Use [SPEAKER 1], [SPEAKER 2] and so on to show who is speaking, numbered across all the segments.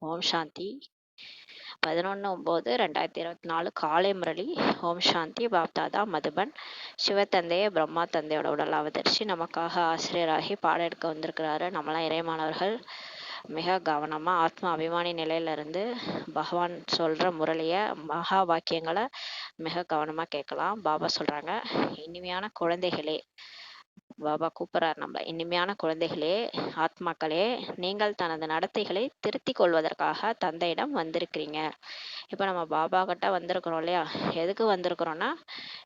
[SPEAKER 1] ஓம் சாந்தி. 11/9/2024 காலை முரளி. ஓம் சாந்தி. பாப்தாதா மதுபன். சிவத்தந்தையே பிரம்மா தந்தையோட உடல் அவதரிச்சு நமக்காக ஆசிரியராகி பாடம் எடுக்க வந்திருக்கிறாரு. நம்மளாம் இறைமானவர்கள் மிக கவனமாக ஆத்மா அபிமானி நிலையிலிருந்து பகவான் சொல்கிற முரளியை மகா வாக்கியங்களை மிக கவனமாக கேட்கலாம். பாபா சொல்கிறாங்க, இனிமையான குழந்தைகளே, பாபா கூப்பிட்றாரு நம்மள, இனிமையான குழந்தைகளே, ஆத்மாக்களே, நீங்கள் தனது நடத்தைகளை திருத்தி கொள்வதற்காக தந்தையிடம் வந்திருக்கிறீங்க. இப்போ நம்ம பாபா கிட்ட வந்திருக்கிறோம் இல்லையா? எதுக்கு வந்திருக்கிறோன்னா,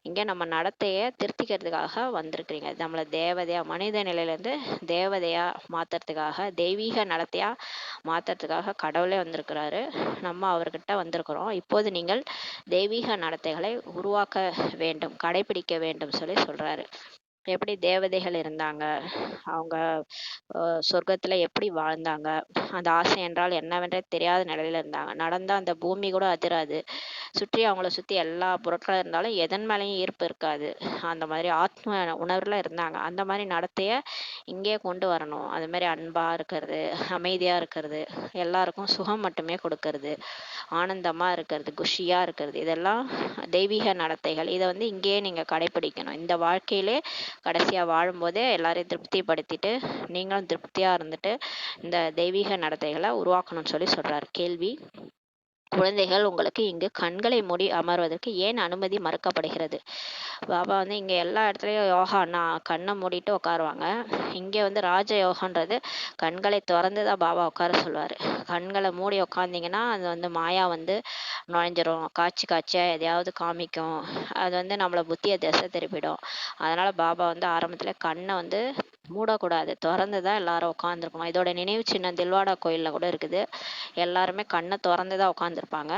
[SPEAKER 1] இங்கே நம்ம நடத்தையை திருத்திக்கிறதுக்காக வந்திருக்கிறீங்க. நம்மளை தேவதையா, மனித நிலையிலேருந்து தேவதையா மாற்றுறதுக்காக, தெய்வீக நடத்தையா மாற்றுறதுக்காக கடவுளே வந்திருக்கிறாரு. நம்ம அவர்கிட்ட வந்திருக்கிறோம். இப்போது நீங்கள் தெய்வீக நடத்தைகளை உருவாக்க வேண்டும், கடைபிடிக்க வேண்டும் சொல்கிறாரு. எப்படி தேவதைகள் இருந்தாங்க, அவங்க சொர்க்கத்தில் எப்படி வாழ்ந்தாங்க, அந்த ஆசை என்றால் என்னவென்றே தெரியாத நிலையில் இருந்தாங்க. நடந்தால் அந்த பூமி கூட அதிராது. சுற்றி அவங்கள சுற்றி எல்லா பொருட்களும் இருந்தாலும் எதன் மேலேயும் ஈர்ப்பு இருக்காது. அந்த மாதிரி ஆத்ம உணர்வில் இருந்தாங்க. அந்த மாதிரி நடத்தைய இங்கே கொண்டு வரணும். அது மாதிரி அன்பாக இருக்கிறது, அமைதியாக இருக்கிறது, எல்லாருக்கும் சுகம் மட்டுமே கொடுக்கறது, ஆனந்தமாக இருக்கிறது, குஷியாக இருக்கிறது, இதெல்லாம் தெய்வீக நடத்தைகள். இதை இங்கேயே நீங்கள் கடைப்பிடிக்கணும். இந்த வாழ்க்கையிலே கடைசியாக வாழும்போதே எல்லாரையும் திருப்திப்படுத்திட்டு நீங்களும் திருப்தியாக இருந்துட்டு இந்த தெய்வீக நடத்தைகளை உருவாக்கணும்னு சொல்கிறார். கேள்வி: குழந்தைகள், உங்களுக்கு இங்கு கண்களை மூடி அமர்வதற்கு ஏன் அனுமதி மறுக்கப்படுகிறது? பாபா இங்கே எல்லா இடத்துலையும் யோகான்னா கண்ணை மூடிட்டு உட்காருவாங்க. இங்கே ராஜ யோகான்றது கண்களை திறந்து தான் பாபா உட்கார சொல்லுவார். கண்களை மூடி உட்காந்திங்கன்னா அது மாயா நுழைஞ்சிரும், காட்சியாக எதையாவது காமிக்கும். அது நம்மளை புத்தியை திசை திருப்பிடும். அதனால் பாபா ஆரம்பத்தில் கண்ணை மூடக்கூடாது, திறந்து தான் எல்லாரும் உட்காந்துருக்கணும். இதோட நினைவு சின்னம் தில்வாடா கோயிலில் கூட இருக்குது. எல்லாருமே கண்ணை திறந்து தான் உட்காந்துருப்பாங்க.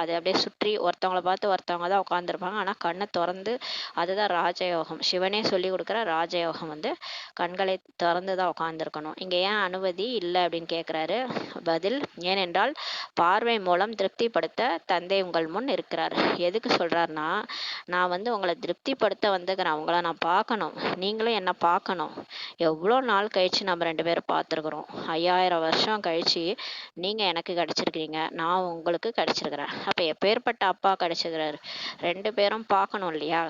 [SPEAKER 1] அது அப்படியே சுற்றி ஒருத்தவங்கள பார்த்து ஒருத்தவங்க தான் உட்காந்துருப்பாங்க. ஆனால் கண்ணை திறந்து, அதுதான் ராஜயோகம். சிவனே சொல்லி கொடுக்குற ராஜயோகம் கண்களை திறந்து தான் உட்காந்துருக்கணும். இங்கே ஏன் அனுமதி இல்லை அப்படின்னு கேட்குறாரு. பதில்: ஏனென்றால் பார்வை மூலம் திருப்திப்படுத்த தந்தை உங்கள் முன் இருக்கிறார். எதுக்கு சொல்கிறாருன்னா, நான் உங்களை திருப்திப்படுத்த வந்துக்கிறேன், உங்களை நான் பார்க்கணும், நீங்களும் என்னை பார்க்கணும். எவ்வளோ நாள் கழிச்சு நம்ம 2 பேரும் பார்த்துருக்குறோம். 5000 வருஷம் கழிச்சு நீங்கள் எனக்கு கிடச்சிருக்கிறீங்க, நான் உங்களுக்கு கிடச்சிருக்கிறேன். அப்போ எப்பேற்பட்ட அப்பா கிடச்சிருக்கிறாரு? 2 பேரும் பார்க்கணும் இல்லையா?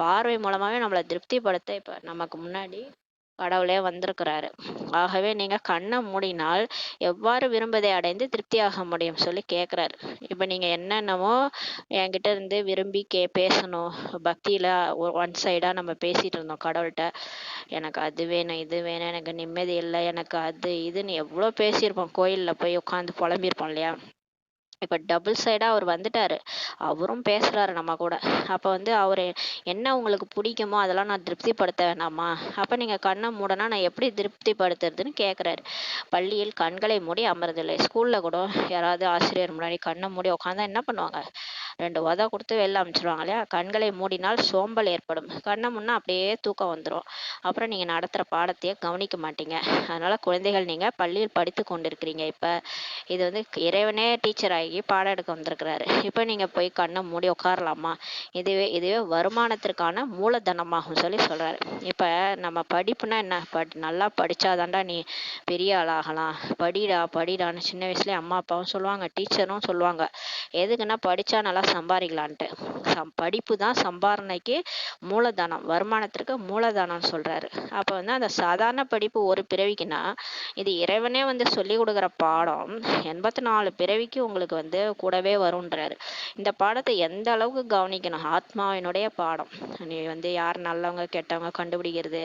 [SPEAKER 1] பார்வை மூலமாகவே நம்மளை திருப்திப்படுத்த இப்போ நமக்கு முன்னாடி கடவுளே வந்திருக்கிறாரு. ஆகவே நீங்கள் கண்ணை மூடினால் எவ்வாறு விரும்பதை அடைந்து திருப்தியாக முடியும் சொல்லி கேட்குறாரு. இப்போ நீங்கள் என்னென்னமோ என்கிட்ட இருந்து விரும்பி பேசணும். பக்தியில் ஒன் சைடாக நம்ம பேசிகிட்டு இருந்தோம் கடவுள்கிட்ட. எனக்கு அது வேணும், இது வேணும், எனக்கு நிம்மதி இல்லை, எனக்கு அது இதுன்னு எவ்வளோ பேசியிருப்போம். கோயிலில் போய் உட்காந்து புலம்பியிருப்போம் இல்லையா? இப்போ டபுள் சைடாக அவர் வந்துட்டார். அவரும் பேசுகிறாரு நம்ம கூட. அப்போ அவர் என்ன உங்களுக்கு பிடிக்குமோ அதெல்லாம் நான் திருப்திப்படுத்த வேண்டாமா? அப்போ நீங்கள் கண்ணை மூடனா நான் எப்படி திருப்திப்படுத்துறதுன்னு கேட்குறாரு. பள்ளியில் கண்களை மூடி அமர்தில்லை. ஸ்கூலில் கூட யாராவது ஆசிரியர் முன்னாடி கண்ணை மூடி உட்காந்தா என்ன பண்ணுவாங்க? 2 உதை கொடுத்து வெளில அனுப்பிச்சிடுவாங்க இல்லையா? கண்களை மூடினால் சோம்பல் ஏற்படும். கண்ணை முன்னா அப்படியே தூக்கம் வந்துடும். அப்புறம் நீங்கள் நடத்துகிற பாடத்தையே கவனிக்க மாட்டீங்க. அதனால் குழந்தைகள், நீங்கள் பள்ளியில் படித்து கொண்டிருக்கிறீங்க. இப்போ இது இறைவனே டீச்சர் ஆகி பாடம் எடுக்க வந்திருக்கிறாரு. இப்போ நீங்கள் போய் கண்ணை மூடி உட்காரலாமா? இதுவே வருமானத்திற்கான மூலதனமாகும் சொல்கிறாரு. இப்போ நம்ம படிப்புனா என்ன? நல்லா படித்தாதாண்டா நீ பெரிய ஆளாகலாம், படிடான்னு சின்ன வயசுலேயே அம்மா அப்பாவும் சொல்லுவாங்க, டீச்சரும் சொல்லுவாங்க. எதுக்குன்னா படித்தா நல்லா சம்பாதிக்கலான்ட்டு. படிப்பு தான் சம்பாரணைக்கு மூலதனம், வருமானத்திற்கு மூலதனம் சொல்கிறாரு. அப்போ அந்த சாதாரண படிப்பு ஒரு பிறவிக்குன்னா, இது இறைவனே சொல்லி கொடுக்குற பாடம் 84 பிறவிக்கு உங்களுக்கு கூடவே வரும்ன்றாரு. இந்த பாடத்தை எந்த அளவுக்கு கவனிக்கணும்? ஆத்மாவினுடைய பாடம். நீ யார் நல்லவங்க கெட்டவங்க கண்டுபிடிக்கிறது,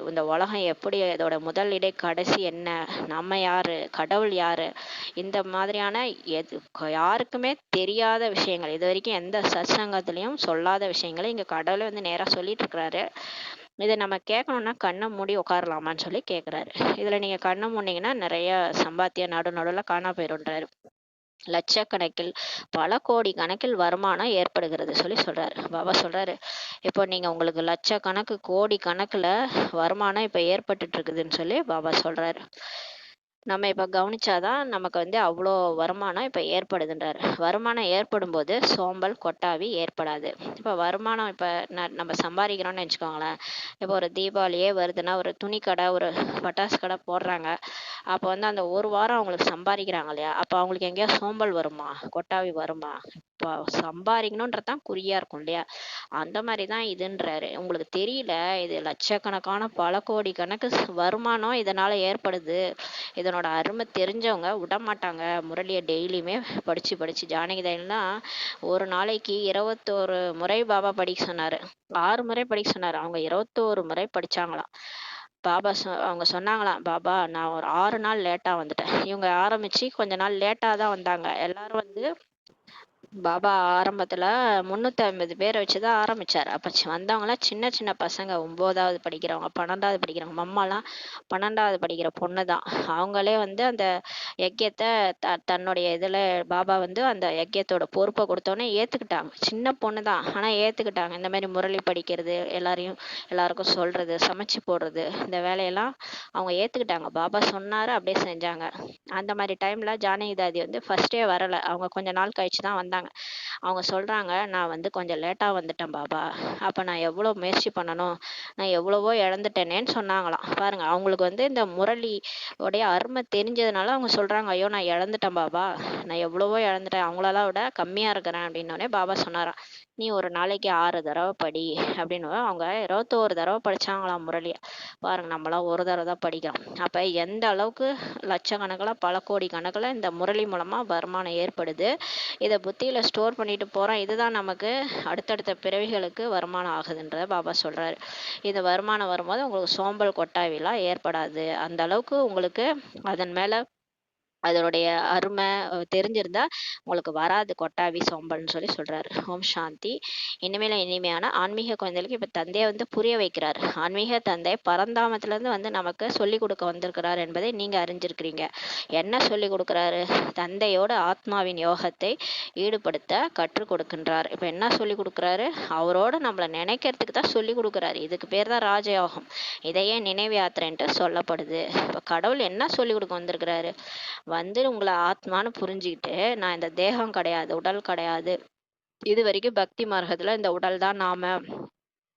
[SPEAKER 1] இந்த உலகம் எப்படி, இதோட முதல் இடை கடைசி என்ன, நம்ம யாரு, கடவுள் யாரு, இந்த மாதிரியான யாருக்குமே தெரியாத விஷயங்கள், இது வரைக்கும் எந்த சத்சங்கத்திலையும் சொல்லாத விஷயங்களை இங்கே கடவுளே நேராக சொல்லிட்டு இருக்கிறாரு. இதை நம்ம கேட்கணும்னா கண்ணை மூடி உட்காரலாமான்னு சொல்லி கேட்குறாரு. இதில் நீங்கள் கண்ணை மூடினீங்கன்னா நிறைய சம்பாத்தியம் நடுவில் காணா போயிடுன்றாரு. லட்சக்கணக்கில் பல கோடி கணக்கில் வருமானம் ஏற்படுகிறது சொல்கிறாரு. பாபா சொல்கிறாரு, இப்போ நீங்கள் உங்களுக்கு லட்சக்கணக்கு கோடி கணக்கில் வருமானம் இப்போ ஏற்பட்டுட்டு இருக்குதுன்னு சொல்லி பாபா சொல்கிறாரு. நம்ம இப்போ கவனிச்சாதான் நமக்கு வந்து அவ்வளோ வருமானம் இப்போ ஏற்படுதுன்றாரு. வருமானம் ஏற்படும்போது சோம்பல், கொட்டாவி ஏற்படாது. இப்போ வருமானம் இப்போ நம்ம சம்பாதிக்கிறோம்னு வச்சுக்கோங்களேன். இப்போ ஒரு தீபாவளியே வருதுன்னா ஒரு துணி கடை, ஒரு பட்டாசு கடை போடுறாங்க. அப்போ வந்து அந்த ஒரு வாரம் அவங்களுக்கு சம்பாதிக்கிறாங்க இல்லையா? அப்போ அவங்களுக்கு எங்கேயா சோம்பல் வருமா? கொட்டாவி வருமா? இப்போ சம்பாதிக்கணுன்றது தான் குறியா இருக்கும் இல்லையா? அந்த மாதிரி தான் இதுன்றாரு. உங்களுக்கு தெரியல, இது லட்சக்கணக்கான பல கோடி கணக்கு வருமானம் இதனால ஏற்படுது. இதனோட அருமை தெரிஞ்சவங்க விடமாட்டாங்க. முரளியை டெய்லியுமே படிச்சு படிச்சு ஜானகிதாலாம் ஒரு நாளைக்கு 21 முறை பாபா படிக்க சொன்னாரு. 6 முறை படிக்க சொன்னாரு. அவங்க 21 முறை படிச்சாங்களாம். பாபா அவங்க சொன்னாங்களாம், பாபா நான் ஒரு 6 நாள் லேட்டா வந்துட்டேன். இவங்க ஆரம்பிச்சு கொஞ்ச நாள் லேட்டா தான் வந்தாங்க. எல்லாரும் வந்து பாபா ஆரம்பத்துல 350 பேரை வச்சுதான் ஆரம்பிச்சாரு. அப்ப வந்தவங்கலாம் சின்ன சின்ன பசங்க, 9வது படிக்கிறவங்க, 12வது படிக்கிறவங்க. மம்மாலாம் 12வது படிக்கிற பொண்ணுதான். அவங்களே வந்து அந்த யக்கியத்தை தன்னுடைய இதுல பாபா வந்து அந்த யக்கியத்தோட பொறுப்பை கொடுத்தோன்னே ஏத்துக்கிட்டாங்க. சின்ன பொண்ணுதான், ஆனா ஏத்துக்கிட்டாங்க. இந்த மாதிரி முரளி படிக்கிறது, எல்லாருக்கும் சொல்றது, சமைச்சு போடுறது, இந்த வேலையெல்லாம் அவங்க ஏத்துக்கிட்டாங்க. பாபா சொன்னாரு, அப்படியே செஞ்சாங்க. அந்த மாதிரி டைம்ல ஜானகி தாதி வந்து ஃபர்ஸ்டே வரல. அவங்க கொஞ்ச நாள் கழிச்சு தான் வந்தாங்க. அவங்க சொல்றாங்க, நான் வந்து கொஞ்சம் லேட்டா வந்துட்டேன் பாபா. அப்ப நான் எவ்வளவு முயற்சி பண்ணணும், நான் எவ்வளவோ இழந்துட்டேனேன்னு சொன்னாங்களாம். பாருங்க, அவங்களுக்கு வந்து இந்த முரளி உடைய அருமை தெரிஞ்சதுனால அவங்க சொல்றாங்க, ஐயோ நான் இழந்துட்டேன் பாபா, நான் எவ்வளவோ இழந்துட்டேன், அவங்களெல்லாம் விட கம்மியா இருக்கிறேன் அப்படின்னோடனே பாபா சொன்னாராம், நீ ஒரு நாளைக்கு 6 தடவை படி அப்படின்னு. அவங்க 21 தடவை படிச்சாங்களாம் முரளிய. பாருங்க, நம்மளாம் ஒரு தடவை தான் படிக்கிறோம். அப்ப எந்த அளவுக்கு லட்சக்கணக்கில் பல கோடி கணக்குல இந்த முரளி மூலமா வருமானம் ஏற்படுது. இதை புத்தியில ஸ்டோர் பண்ணிட்டு போறோம். இதுதான் நமக்கு அடுத்தடுத்த பிறவிகளுக்கு வருமானம் ஆகுதுன்றத பாபா சொல்றாரு. இந்த வருமானம் வரும்போது உங்களுக்கு சோம்பல், கொட்டாவிலாம் ஏற்படாது. அந்த அளவுக்கு உங்களுக்கு அதன் மேல அதனுடைய அருமை தெரிஞ்சிருந்தா உங்களுக்கு வராது கொட்டாவி, சோம்பல்னு சொல்லி சொல்றாரு. ஓம் சாந்தி. இனிமேல இனிமையான ஆன்மீக குழந்தைகளுக்கு இப்ப தந்தையை வந்து புரிய வைக்கிறார். ஆன்மீக தந்தை பரந்தாமத்துல இருந்து வந்து நமக்கு சொல்லி கொடுக்க வந்திருக்கிறார் என்பதை நீங்க அறிஞ்சிருக்கிறீங்க. என்ன சொல்லி கொடுக்கிறாரு? தந்தையோட ஆத்மாவின் யோகத்தை ஈடுபடுத்த கற்றுக் கொடுக்கின்றார். இப்ப என்ன சொல்லி கொடுக்கிறாரு? அவரோட நம்மளை நினைக்கிறதுக்கு தான் சொல்லி கொடுக்கிறாரு. இதுக்கு பேர் தான் ராஜயோகம். இதையே நினைவு யாத்திரைன்ட்டு சொல்லப்படுது. இப்ப கடவுள் என்ன சொல்லி கொடுக்க வந்திருக்கிறாரு? வந்து உங்களை ஆத்மான்னு புரிஞ்சுக்கிட்டு, நான் இந்த தேகம் கிடையாது, உடல் கிடையாது, இது வரைக்கும் பக்தி மார்க்கத்துல இந்த உடல் தான் நாம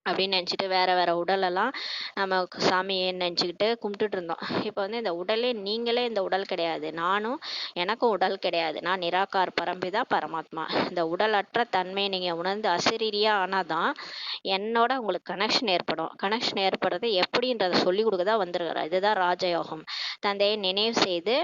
[SPEAKER 1] அப்படின்னு நினைச்சிட்டு வேற வேற உடலெல்லாம் நம்ம சாமியை நினைச்சுக்கிட்டு கும்பிட்டுட்டு இருந்தோம். இப்போ வந்து இந்த உடலே நீங்களே இந்த உடல் கிடையாது, நானும் எனக்கும் உடல் கிடையாது, நான் நிராகார் பரம்பிதா பரமாத்மா. இந்த உடலற்ற தன்மையை நீங்க உணர்ந்து அசரீரியா ஆனாதான் என்னோட உங்களுக்கு கனெக்ஷன் ஏற்படும். கனெக்ஷன் ஏற்படுறது எப்படின்றத சொல்லி கொடுக்கதான் வந்திருக்கிறார். இதுதான் ராஜயோகம். தந்தையை நினைவு செய்து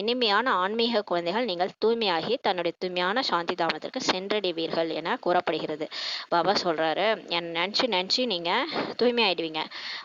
[SPEAKER 1] இனிமையான ஆன்மீக குழந்தைகள், நீங்கள் தூய்மையாகி தன்னுடைய தூய்மையான சாந்தி தாமத்திற்கு சென்றடைவீர்கள் என கூறப்படுகிறது. பாபா சொல்றாரு, என் நினைச்சு நினைச்சு நீங்க தூய்மையாயிடுவீங்க.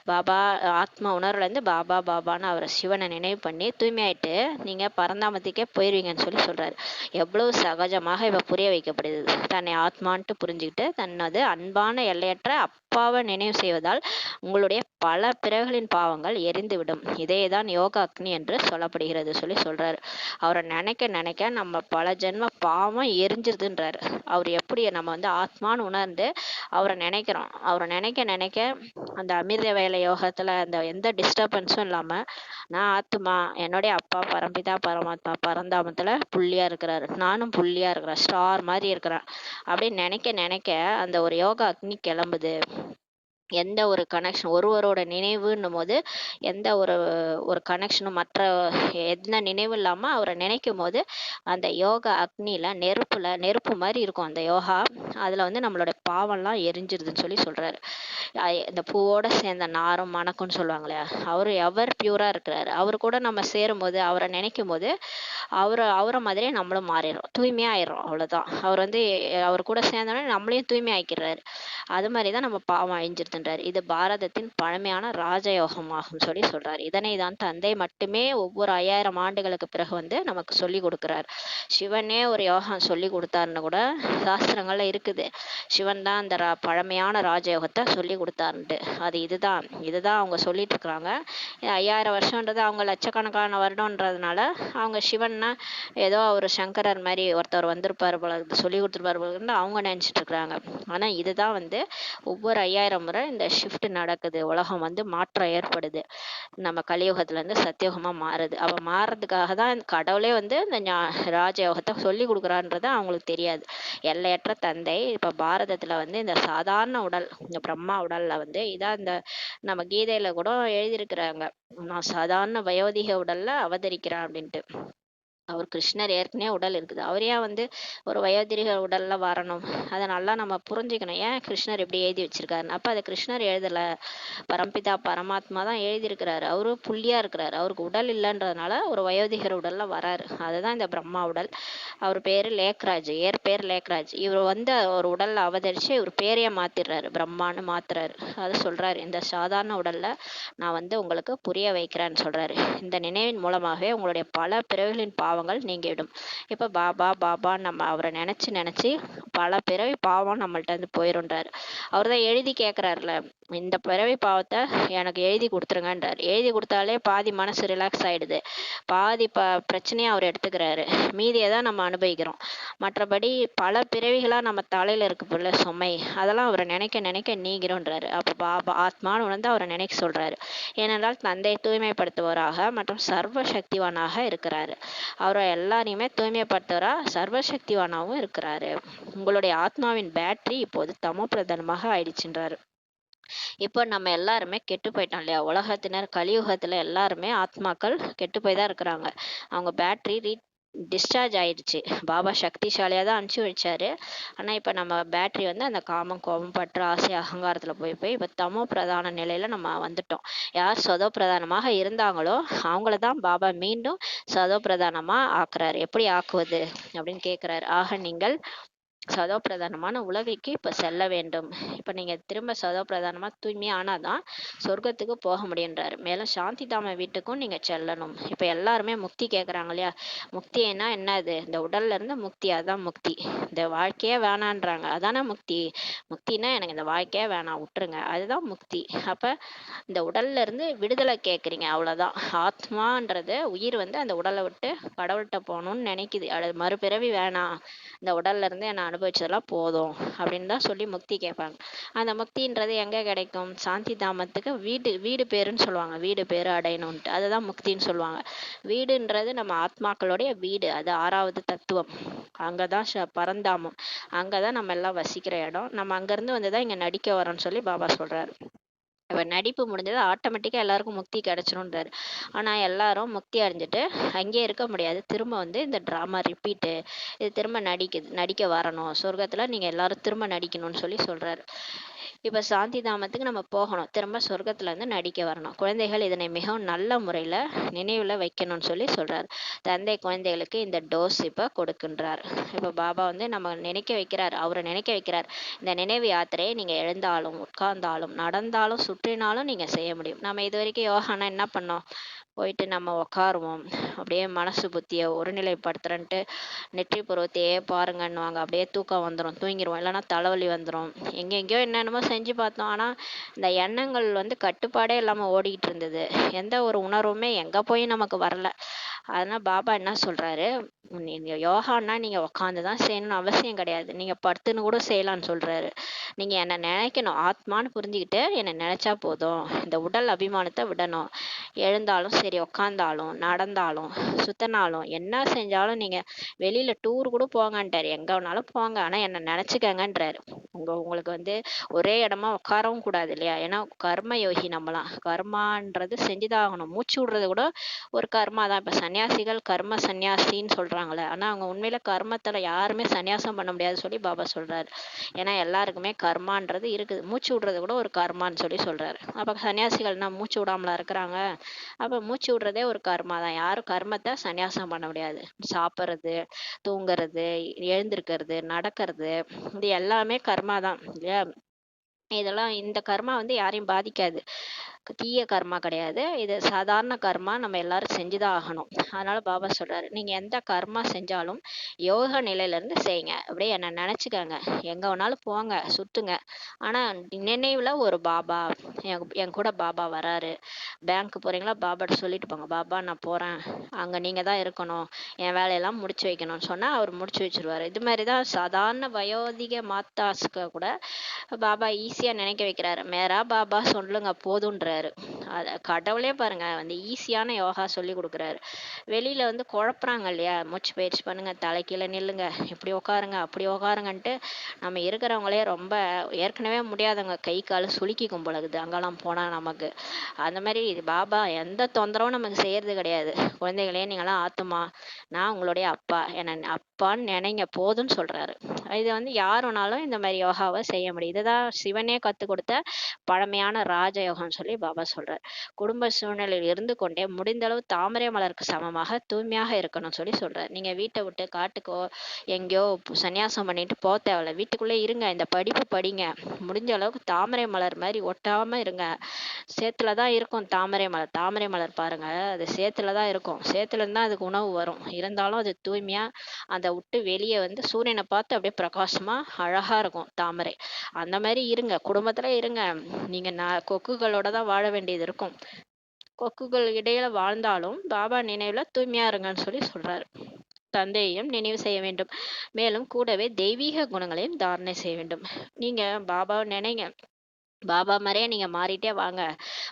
[SPEAKER 1] பாபா ஆத்மா உணர்வுல இருந்து பாபா பாபான்னு அவரை சிவனை நினைவு பண்ணி தூய்மையாயிட்டு நீங்க பரந்தாமத்துக்கே போயிருவீங்கன்னு சொல்லி சொல்றாரு. எவ்வளவு சகஜமாக இப்ப புரிய வைக்கப்படுது. தன்னை ஆத்மான்ட்டு புரிஞ்சுக்கிட்டு தனது அன்பான எல்லையற்ற அப்பாவை நினைவு செய்வதால் உங்களுடைய பல பிறகுகளின் பாவங்கள் எரிந்துவிடும். இதேதான் யோகா அக்னி என்று சொல்லப்படுகிறது சொல்லி சொல்றாரு. அவரை நினைக்க நினைக்க நம்ம பல ஜென்ம பாவம் எரிஞ்சிருதுன்றாரு. அவர் எப்படி நம்ம வந்து ஆத்மான்னு உணர்ந்து அவரை நினைக்கிறோம். அவரை நினைக்க நினைக்க அந்த அமிர்த வேலை யோகத்துல அந்த எந்த டிஸ்டர்பன்ஸும் இல்லாம நான் ஆத்மா, என்னுடைய அப்பா பரம்பிதா பரமாத்மா பரந்தாமத்துல புள்ளியா இருக்கிறாரு, நானும் புள்ளியா இருக்கிறேன், ஸ்டார் மாதிரி இருக்கிறேன் அப்படின்னு நினைக்க நினைக்க அந்த ஒரு யோகா அக்னி கிளம்புது. எந்த ஒரு கனெக்ஷன், ஒருவரோட நினைவுன்னும் போது எந்த ஒரு ஒரு கனெக்ஷனும் மற்ற எந்த நினைவு இல்லாம அவரை நினைக்கும் போது அந்த யோகா அக்னியில நெருப்பு மாதிரி இருக்கும் அந்த யோகா. அதுல வந்து நம்மளோட பாவம்லாம் எரிஞ்சிருதுன்னு சொல்லி சொல்றாரு. இந்த பூவோட சேர்ந்த நாரும் மணக்கும்னு சொல்லுவாங்களே, அவர் பியூரா இருக்கிறாரு. அவரு கூட நம்ம சேரும் போது, அவரை நினைக்கும் போது அவரை மாதிரியே நம்மளும் மாறிடுறோம், தூய்மையா ஆயிடுறோம். அவ்வளவுதான். அவர் வந்து அவர் கூட சேர்ந்தோடனே நம்மளையும் தூய்மை ஆக்கிடுறாரு. அது மாதிரிதான் நம்ம பாவம் அழிஞ்சிருதுன்றாரு. இது பாரதத்தின் பழமையான ராஜயோகமாகும் சொல்லி சொல்றாரு. இதனை தான் தந்தை மட்டுமே ஒவ்வொரு 5000 ஆண்டுகளுக்கு பிறகு வந்து நமக்கு சொல்லி கொடுக்கிறார். சிவனே ஒரு யோகம் சொல்லி கொடுத்தாருன்னு கூட சாஸ்திரங்கள்ல இருக்குது. சிவன் தான் அந்த பழமையான ராஜயோகத்தை சொல்லி கொடுத்தாருன்ட்டு. அது இதுதான் அவங்க சொல்லிட்டு இருக்கிறாங்க. 5000 வருஷம்ன்றது அவங்க லட்சக்கணக்கான வருடம்ன்றதுனால அவங்க சிவன்னா ஏதோ ஒரு சங்கரர் மாதிரி ஒருத்தர் வந்திருப்பாரு போல, சொல்லி கொடுத்துருப்பாரு போல அவங்க நினைச்சிட்டு இருக்கிறாங்க. ஆனா இதுதான் வந்து ஒவ்வொரு 5000 முறை இந்த ஷிஃப்ட் நடக்குது, உலகம் வந்து மாற்றம் ஏற்படுது, நம்ம கலியுகத்துல இருந்து சத்தியுகமா மாறுது. அப்ப மாறுறதுக்காக தான் கடவுளே வந்து இந்த ராஜயோகத்தை சொல்லி கொடுக்குறான்றது அவங்களுக்கு தெரியாது. எல்லையற்ற தந்தை இப்ப பாரதத்துல வந்து இந்த சாதாரண உடல், இந்த பிரம்மா உடல்ல வந்து இதான் இந்த நம்ம கீதையில கூட எழுதியிருக்கிறாங்க, நான் சாதாரண வயோதிக உடல்ல அவதரிக்கிறேன் அப்படின்ட்டு. அவர் கிருஷ்ணர் ஏற்கனவே உடல் இருக்குது, அவர் ஏன் வந்து ஒரு வயோதிக உடல்ல வரணும்? அதை நல்லா நம்ம புரிஞ்சுக்கணும், ஏன் கிருஷ்ணர் இப்படி எழுதி வச்சிருக்காருன்னு. அப்ப அதை கிருஷ்ணர் எழுதல, பரம்பிதா பரமாத்மா தான் எழுதியிருக்கிறாரு. அவரு புள்ளியா இருக்கிறாரு, அவருக்கு உடல் இல்லைன்றதுனால ஒரு வயோதிகர் உடல்ல வராரு. அதுதான் இந்த பிரம்மா உடல். அவர் பேரு லேக்ராஜ், பேர் லேக்ராஜ். இவர் வந்து ஒரு உடல்ல அவதரிச்சு இவர் பேரையே மாத்திடுறாரு, பிரம்மான்னு மாத்துறாரு. அதை சொல்றாரு, இந்த சாதாரண உடல்ல நான் வந்து உங்களுக்கு புரிய வைக்கிறேன்னு சொல்றாரு. இந்த நினைவின் மூலமாகவே உங்களுடைய பல பிறவிகளின் பாவங்கள் நீங்கிடும். இப்ப பாபா பாபா நம்ம அவரை நினைச்சு நினைச்சு பல பிறவி பாவம் நம்மள்ட்ட இருந்து போயிருன்றாரு. அவர் தான் எழுதி கேட்கிறாருல, இந்த பிறவி பாவத்தை எனக்கு எழுதி கொடுத்துருங்கன்றாரு. எழுதி கொடுத்தாலே பாதி மனசு ரிலாக்ஸ் ஆயிடுது, பாதி பிரச்சனையை அவர் எடுத்துக்கிறாரு, மீதியை தான் நம்ம அனுபவிக்கிறோம். மற்றபடி பல பிறவிகளா நம்ம தலையில இருக்கு போல சுமை, அதெல்லாம் அவரை நினைக்க நினைக்க நீங்கிறோன்றாரு. அப்ப பாபா ஆத்மான்னு உணர்ந்து அவரை நினைக்க சொல்றாரு. ஏனென்றால் தந்தை தூய்மைப்படுத்துவராக மற்றும் சர்வ சக்திவானாக இருக்கிறாரு. அவரை எல்லாரையுமே தூய்மைப்படுத்துவரா சர்வ சக்திவானாவும் இருக்கிறாரு. உங்களுடைய ஆத்மாவின் பேட்டரி இப்போது தமோ பிரதானமாக ஆயிடுச்சுன்றாரு. இப்போ நம்ம எல்லாருமே கெட்டு போயிட்டோம் இல்லையா, உலகத்தினர் கலியுகத்துல எல்லாருமே ஆத்மாக்கள் கெட்டு போய் தான் இருக்கிறாங்க. அவங்க பேட்டரி டிஸ்சார்ஜ் ஆயிடுச்சு. பாபா சக்திசாலியா தான் அனுப்பிச்சு வச்சாரு. ஆனா இப்ப நம்ம பேட்டரி வந்து அந்த காமம் கோபம் பற்று ஆசை அகங்காரத்துல போய் போய் இப்ப தமோ பிரதான நிலையில நம்ம வந்துட்டோம். யார் சதோ பிரதானமாக இருந்தாங்களோ அவங்கள தான் பாபா மீண்டும் சதோ பிரதானமா ஆக்குறாரு. எப்படி ஆக்குவது அப்படின்னு கேக்குறாரு. ஆக நீங்கள் சதோ பிரதானமான உலகைக்கு இப்ப செல்ல வேண்டும். இப்ப நீங்க திரும்ப சதோ பிரதானமா தூய்மை ஆனாதான் சொர்க்கத்துக்கு போக முடியுன்றாரு. மேலும் சாந்தி தாம வீட்டுக்கும் நீங்க செல்லணும். இப்ப எல்லாருமே முக்தி கேக்குறாங்க இல்லையா, முக்தினா என்னது? இந்த உடல்ல இருந்து முக்தி, அதான் முக்தி. இந்த வாழ்க்கையே வேணான்றாங்க, அதானே முக்தி. முக்தினா எனக்கு இந்த வாழ்க்கையே வேணாம் விட்டுருங்க, அதுதான் முக்தி. அப்ப இந்த உடல்ல இருந்து விடுதலை கேக்குறீங்க, அவ்வளவுதான். ஆத்மான்றது உயிர் வந்து அந்த உடலை விட்டு கடவுள்கிட்ட போகணும்னு நினைக்குது, அது மறுபிறவி வேணாம், இந்த உடல்ல இருந்து என்ன அனுபவிச்சதெல்லாம் போதும் அப்படின்னு தான் சொல்லி முக்தி கேட்பாங்க. அந்த முக்தின்றது எங்க கிடைக்கும்? சாந்தி தாமத்துக்கு வீடு வீடு பேருன்னு சொல்லுவாங்க, வீடு பேரு அடையணும்ட்டு, அதுதான் முக்தின்னு சொல்லுவாங்க. வீடுன்றது நம்ம ஆத்மாக்களுடைய வீடு, அது 6வது தத்துவம். அங்கதான் பரந்தாமம், அங்கதான் நம்ம எல்லாம் வசிக்கிற இடம். நம்ம அங்கிருந்து வந்துதான் இங்க நடிக்க வரோம்னு சொல்லி பாபா சொல்றாரு. இப்ப நடிப்பு முடிஞ்சது ஆட்டோமேட்டிக்கா எல்லாருக்கும் முக்தி கிடைச்சிரும்ன்றாரு. ஆனா எல்லாரும் முக்தி அடைஞ்சிட்டு அங்கேயே இருக்க முடியாது, திரும்ப வந்து இந்த டிராமா ரிப்பீட்டு, இது திரும்ப நடிக்க வரணும், சொர்க்கத்துல நீங்க எல்லாரும் திரும்ப நடிக்கணும்னு சொல்லி சொல்றாரு. இப்ப சாந்தி தாமத்துக்கு நம்ம போகணும், திரும்ப சொர்க்கத்துல இருந்து நடிக்க வரணும். குழந்தைகள் இதனை மிகவும் நல்ல முறையில நினைவுல வைக்கணும்னு சொல்லி சொல்றாரு. தந்தை குழந்தைகளுக்கு இந்த டோஸ் இப்ப கொடுக்கின்றார். இப்ப பாபா வந்து நம்ம நினைக்க வைக்கிறார், அவரை நினைக்க வைக்கிறார். இந்த நினைவு யாத்திரையை நீங்க எழுந்தாலும் உட்கார்ந்தாலும் நடந்தாலும் சுற்றினாலும் நீங்க செய்ய முடியும். நம்ம இது வரைக்கும் யோகானா என்ன பண்ணோம்? போயிட்டு நம்ம உட்காருவோம், அப்படியே மனசு புத்தியை ஒருநிலைப்படுத்துறன்ட்டு நெற்றி பருவத்தையே பாருங்கன்னுவாங்க, அப்படியே தூக்கம் வந்துடும், தூங்கிடுவோம், இல்லைன்னா தலைவலி வந்துடும். எங்கெங்கேயோ என்னென்னமோ செஞ்சு பார்த்தோம், ஆனால் இந்த எண்ணங்கள் வந்து கட்டுப்பாடே இல்லாமல் ஓடிக்கிட்டு இருந்தது. எந்த ஒரு உணர்வுமே எங்கே போய் நமக்கு வரல. அதனால் பாபா என்ன சொல்கிறாரு, நீங்கள் யோகான்னா நீங்கள் உட்காந்து தான் செய்யணும்னு அவசியம் கிடையாது, நீங்கள் படுத்துன்னு கூட செய்யலான்னு சொல்கிறாரு. நீங்கள் என்னை நினைக்கணும், ஆத்மான்னு புரிஞ்சுக்கிட்டு என்னை நினச்சா போதும். இந்த உடல் அபிமானத்தை விடணும். எழுந்தாலும் சரி, உட்காந்தாலும் நடந்தாலும் சுத்தினாலும் என்ன செஞ்சாலும் நீங்கள் வெளியில் டூர் கூட போங்கன்றாரு, எங்கே வேணாலும் போங்க, ஆனால் என்னை நினச்சிக்கங்கன்றாரு. உங்களுக்கு வந்து ஒரே இடமா உட்காரவும் கூடாது இல்லையா, ஏன்னா கர்ம யோகி நம்மலாம், கர்மான்றது செஞ்சுதான் ஆகணும். மூச்சு விடுறது கூட ஒரு கர்மா தான். இப்போ சன்னியாசிகள் கர்ம சன்னியாசின்னு சொல்கிறாங்களே, ஆனால் அவங்க உண்மையில கர்மத்தில் யாருமே சன்னியாசம் பண்ண முடியாதுன்னு சொல்லி பாபா சொல்கிறாரு. ஏன்னா எல்லாருக்குமே கர்மான்றது இருக்குது, மூச்சு விடுறது கூட ஒரு கர்மான்னு சொல்லி சொல்கிறாரு. அப்போ சன்னியாசிகள்னா மூச்சு விடாமலா இருக்கிறாங்க? அப்போ மூச்சு விடுறதே ஒரு கர்மா தான். யாரும் கர்மத்தை சன்னியாசம் பண்ண முடியாது. சாப்பிட்றது, தூங்குறது, எழுந்திருக்கிறது, நடக்கிறது, இது எல்லாமே கர்மா தான் இல்லையா. இதெல்லாம் இந்த கர்மா வந்து யாரையும் பாதிக்காது. தீய கர்மா கிடையாது. இது சாதாரண கர்மா. நம்ம எல்லாரும் செஞ்சுதான் ஆகணும். அதனால பாபா சொல்றாரு, நீங்க எந்த கர்மா செஞ்சாலும் யோக நிலையில இருந்து செய்யுங்க. அப்படியே என்ன நினைச்சுக்கங்க. எங்க வேணாலும் போங்க, சுத்துங்க. ஆனா நினைவுல ஒரு பாபா, என் கூட பாபா வராரு. பேங்க் போறீங்களா, பாபாட்ட சொல்லிட்டு போங்க. பாபா நான் போறேன். அங்க நீங்க தான் இருக்கணும். என் வேலையெல்லாம் முடிச்சு வைக்கணும்னு சொன்னா அவர் முடிச்சு வச்சிருவாரு. இது மாதிரிதான் சாதாரண வயோதிக மாத்தாஸ்க்கு கூட பாபா ஈஸியா நினைக்க வைக்கிறாரு. மேரா பாபா சொல்லுங்க போதுன்றாரு. கடவுளே பாருங்க வந்து ஈஸியான யோகா சொல்லி கொடுக்குறாரு. வெளியில வந்து குழப்புறாங்க இல்லையா, மூச்சு பயிற்சி பண்ணுங்க, தலை கீழே நில்லுங்க, இப்படி உட்காருங்க அப்படி உட்காருங்கன்ட்டு நம்ம இருக்கிறவங்களே ரொம்ப ஏற்கனவே முடியாதவங்க கை கால் சுளுக்கிக்கும் போலகுது அங்கெல்லாம் போனா நமக்கு. அந்த மாதிரி பாபா எந்த தொந்தரவும் நமக்கு செய்யறது கிடையாது. குழந்தைகளே நீங்களாம் ஆத்துமா, நான் உங்களுடைய அப்பா, என்ன அப்பான்னு நினைங்க போதும்னு சொல்றாரு. இது வந்து யார் வேணாலும் இந்த மாதிரி யோகாவை செய்ய முடியும். இதுதான் சிவனே கத்து கொடுத்த பழமையான ராஜ யோகம்னு சொல்லி பாபா சொல்றாரு. குடும்ப சூழ்நிலையில் இருந்து கொண்டே முடிந்த அளவு தாமரை மலருக்கு சமமாக தூய்மையாக இருக்கணும்னு சொல்லி சொல்றாரு. நீங்க வீட்டை விட்டு காட்டுக்கோ எங்கேயோ சன்னியாசம் பண்ணிட்டு போக தேவையில்ல. வீட்டுக்குள்ளே இருங்க, இந்த படிப்பு படிங்க. முடிஞ்ச அளவுக்கு தாமரை மலர் மாதிரி ஒட்டாம இருங்க. சேத்துல தான் இருக்கும் தாமரை மலர். தாமரை மலர் பாருங்க, அது சேத்துல தான் இருக்கும். சேத்துல இருந்து தான் அதுக்கு உணவு வரும். இருந்தாலும் அது தூய்மையா அதை விட்டு வெளியே வந்து சூரியனை பார்த்து அப்படியே பிரகாசமா அழகா இருக்கும் தாமரை. அந்த மாதிரி இருங்க, குடும்பத்துல இருங்க. நீங்க கொக்குகளோட தான் வாழ வேண்டியது இருக்கும். கொக்குகள் இடையில வாழ்ந்தாலும் பாபா நினைவுல தூய்மையா இருங்கன்னு சொல்லி சொல்றாரு. தந்தையையும் நினைவு செய்ய வேண்டும். மேலும் கூடவே தெய்வீக குணங்களையும் தாரணை செய்ய வேண்டும். நீங்க பாபாவை நினைங்க. பாபா மாதிரியே நீங்க மாறிட்டே வாங்க.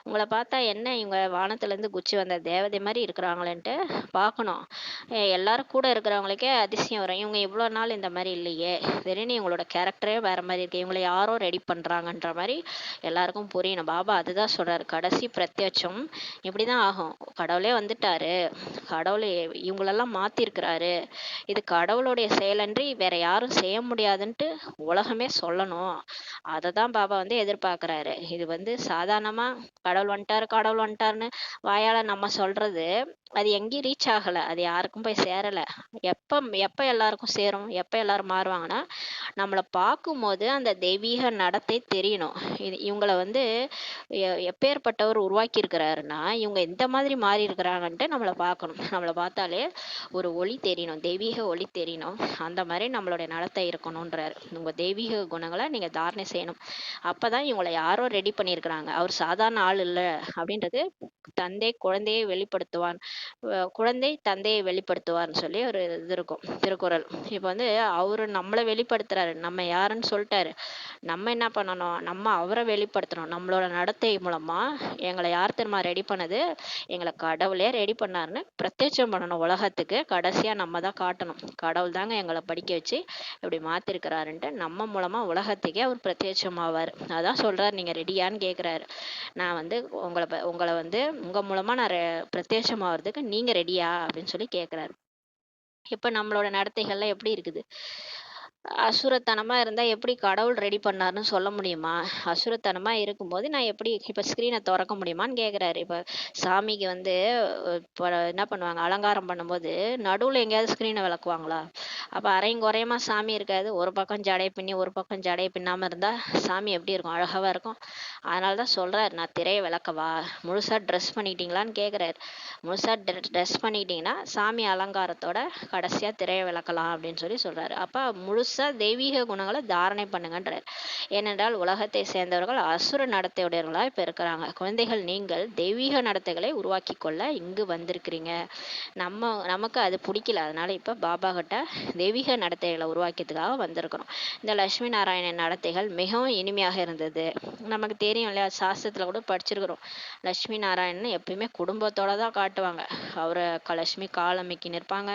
[SPEAKER 1] உங்களை பார்த்தா என்ன இவங்க வானத்துல இருந்து குச்சி வந்த தேவதை மாதிரி இருக்கிறாங்களேன்ட்டு பார்க்கணும். எல்லாரும் கூட இருக்கிறவங்களுக்கே அதிசயம் வரும். இவங்க இவ்வளோ நாள் இந்த மாதிரி இல்லையே, திடீர்னு இவங்களோட கேரக்டரே வேற மாதிரி இருக்கு, இவங்களை யாரோ ரெடி பண்றாங்கன்ற மாதிரி எல்லாருக்கும் புரியணும். பாபா அதுதான் சொல்றாரு. கடைசி பிரத்யட்சம் இப்படிதான் ஆகும். கடவுளே வந்துட்டாரு, கடவுள் இவங்களெல்லாம் மாத்திருக்கிறாரு, இது கடவுளுடைய செயலன்றி வேற யாரும் செய்ய முடியாதுன்ட்டு உலகமே சொல்லணும். அதை தான் பாபா வந்து எதிர்பார்க்கிறாரு. இது வந்து சாதாரணமா கடவுள் வந்துட்டாரு கடவுள் வந்துட்டாருன்னு வாயால நம்ம சொல்றது அது எங்கேயும் ரீச் ஆகல. அது யாருக்கும் போய் சேரல. எப்ப எப்ப எல்லாருக்கும் சேரும், எப்ப எல்லாரும் மாறுவாங்கன்னா நம்மளை பார்க்கும்போது அந்த தெய்வீக நடத்தை தெரியணும். இவங்களை வந்து எப்பேற்பட்டவர் உருவாக்கி இருக்கிறாருன்னா இவங்க எந்த மாதிரி மாறி இருக்கிறாங்கன்ட்டு நம்மளை பார்க்கணும். நம்மளை பார்த்தாலே ஒரு ஒளி தெரியணும், தெய்வீக ஒளி தெரியணும். அந்த மாதிரி நம்மளுடைய நடத்தை இருக்கணும்ன்றாரு. உங்க தெய்வீக குணங்களை நீங்க தாரணை செய்யணும். அப்பதான் இவங்களை யாரோ ரெடி பண்ணியிருக்கிறாங்க. அவர் சாதாரண ஆள் இல்லை அப்படின்றது தந்தை குழந்தையை வெளிப்படுத்துவான், குழந்தை தந்தையை வெளிப்படுத்துவார்னு சொல்லி ஒரு இது இருக்கும் திருக்குறள். இப்ப வந்து அவரு நம்மளை வெளிப்படுத்துறாரு, நம்ம யாருன்னு சொல்லிட்டாரு. நம்ம என்ன பண்ணணும், நம்ம அவரை வெளிப்படுத்தணும். நம்மளோட நடத்தை மூலமா எங்களை யார் தெரியுமா ரெடி பண்ணது, எங்களை கடவுளே ரெடி பண்ணாருன்னு பிரத்யட்சம் பண்ணணும் உலகத்துக்கு. கடைசியா நம்ம தான் காட்டணும், கடவுள் தாங்க எங்களை படிக்க வச்சு இப்படி மாத்திருக்கிறாருன்ட்டு நம்ம மூலமா உலகத்துக்கே அவர் பிரத்யட்சமாவார். அதான் சொல்றாரு, நீங்க ரெடியான்னு கேக்குறாரு. நான் வந்து உங்களை வந்து உங்க மூலமா நான் பிரத்யட்சமாவதுக்கு நீங்க ரெடியா அப்படின்னு சொல்லி கேக்குறாரு. இப்ப நம்மளோட நடத்தைகள்லாம் எப்படி இருக்குது? அசுரத்தனமா இருந்தா எப்படி கடவுள் ரெடி பண்ணாருன்னு சொல்ல முடியுமா? அசுரத்தனமா இருக்கும்போது நான் எப்படி இப்ப ஸ்கிரீனை திறக்க முடியுமான்னு கேக்குறாரு. இப்ப சாமிக்கு வந்து இப்ப என்ன பண்ணுவாங்க, அலங்காரம் பண்ணும்போது நடுவுல எங்கேயாவது ஸ்கிரீனை விளக்குவாங்களா? அப்ப அரையும் குறையுமா சாமி இருக்காது. ஒரு பக்கம் ஜடைய பின்னி ஒரு பக்கம் ஜடைய பின்னாம இருந்தா சாமி எப்படி இருக்கும், அழகாவா இருக்கும். அதனாலதான் சொல்றாரு, நான் திரையை விளக்கவா, முழுசா ட்ரெஸ் பண்ணிட்டீங்களான்னு கேக்குறாரு. முழுசா ட்ரெஸ் பண்ணிட்டீங்கன்னா சாமி அலங்காரத்தோட கடைசியா திரையை விளக்கலாம் அப்படின்னு சொல்லி சொல்றாரு. அப்ப முழுசா தெய்வீக குணங்களை தாரணை பண்ணுங்கன்றார். ஏனென்றால் உலகத்தை சேர்ந்தவர்கள் அசுர நடத்தையுடையவர்களா இப்ப இருக்கிறாங்க. குழந்தைகள், நீங்கள் தெய்வீக நடத்தைகளை உருவாக்கி கொள்ள இங்கு வந்திருக்கிறீங்க. நமக்கு அது பிடிக்கல, அதனால இப்ப பாபா கிட்ட தெய்வீக நடத்தைகளை உருவாக்கியதுக்காக வந்திருக்கிறோம். இந்த லட்சுமி நாராயணன் நடத்தைகள் மிகவும் இனிமையாக இருந்தது. நமக்கு தெரியும் இல்லையா, சாஸ்திரத்துல கூட படிச்சிருக்கிறோம். லட்சுமி நாராயணன் எப்பயுமே குடும்பத்தோட தான் காட்டுவாங்க. அவரை லட்சுமி காலமிக்கி நிற்பாங்க,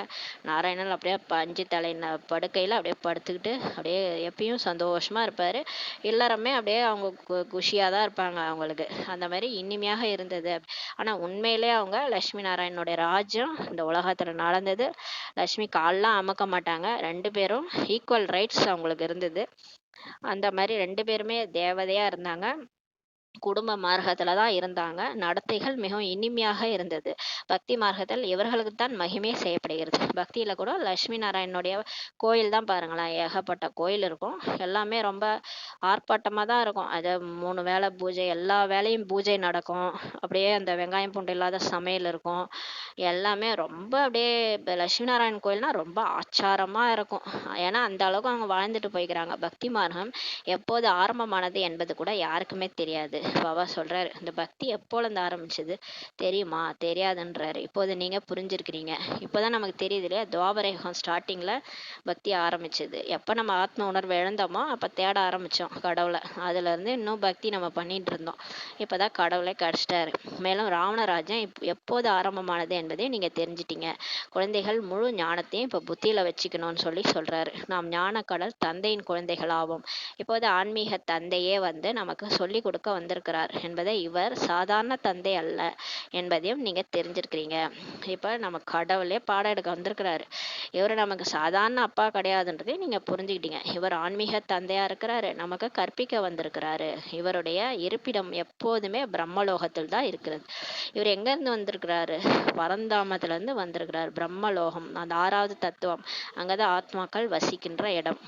[SPEAKER 1] நாராயணன் அப்படியே பஞ்சு தலை படுக்கையில அப்படியே படுத்துக்கிட்டு அப்படியே எப்பயும் சந்தோஷமா இருப்பாரு. எல்லாருமே அப்படியே அவங்க குஷியா தான் இருப்பாங்க அவங்களுக்கு. அந்த மாதிரி இனிமையாக இருந்தது. ஆனா உண்மையிலே அவங்க லட்சுமி நாராயணனுடைய ராஜ்யம் இந்த உலகத்துல நடந்தது. லட்சுமி கால்லாம் அமக்க மாட்டாங்க. 2 பேரும் ஈக்குவல் ரைட்ஸ் அவங்களுக்கு இருந்தது. அந்த மாதிரி 2 பேருமே தேவதையா இருந்தாங்க. குடும்ப மார்க்கத்துல தான் இருந்தாங்க. நடத்தைகள் மிகவும் இனிமையாக இருந்தது. பக்தி மார்க்கத்தில் இவர்களுக்கு தான் மகிமை செய்யப்படுகிறது. பக்தியில கூட லட்சுமி நாராயணனுடைய கோயில் தான் பாருங்களேன், ஏகப்பட்ட கோயில் இருக்கும். எல்லாமே ரொம்ப ஆர்ப்பாட்டமா தான் இருக்கும். அது 3 வேளை பூஜை, எல்லா வேளையும் பூஜை நடக்கும். அப்படியே அந்த வெங்காயம் பூண்டு இல்லாத சமையல் இருக்கும். எல்லாமே ரொம்ப அப்படியே இப்ப லட்சுமி நாராயணன் கோயில்னா ரொம்ப ஆச்சாரமா இருக்கும். ஏன்னா அந்த அளவுக்கு அவங்க வாழ்ந்துட்டு போய்க்கிறாங்க. பக்தி மார்க்கம் எப்போது ஆரம்பமானது என்பது கூட யாருக்குமே தெரியாது. பாபா சொல்றாரு, இந்த பக்தி எப்போலேருந்து ஆரம்பிச்சது தெரியுமா? தெரியாதுன்றாரு. இப்போது நீங்க புரிஞ்சிருக்கிறீங்க. இப்போதான் நமக்கு தெரியுது இல்லையா, துவாபர யுகம் ஸ்டார்டிங்ல பக்தி ஆரம்பிச்சது. எப்ப நம்ம ஆத்ம உணர்வு இழந்தோமோ அப்ப தேட ஆரம்பிச்சோம் கடவுளை. அதுல இருந்து இன்னும் பக்தி நம்ம பண்ணிட்டு இருந்தோம். இப்பதான் கடவுளை கிடைச்சிட்டாரு. மேலும் ராவணராஜ்யம் எப்போது ஆரம்பமானது என்பதையும் நீங்க தெரிஞ்சிட்டீங்க. குழந்தைகள் முழு ஞானத்தையும் இப்ப புத்தியில வச்சுக்கணும்னு சொல்றாரு. நாம் ஞான கடல் தந்தையின் குழந்தைகள் ஆவோம். இப்போது ஆன்மீக தந்தையே வந்து நமக்கு சொல்லி கொடுக்க வந்திருக்கிறார் என்பதை, இவர் சாதாரண தந்தை அல்ல என்பதையும் நீங்க தெரிஞ்சிருக்கிறீங்க. இப்ப நம்ம கடவுளே பாடம் எடுக்க வந்திருக்கிறாரு. இவர் நமக்கு சாதாரண அப்பா கிடையாதுன்றதையும் நீங்க புரிஞ்சுக்கிட்டீங்க. இவர் ஆன்மீக தந்தையா இருக்கிறாரு, நமக்கு கற்பிக்க வந்திருக்கிறாரு. இவருடைய இருப்பிடம் எப்போதுமே பிரம்மலோகத்தில் தான் இருக்கிறது. இவர் எங்க இருந்து வந்திருக்கிறாரு? பரந்தாமத்துல இருந்து வந்திருக்கிறார். பிரம்மலோகம், அந்த 6வது தத்துவம், அங்கதான் ஆத்மாக்கள் வசிக்கின்ற இடம்.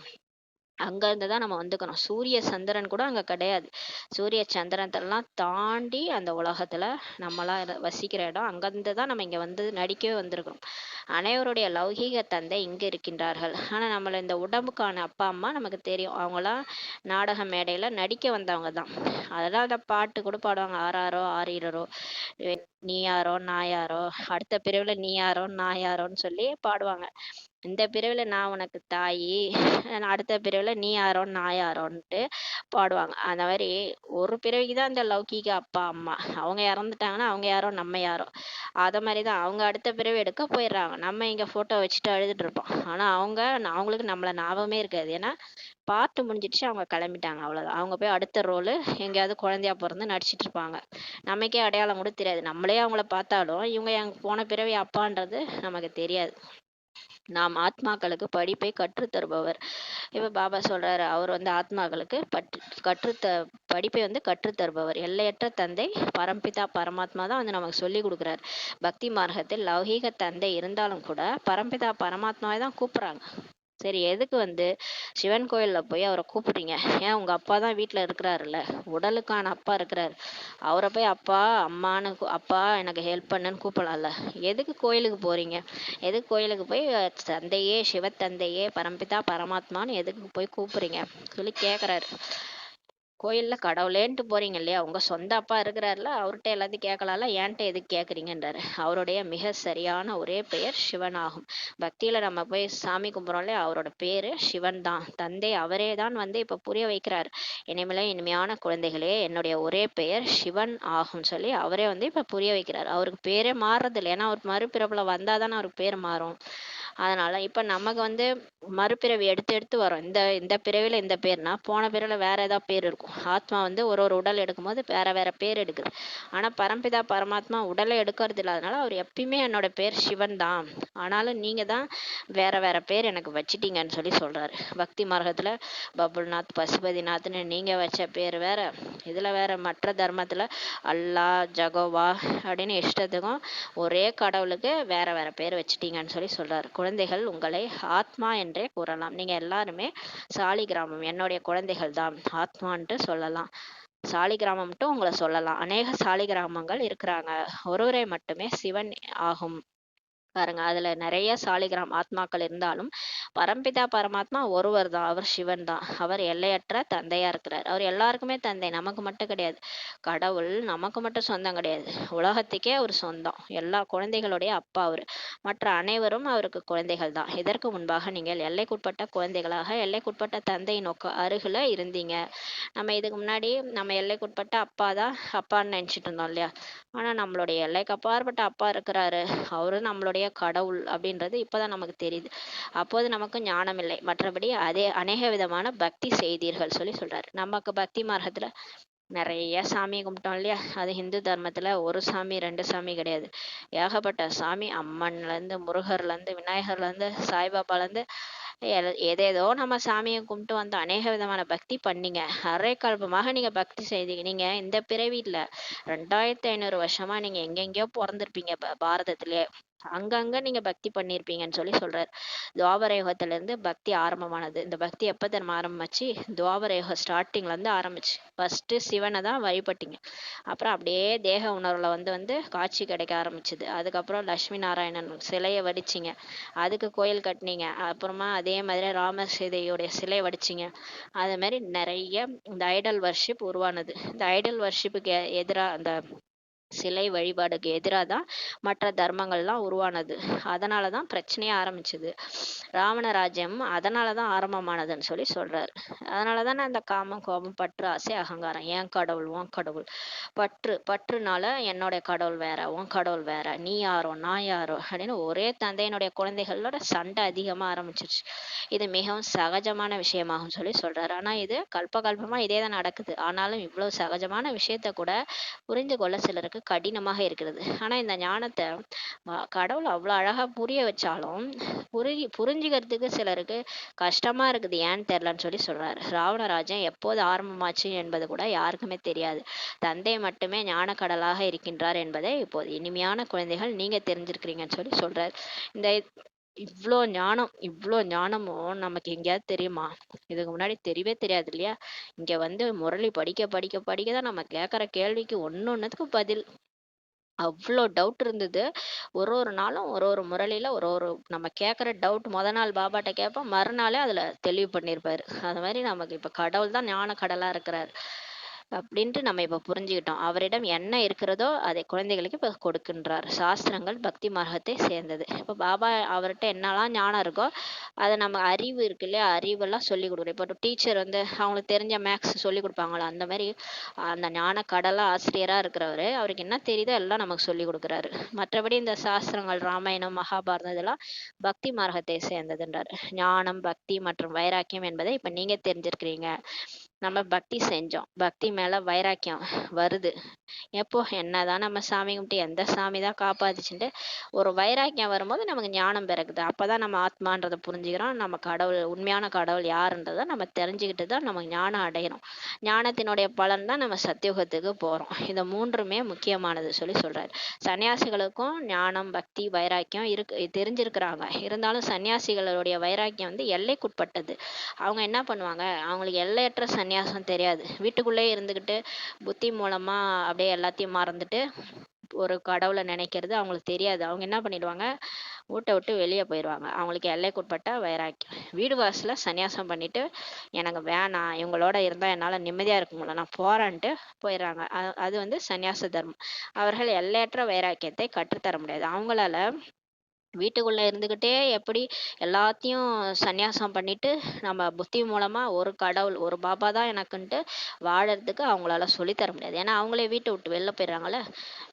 [SPEAKER 1] அங்க இருந்து தான் நம்ம வந்துக்கணும். சூரிய சந்திரன் கூட அங்க கிடையாது. சூரிய சந்திரனெல்லாம் தாண்டி அந்த உலகத்துல நம்மளாம் வசிக்கிற இடம். அங்கிருந்து தான் நம்ம இங்க வந்து நடிக்கவே வந்திருக்கோம். அனைவருடைய லௌகீக தந்தை இங்க இருக்கின்றார்கள். ஆனா நம்மள இந்த உடம்புக்கான அப்பா அம்மா நமக்கு தெரியும். அவங்களாம் நாடக மேடையில நடிக்க வந்தவங்க தான். அதெல்லாம் அந்த பாட்டு கூட பாடுவாங்க, ஆராரோ ஆரீரரோ, நீ யாரோ நான் யாரோ, அடுத்த பிரிவுல நீ யாரோ நான் யாரோன்னு சொல்லி பாடுவாங்க. இந்த பிரிவுல நான் உனக்கு தாயி, அடுத்த பிரிவுல நீ யாரோ நான் யாரோன்ட்டு பாடுவாங்க. அந்த மாதிரி ஒரு பிறவிக்கு தான் இந்த லௌகீக அப்பா அம்மா. அவங்க இறந்துட்டாங்கன்னா அவங்க யாரோ நம்ம யாரோ. அத மாதிரிதான் அவங்க அடுத்த பிறவி எடுக்க போயிடுறாங்க. நம்ம இங்க போட்டோ வச்சுட்டு அழுதுட்டு இருப்போம். ஆனா அவங்களுக்கு நம்மள ஞாபகமே இருக்காது. ஏன்னா பாட்டு முடிஞ்சிடுச்சு, அவங்க கிளம்பிட்டாங்க, அவ்வளவுதான். அவங்க போய் அடுத்த ரோலு எங்கேயாவது குழந்தையா பிறந்து நடிச்சிட்டு இருப்பாங்க. நமக்கே அடையாளம் கூட தெரியாது. நம்மளே அவங்கள பார்த்தாலும் இவங்க எங்க போன பிறவி அப்பான்றது நமக்கு தெரியாது. நாம் ஆத்மாக்களுக்கு படிப்பை கற்றுத் தருபவர். இப்ப பாபா சொல்றாரு, அவர் வந்து ஆத்மாக்களுக்கு படிப்பை வந்து கற்றுத் தருபவர். எல்லையற்ற தந்தை பரம்பிதா பரமாத்மா தான் வந்து நமக்கு சொல்லி கொடுக்குறாரு. பக்தி மார்க்கத்தில் லௌகீக தந்தை இருந்தாலும் கூட பரம்பிதா பரமாத்மாவை தான் கூப்பிடுறாங்க. சரி, எதுக்கு வந்து சிவன் கோயில்ல போய் அவரை கூப்பிடுறீங்க? ஏன் உங்க அப்பா தான் வீட்டுல இருக்கிறாருல்ல, உடலுக்கான அப்பா இருக்கிறாரு. அவரை போய் அப்பா அம்மான்னு அப்பா எனக்கு ஹெல்ப் பண்ணுன்னு கூப்பிடலாம்ல. எதுக்கு கோயிலுக்கு போறீங்க? எதுக்கு கோயிலுக்கு போய் தந்தையே சிவத்தந்தையே பரம்பிதா பரமாத்மான்னு எதுக்கு போய் கூப்பிடுறீங்க சொல்லி கேக்குறாரு. கோயில்ல கடவுளேன்ட்டு போறீங்க இல்லையா, உங்க சொந்த அப்பா இருக்கிறாருல, அவர்கிட்ட எல்லாத்தையும் கேட்கலாம்ல, ஏன்ட்ட எதுக்கு கேக்குறீங்கன்றாரு. அவருடைய மிக சரியான ஒரே பெயர் சிவன் ஆகும். பக்தியில நம்ம போய் சாமி கும்பிடுறோம் இல்லையா, அவரோட பேரு சிவன் தான். தந்தை அவரே தான் வந்து இப்ப புரிய வைக்கிறாரு. இனிமேல இனிமையான குழந்தைகளே, என்னுடைய ஒரே பெயர் சிவன் ஆகும் சொல்லி அவரே வந்து இப்ப புரிய வைக்கிறாரு. அவருக்கு பேரே மாறுறது இல்லை. ஏன்னா அவர் மறுபிறப்புல வந்தாதானே அவருக்கு பேர் மாறும். அதனால இப்ப நமக்கு வந்து மறுபிறவி எடுத்து எடுத்து வரும். இந்த இந்த பிறவில இந்த பேர்னா போன பிறவில வேற ஏதாவது பேர் இருக்கும். ஆத்மா வந்து ஒரு ஒரு உடல் எடுக்கும்போது வேற வேற பேர் எடுக்குது. ஆனா பரம்பிதா பரமாத்மா உடலை எடுக்கிறது இல்லை. அதனால அவர் எப்பயுமே என்னோட பேர் சிவன் தான். ஆனாலும் நீங்க தான் வேற வேற பேர் எனக்கு வச்சிட்டீங்கன்னு சொல்லி சொல்றாரு. பக்தி மார்க்கத்துல பபுல்நாத் பசுபதிநாத்னு நீங்க வச்ச பேர் வேற, இதுல வேற மற்ற தர்மத்துல அல்லா ஜகோவா அப்படின்னு இஷ்டத்துக்கும் ஒரே கடவுளுக்கு வேற வேற பேர் வச்சிட்டீங்கன்னு சொல்லி சொல்றாரு. குழந்தைகள் உங்களை ஆத்மா என்றே கூறலாம். நீங்க எல்லாருமே சாலிகிராமம் என்னுடைய குழந்தைகள் தான், ஆத்மான்ட்டு சொல்லலாம். சாலிகிராமம்ட்டு உங்களை சொல்லலாம். அநேக சாலிகிராமங்கள் இருக்கிறாங்க. ஒருவரை மட்டுமே சிவன் ஆகும். பாருங்க, அதுல நிறைய சாலிகிராம் ஆத்மாக்கள் இருந்தாலும் பரம்பிதா பரமாத்மா ஒருவர் தான். அவர் சிவன் தான். அவர் எல்லையற்ற தந்தையா இருக்கிறார். அவர் எல்லாருக்குமே தந்தை, நமக்கு மட்டும் கிடையாது. கடவுள் நமக்கு மட்டும் சொந்தம் கிடையாது, உலகத்துக்கே அவர் சொந்தம். எல்லா குழந்தைகளுடைய அப்பா அவரு. மற்ற அனைவரும் அவருக்கு குழந்தைகள் தான். இதற்கு முன்பாக நீங்கள் எல்லைக்குட்பட்ட குழந்தைகளாக எல்லைக்குட்பட்ட தந்தை நோக்க அருகில இருந்தீங்க. நம்ம இதுக்கு முன்னாடி நம்ம எல்லைக்குட்பட்ட அப்பா தான் அப்பான்னு நினைச்சிட்டு இருந்தோம் இல்லையா. ஆனா நம்மளுடைய எல்லைக்கு அப்பாற்பட்ட அப்பா இருக்கிறாரு, அவரு நம்மளுடைய கடவுள் அப்படின்றது இப்பதான் நமக்கு தெரியுது. அப்போது நமக்கு ஞானம் இல்லை. மற்றபடி அதே அநேக விதமான பக்தி செய்தீர்கள் சொல்லி சொல்றாரு. நமக்கு பக்தி மார்க்கத்துல நிறைய சாமி கும்பிட்டோம் இல்லையா. அது ஹிந்து தர்மத்துல ஒரு சாமி ரெண்டு சாமி கிடையாது, ஏகப்பட்ட சாமி. அம்மன்ல இருந்து முருகர்ல இருந்து விநாயகர்ல இருந்து சாய்பாபால இருந்து ஏதேதோ நம்ம சாமியை கும்பிட்டு வந்து அநேக விதமான பக்தி பண்ணீங்க. அரை கல்பமாக நீங்க பக்தி செய்தீங்க. நீங்க இந்த பிறவி இல்ல, 2500 வருஷமா நீங்க எங்கெங்கேயோ பிறந்திருப்பீங்க பாரதத்திலே. அங்கங்க நீங்க பக்தி பண்ணியிருப்பீங்கன்னு சொல்லி சொல்றாரு. துவாபர யுகத்துல இருந்து பக்தி ஆரம்பமானது. இந்த பக்தி எப்ப தெரியுமா ஆரம்பிச்சு? துவாபர யுகம் ஸ்டார்டிங்ல இருந்து ஆரம்பிச்சு. ஃபர்ஸ்ட் சிவனை தான் வழிபட்டீங்க. அப்புறம் அப்படியே தேக உணர்வுல வந்து வந்து காட்சி கிடைக்க ஆரம்பிச்சது. அதுக்கப்புறம் லட்சுமி நாராயணன் சிலையை வடிச்சிங்க, அதுக்கு கோயில் கட்டினீங்க. அப்புறமா அதே மாதிரி ராமர் சீதையுடைய சிலை வடிச்சிங்க. அது மாதிரி நிறைய இந்த ஐடல் வர்ஷிப் உருவானது. இந்த ஐடல் வர்ஷிப்புக்கு எதிராக, அந்த சிலை வழிபாடுக்கு எதிராக தான் மற்ற தர்மங்கள்லாம் உருவானது. அதனால தான் பிரச்சனையே ஆரம்பிச்சது. ராவண ராஜ்யம் அதனால தான் ஆரம்பமானதுன்னு சொல்லி சொல்றாரு. அதனால தானே அந்த காமம், கோபம், பற்று, ஆசை, அகங்காரம். ஏன் கடவுள், உன் கடவுள். பற்றுனால என்னுடைய கடவுள் வேற, உன் கடவுள் வேற, நீ யாரோ நான் யாரோ அப்படின்னு ஒரே தந்தையினுடைய குழந்தைகளோட சண்டை அதிகமாக ஆரம்பிச்சிருச்சு. இது மிகவும் சகஜமான விஷயமாகும் சொல்லி சொல்றாரு. ஆனா இது கல்பமா இதே தான் நடக்குது. ஆனாலும் இவ்வளவு சகஜமான விஷயத்த கூட புரிந்து கொள்ள சிலருக்கு கடினமாக இருக்கிறது. ஆனா இந்த ஞானத்தை கடவுள் அவ்வளவு அழகா புரிய வச்சாலும் புரிஞ்சுக்கிறதுக்கு சிலருக்கு கஷ்டமா இருக்குது. ஏன்னு தெரியலன்னு சொல்லி சொல்றாரு. ராவணராஜ்யம் எப்போது ஆரம்பமாச்சு என்பது கூட யாருக்குமே தெரியாது. தந்தை மட்டுமே ஞான கடலாக இருக்கின்றார் என்பதை இப்போது இனிமையான குழந்தைகள் நீங்க தெரிஞ்சிருக்கிறீங்கன்னு சொல்லி சொல்றாரு. இந்த இவ்வளோ ஞானமும் நமக்கு எங்கேயாவது தெரியுமா? இதுக்கு முன்னாடி தெரியவே தெரியாது இல்லையா? இங்க வந்து முரளி படிக்க படிக்க படிக்கதான் நம்ம கேட்குற கேள்விக்கு ஒன்னொன்னுத்துக்கு பதில். அவ்வளோ டவுட் இருந்தது. ஒரு ஒரு நாளும் ஒரு ஒரு முரளியில ஒரு ஒரு நம்ம கேட்குற டவுட் நாள் பாபாட்ட கேட்போம், மறுநாளே அதுல தெளிவு பண்ணியிருப்பாரு. அது மாதிரி நமக்கு இப்ப கடவுள் தான் ஞான கடலா இருக்கிறாரு அப்படின்ட்டு நம்ம இப்ப புரிஞ்சுக்கிட்டோம். அவரிடம் என்ன இருக்கிறதோ அதை குழந்தைகளுக்கு இப்ப கொடுக்கின்றார். சாஸ்திரங்கள் பக்தி மார்க்கத்தை சேர்ந்தது. இப்ப பாபா அவர்கிட்ட என்னெல்லாம் ஞானம் இருக்கோ அதை நம்ம அறிவு இருக்கு இல்லையா, அறிவெல்லாம் சொல்லி கொடுக்குறோம். இப்போ டீச்சர் வந்து அவங்களுக்கு தெரிஞ்ச மேக்ஸ் சொல்லி கொடுப்பாங்களா, அந்த மாதிரி அந்த ஞான கடலா ஆசிரியரா இருக்கிறவரு அவருக்கு என்ன தெரியுதோ எல்லாம் நமக்கு சொல்லி கொடுக்குறாரு. மற்றபடி இந்த சாஸ்திரங்கள் ராமாயணம், மகாபாரதம் இதெல்லாம் பக்தி மார்க்கத்தை சேர்ந்ததுன்றாரு. ஞானம், பக்தி மற்றும் வைராக்கியம் என்பதை இப்ப நீங்க தெரிஞ்சிருக்கிறீங்க. நம்ம பக்தி செஞ்சோம், பக்தி மேல வைராக்கியம் வருது. எப்போ என்னதான் நம்ம சாமி கும்பிட்டு எந்த சாமி தான் காப்பாத்துச்சுன்ட்டு ஒரு வைராக்கியம் வரும்போது நமக்கு ஞானம் பிறகுது. அப்பதான் நம்ம ஆத்மான்றதை புரிஞ்சுக்கிறோம். நம்ம கடவுள், உண்மையான கடவுள் யாருன்றதை நம்ம தெரிஞ்சுக்கிட்டு தான் நம்ம ஞானம் அடையணும். ஞானத்தினுடைய பலன் தான் நம்ம சத்தியுகத்துக்கு போறோம். இந்த மூன்றுமே முக்கியமானது சொல்லி சொல்றாரு. சன்னியாசிகளுக்கும் ஞானம், பக்தி, வைராக்கியம் தெரிஞ்சிருக்கிறாங்க. இருந்தாலும் சன்னியாசிகளுடைய வைராக்கியம் வந்து எல்லைக்குட்பட்டது. அவங்க என்ன பண்ணுவாங்க, அவங்களுக்கு எல்லையற்ற சந்நியாசம் தெரியாது. வீட்டுக்குள்ளே இருந்துக்கிட்டு புத்தி மூலமா அப்படியே எல்லாத்தையும் மறந்துட்டு ஒரு கடவுளை நினைக்கிறது அவங்களுக்கு தெரியாது. அவங்க என்ன பண்ணிடுவாங்க, வீட்டை விட்டு வெளியே போயிடுவாங்க. அவங்களுக்கு எல்லைக்குட்பட்ட வைராக்கியம். வீடு வாசல சன்னியாசம் பண்ணிட்டு எனக்கு வேணாம், இவங்களோட இருந்தால் என்னால் நிம்மதியாக இருக்க முடியல, நான் போறேன்ட்டு போயிடுறாங்க. அது வந்து சன்னியாச தர்மம். அவர்கள் எல்லையற்ற வைராக்கியத்தை கற்றுத்தர முடியாது. அவங்களால வீட்டுக்குள்ள இருந்துகிட்டே எப்படி எல்லாத்தையும் சந்நியாசம் பண்ணிட்டு நம்ம புத்தி மூலமா ஒரு கடவுள், ஒரு பாபா தான் எனக்குன்ட்டு வாழறதுக்கு அவங்களால சொல்லித்தர முடியாது. ஏன்னா அவங்களே வீட்டை விட்டு வெளில போயிடுறாங்கல்ல.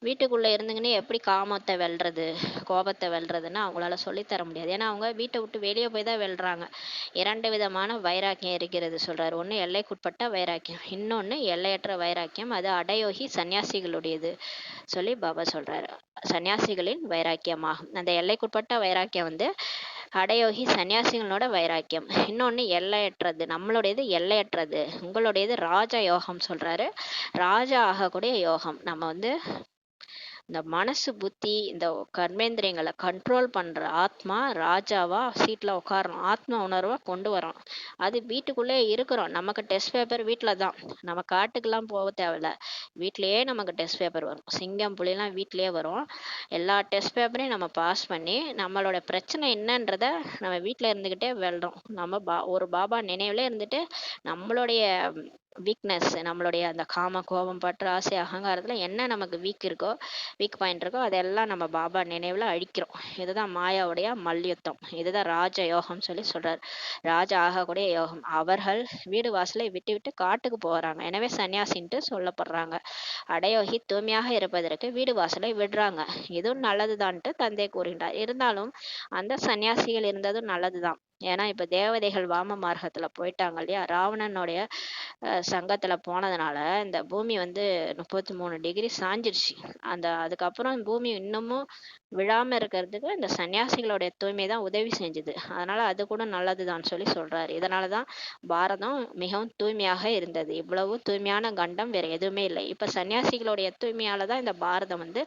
[SPEAKER 1] வீட்டுக்குள்ள இருந்துங்கன்னே எப்படி காமத்தை வெல்றது, கோபத்தை வெல்றதுன்னு அவங்களால சொல்லித்தர முடியாது. ஏன்னா அவங்க வீட்டை விட்டு வெளியே போய் தான் வெல்றாங்க. 2 விதமான வைராக்கியம் இருக்கிறது சொல்றாரு. ஒண்ணு எல்லைக்குட்பட்ட வைராக்கியம், இன்னொன்னு எல்லையற்ற வைராக்கியம். அது அடயோகி சன்னியாசிகளுடையது சொல்லி பாபா சொல்றாரு. சன்னியாசிகளின் வைராக்கியமாகும். அந்த எல்லைக்குட்பட்ட வைராக்கியம் வந்து அடயோகி சன்னியாசிகளோட வைராக்கியம். இன்னொன்னு எல்லையற்றது, நம்மளுடையது எல்லையற்றது. உங்களுடையது ராஜ யோகம் சொல்றாரு. ராஜா ஆகக்கூடிய யோகம். நம்ம வந்து இந்த மனசு, புத்தி, இந்த கர்மேந்திரியங்களை கண்ட்ரோல் பண்ற ஆத்மா ராஜாவா சீட்ல உட்காரணும். ஆத்ம உணர்வை கொண்டு வரோம். அது வீட்டுக்குள்ளே இருக்கிறோம். நமக்கு டெஸ்ட் பேப்பர் வீட்டில தான். நம்ம காட்டுக்கெல்லாம் போக தேவையில்ல. வீட்லயே நமக்கு டெஸ்ட் பேப்பர் வரும். சிங்கம், புலிலாம் வீட்லயே வரும். எல்லா டெஸ்ட் பேப்பரையும் நம்ம பாஸ் பண்ணி நம்மளோட பிரச்சனை என்னன்றத நம்ம வீட்டில் இருந்துக்கிட்டே வெல்றோம். நம்ம ஒரு பாபா நினைவுல இருந்துட்டு நம்மளுடைய வீக்னஸ், நம்மளுடைய அந்த காம, கோபம், பற்று, ஆசை, அகங்காரத்துல என்ன நமக்கு வீக் பாயிண்ட் இருக்கோ அதெல்லாம் நம்ம பாபா நினைவுல அழிக்கிறோம். இதுதான் மாயாவுடைய மல்யுத்தம். இதுதான் ராஜ யோகம் சொல்லி சொல்றாரு. ராஜா ஆகக்கூடிய யோகம். அவர்கள் வீடு வாசலை விட்டு விட்டு காட்டுக்கு போறாங்க. எனவே சன்னியாசின்ட்டு சொல்லப்படுறாங்க. அடயோகி தூய்மையாக இருப்பதற்கு வீடு வாசலை விடுறாங்க. இதுவும் நல்லதுதான்ட்டு தந்தை கூறுகின்றார். இருந்தாலும் அந்த சன்னியாசிகள் இருந்ததும் நல்லதுதான். ஏன்னா இப்ப தேவதைகள் வாம மார்க்கத்துல போயிட்டாங்க இல்லையா. ராவணனுடைய சங்கத்துல போனதுனால இந்த பூமி வந்து 33 டிகிரி சாஞ்சிருச்சு. அதுக்கப்புறம் பூமி இன்னமும் விழாம இருக்கிறதுக்கு இந்த சன்னியாசிகளுடைய தூய்மை தான் உதவி செஞ்சுது. அதனால அது கூட நல்லதுதான் சொல்லி சொல்றாரு. இதனாலதான் பாரதம் மிகவும் தூய்மையாக இருந்தது. இவ்வளவு தூய்மையான கண்டம் வேற எதுவுமே இல்லை. இப்ப சன்னியாசிகளுடைய தூய்மையாலதான் இந்த பாரதம் வந்து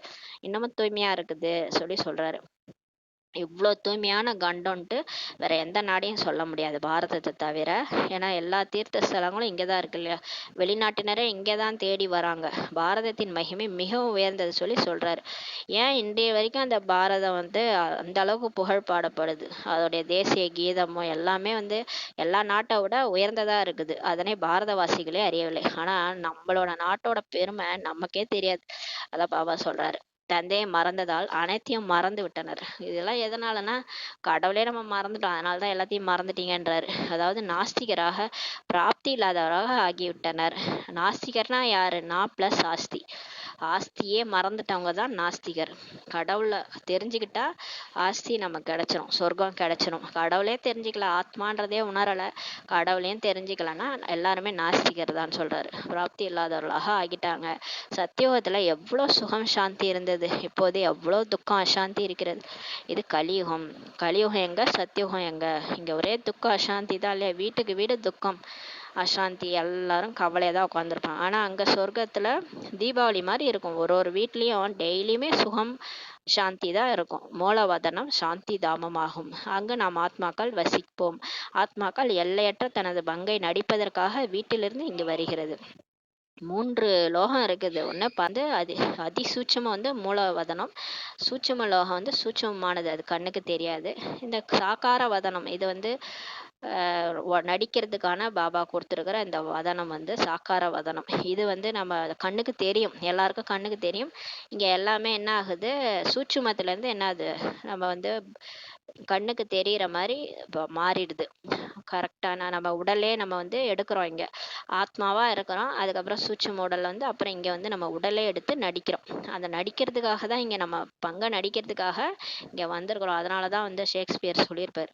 [SPEAKER 1] இன்னமும் தூய்மையா இருக்குது சொல்லி சொல்றாரு. இவ்வளோ தூய்மையான கண்டம்ன்ட்டு வேற எந்த நாடையும் சொல்ல முடியாது பாரதத்தை தவிர. ஏன்னா எல்லா தீர்த்த ஸ்தலங்களும் இங்கதான் இருக்கு இல்லையா. வெளிநாட்டினரே இங்கதான் தேடி வராங்க. பாரதத்தின் மகிமை மிகவும் உயர்ந்தது சொல்லி சொல்றாரு. ஏன் இன்றைய வரைக்கும் அந்த பாரதம் வந்து அந்த அளவுக்கு புகழ் பாடப்படுது. அதோடைய தேசிய கீதமும் எல்லாமே வந்து எல்லா நாட்டை விட உயர்ந்ததா இருக்குது. அதனை பாரதவாசிகளே அறியவில்லை. ஆனா நம்மளோட நாட்டோட பெருமை நமக்கே தெரியாது. அதான் பாபா சொல்றாரு, தந்தையை மறந்ததால் அனைத்தையும் மறந்து விட்டனர். இதெல்லாம் எதனாலனா கடவுளே நம்ம மறந்துட்டோம், அதனாலதான் எல்லாத்தையும் மறந்துட்டீங்கன்றாரு. அதாவது நாஸ்திகராக, பிராப்தி இல்லாதவராக ஆகிவிட்டனர். நாஸ்திகர்னா யாரு? நான் பிளஸ் ஆஸ்தி. ஆஸ்தியே மறந்துட்டவங்க தான் நாஸ்திகர். கடவுளை தெரிஞ்சுக்கிட்டா ஆஸ்தி நமக்கு கிடைச்சிரும், சொர்க்கம் கிடைச்சிரும். கடவுளே தெரிஞ்சுக்கல, ஆத்மான்றதே உணரல, கடவுளையும் தெரிஞ்சுக்கலன்னா எல்லாருமே நாஸ்திகர் தான் சொல்றாரு. பிராப்தி இல்லாதவர்களாக ஆகிட்டாங்க. சத்தியோகத்துல எவ்வளவு சுகம் சாந்தி இருந்தது, இப்போது எவ்வளவு துக்கம் அசாந்தி இருக்கிறது. இது கலியுகம். கலியுகம் எங்க, சத்தியுகம் எங்க? இங்க ஒரே துக்கம் அசாந்தி தான் இல்லையா. வீட்டுக்கு வீடு துக்கம் அசாந்தி, எல்லாரும் கவலையா தான் உட்காந்துருப்பாங்க. ஆனா அங்க சொர்க்கத்துல தீபாவளி மாதிரி இருக்கும். ஒரு ஒரு வீட்லயும் டெய்லியுமே சுகம் சாந்தி தான் இருக்கும். மூலவதனம் சாந்தி தாமமாகும். அங்கு நாம் ஆத்மாக்கள் வசிப்போம். ஆத்மாக்கள் எல்லையற்ற தனது பங்கை நடிப்பதற்காக வீட்டிலிருந்து இங்கு வருகிறது. 3 லோகம் இருக்குது. ஒன்று வந்து அதிசூட்சமாக வந்து மூலவதனம், சூட்சும லோகம் வந்து சூட்சமானது, அது கண்ணுக்கு தெரியாது. இந்த சாக்கார வதனம் இது வந்து நடிக்கிறதுக்கான பாபா கொடுத்துருக்கிற இந்த வதனம் வந்து சாக்கார வதனம். இது வந்து நம்ம கண்ணுக்கு தெரியும், எல்லாருக்கும் கண்ணுக்கு தெரியும். இங்க எல்லாமே என்ன ஆகுது, சூட்சுமத்துல இருந்து என்ன ஆகுது, நம்ம வந்து கண்ணுக்கு தெரியிற மாதிரி மாறிடுது. கரெக்டான நம்ம உடலே நம்ம வந்து எடுக்கிறோம், இங்க ஆத்மாவா இருக்கிறோம். அதுக்கப்புறம் சூட்சும உடல்ல வந்து அப்புறம் இங்க வந்து நம்ம உடலே எடுத்து நடிக்கிறோம். அந்த நடிக்கிறதுக்காக தான் இங்க நம்ம பங்க நடிக்கிறதுக்காக இங்க வந்திருக்கிறோம். அதனாலதான் வந்து ஷேக்ஸ்பியர் சொல்லியிருப்பாரு,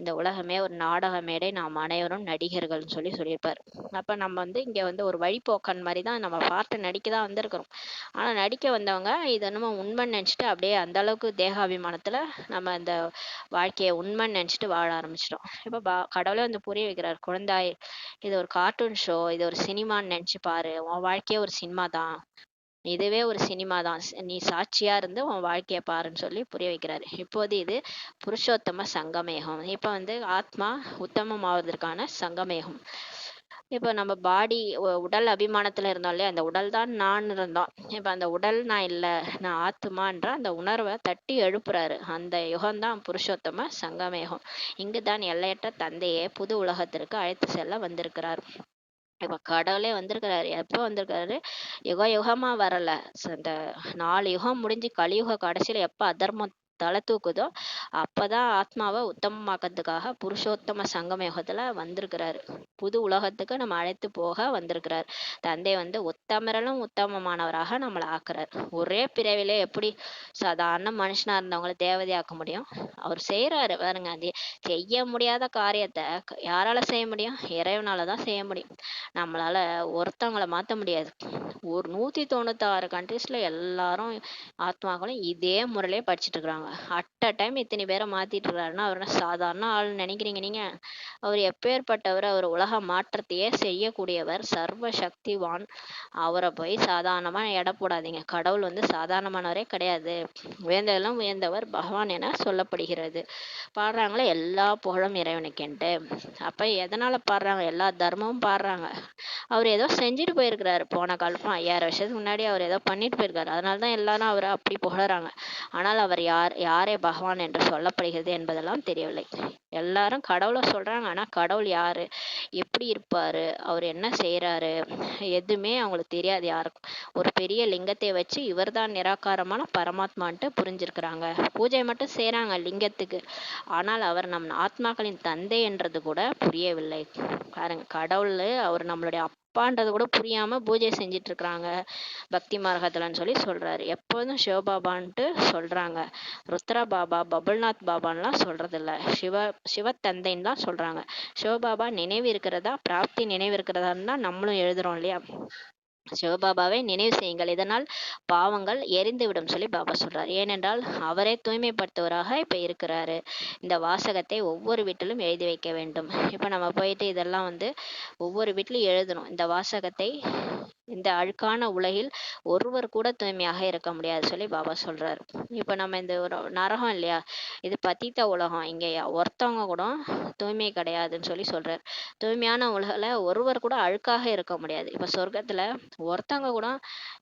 [SPEAKER 1] இந்த உலகமே ஒரு நாடக மேடை, நாம் அனைவரும் நடிகர்கள்னு சொல்லியிருப்பாரு. அப்ப நம்ம வந்து இங்க வந்து ஒரு வழிபோக்கன் மாதிரி தான் நம்ம பார்த்து நடிக்க தான் வந்திருக்கிறோம். ஆனா நடிக்க வந்தவங்க இதை நம்ம உண்மைன்னு நினைச்சிட்டு அப்படியே அந்த அளவுக்கு தேகாபிமானத்துல நம்ம இந்த வாழ்க்கையை உண்மைன்னு நினைச்சிட்டு வாழ ஆரம்பிச்சிட்டோம். இப்ப கடவுளே வந்து புரிய வைக்கிறார், குழந்தாய், இது ஒரு கார்ட்டூன் ஷோ, இது ஒரு சினிமான்னு நினைச்சு பாரு, உன் வாழ்க்கையே ஒரு சினிமா தான், இதுவே ஒரு சினிமா தான், நீ சாட்சியா இருந்து உன் வாழ்க்கைய பாருன்னு சொல்லி புரிய வைக்கிறாரு. இப்போது இது புருஷோத்தம சங்கமேகம். இப்ப வந்து ஆத்மா உத்தமம் ஆவதற்கான சங்கமேகம். இப்ப நம்ம பாடி உடல் அபிமானத்துல இருந்தோம் இல்லையா, அந்த உடல் தான் நான் இருந்தோம். இப்ப அந்த உடல் நான் இல்ல, நான் ஆத்மான்ற அந்த உணர்வை தட்டி எழுப்புறாரு. அந்த யுகம்தான் புருஷோத்தம சங்கமேகம். இங்குதான் எல்லையற்ற தந்தையே புது உலகத்திற்கு அழைத்து செல்ல வந்திருக்கிறார். இப்ப கடவுளே வந்திருக்கிறாரு. எப்ப வந்திருக்காரு, யுக யுகமா வரல. இந்த 4 யுகம் முடிஞ்சு கலியுக கடைசியில எப்ப அதர்மம் தலை தூக்குதோ அப்பதான் ஆத்மாவை உத்தமமாக்கிறதுக்காக புருஷோத்தம சங்கம யுகத்துல வந்திருக்கிறாரு. புது உலகத்துக்கு நம்ம அழைத்து போக வந்திருக்கிறார். தந்தை வந்து உத்தமரலும் உத்தமமானவராக நம்மளை ஆக்குறார். ஒரே பிறவிலே எப்படி சாதாரண மனுஷனா இருந்தவங்களை தேவதையாக்க முடியும்? அவர் செய்யறாரு பாருங்க. அது செய்ய முடியாத காரியத்தை யாரால செய்ய முடியும்? இறைவனாலதான் செய்ய முடியும். நம்மளால ஒருத்தவங்களை மாத்த முடியாது. ஒரு 196 கண்ட்ரீஸ்ல எல்லாரும் ஆத்மாக்களும் இதே முறையிலே படிச்சுட்டு இருக்கிறாங்க. அட் அ டைம் இத்தனை பேரை மாத்திட்டு இருக்காருன்னா அவர் சாதாரண ஆள் நினைக்கிறீங்க நீங்க? அவர் எப்பேற்பட்டவர், அவர் உலக மாற்றத்தையே செய்யக்கூடியவர், சர்வ சக்திவான். அவரை போய் சாதாரணமா எடை போடாதீங்க. கடவுள் வந்து சாதாரணமானவரே கிடையாது. உயர்ந்ததெல்லாம் உயர்ந்தவர் பகவான் என சொல்லப்படுகிறது. பாடுறாங்களே எல்லா புகழும் இறைவனுக்கென்ட்டு. அப்ப எதனால பாடுறாங்க? எல்லா தர்மமும் பாடுறாங்க. அவர் ஏதோ செஞ்சுட்டு போயிருக்கிறாரு. போன காலமா 5000 வருஷத்துக்கு முன்னாடி அவர் ஏதோ பண்ணிட்டு போயிருக்காரு. அதனாலதான் எல்லாரும் அவரை அப்படி புகழறாங்க. ஆனால் அவர் யாரே பகவான் என்று சொல்லப்படுகிறது என்பதெல்லாம் தெரியவில்லை. எல்லாரும் கடவுளை சொல்றாங்க, ஆனா கடவுள் யாரு, எப்படி இருப்பாரு, அவர் என்ன செய்யறாரு, எதுவுமே அவங்களுக்கு தெரியாது யாருக்கும். ஒரு பெரிய லிங்கத்தை வச்சு இவர்தான் நிராகாரமான பரமாத்மான்ட்டு புரிஞ்சிருக்கிறாங்க. பூஜை மட்டும் செய்யறாங்க லிங்கத்துக்கு. ஆனால் அவர் நம் ஆத்மாக்களின் தந்தை என்றது கூட புரியவில்லை. பாருங்க, கடவுள் அவர் நம்மளுடைய தப்பான்றது கூட புரியாம பூஜை செஞ்சிட்டு இருக்கிறாங்க பக்தி மார்க்கத்துலன்னு சொல்லி சொல்றாரு. எப்போதும் சிவபாபான்ட்டு சொல்றாங்க. ருத்ரா பாபா, பபுல்நாத் பாபான்லாம் சொல்றது இல்ல. சிவத்தந்தைன்னு தான் சொல்றாங்க. சிவபாபா நினைவு இருக்கிறதா, பிராப்தி நினைவு இருக்கிறதான்னு தான் நம்மளும் எழுதுறோம் இல்லையா? சிவபாபாவை நினைவு செய்யுங்கள், இதனால் பாவங்கள் எரிந்துவிடும் சொல்லி பாபா சொல்றாரு. ஏனென்றால் அவரே தூய்மைப்படுத்துவராக இப்ப இருக்கிறாரு. இந்த வாசகத்தை ஒவ்வொரு வீட்டிலும் எழுதி வைக்க வேண்டும். இப்ப நம்ம போயிட்டு இதெல்லாம் வந்து ஒவ்வொரு வீட்டிலும் எழுதணும். இந்த வாசகத்தை இந்த அழுக்கான உலகில் ஒருவர் கூட தூய்மையாக இருக்க முடியாது சொல்லி பாபா சொல்றாரு. இப்ப நம்ம இந்த ஒரு நரகம் இல்லையா, இது பத்தித்த உலகம். இங்க ஒருத்தவங்க கூட தூய்மை கிடையாதுன்னு சொல்லி சொல்றாரு. தூய்மையான உலகில் ஒருவர் கூட அழுக்காக இருக்க முடியாது. இப்ப சொர்க்கத்துல ஒருத்தவங்க கூட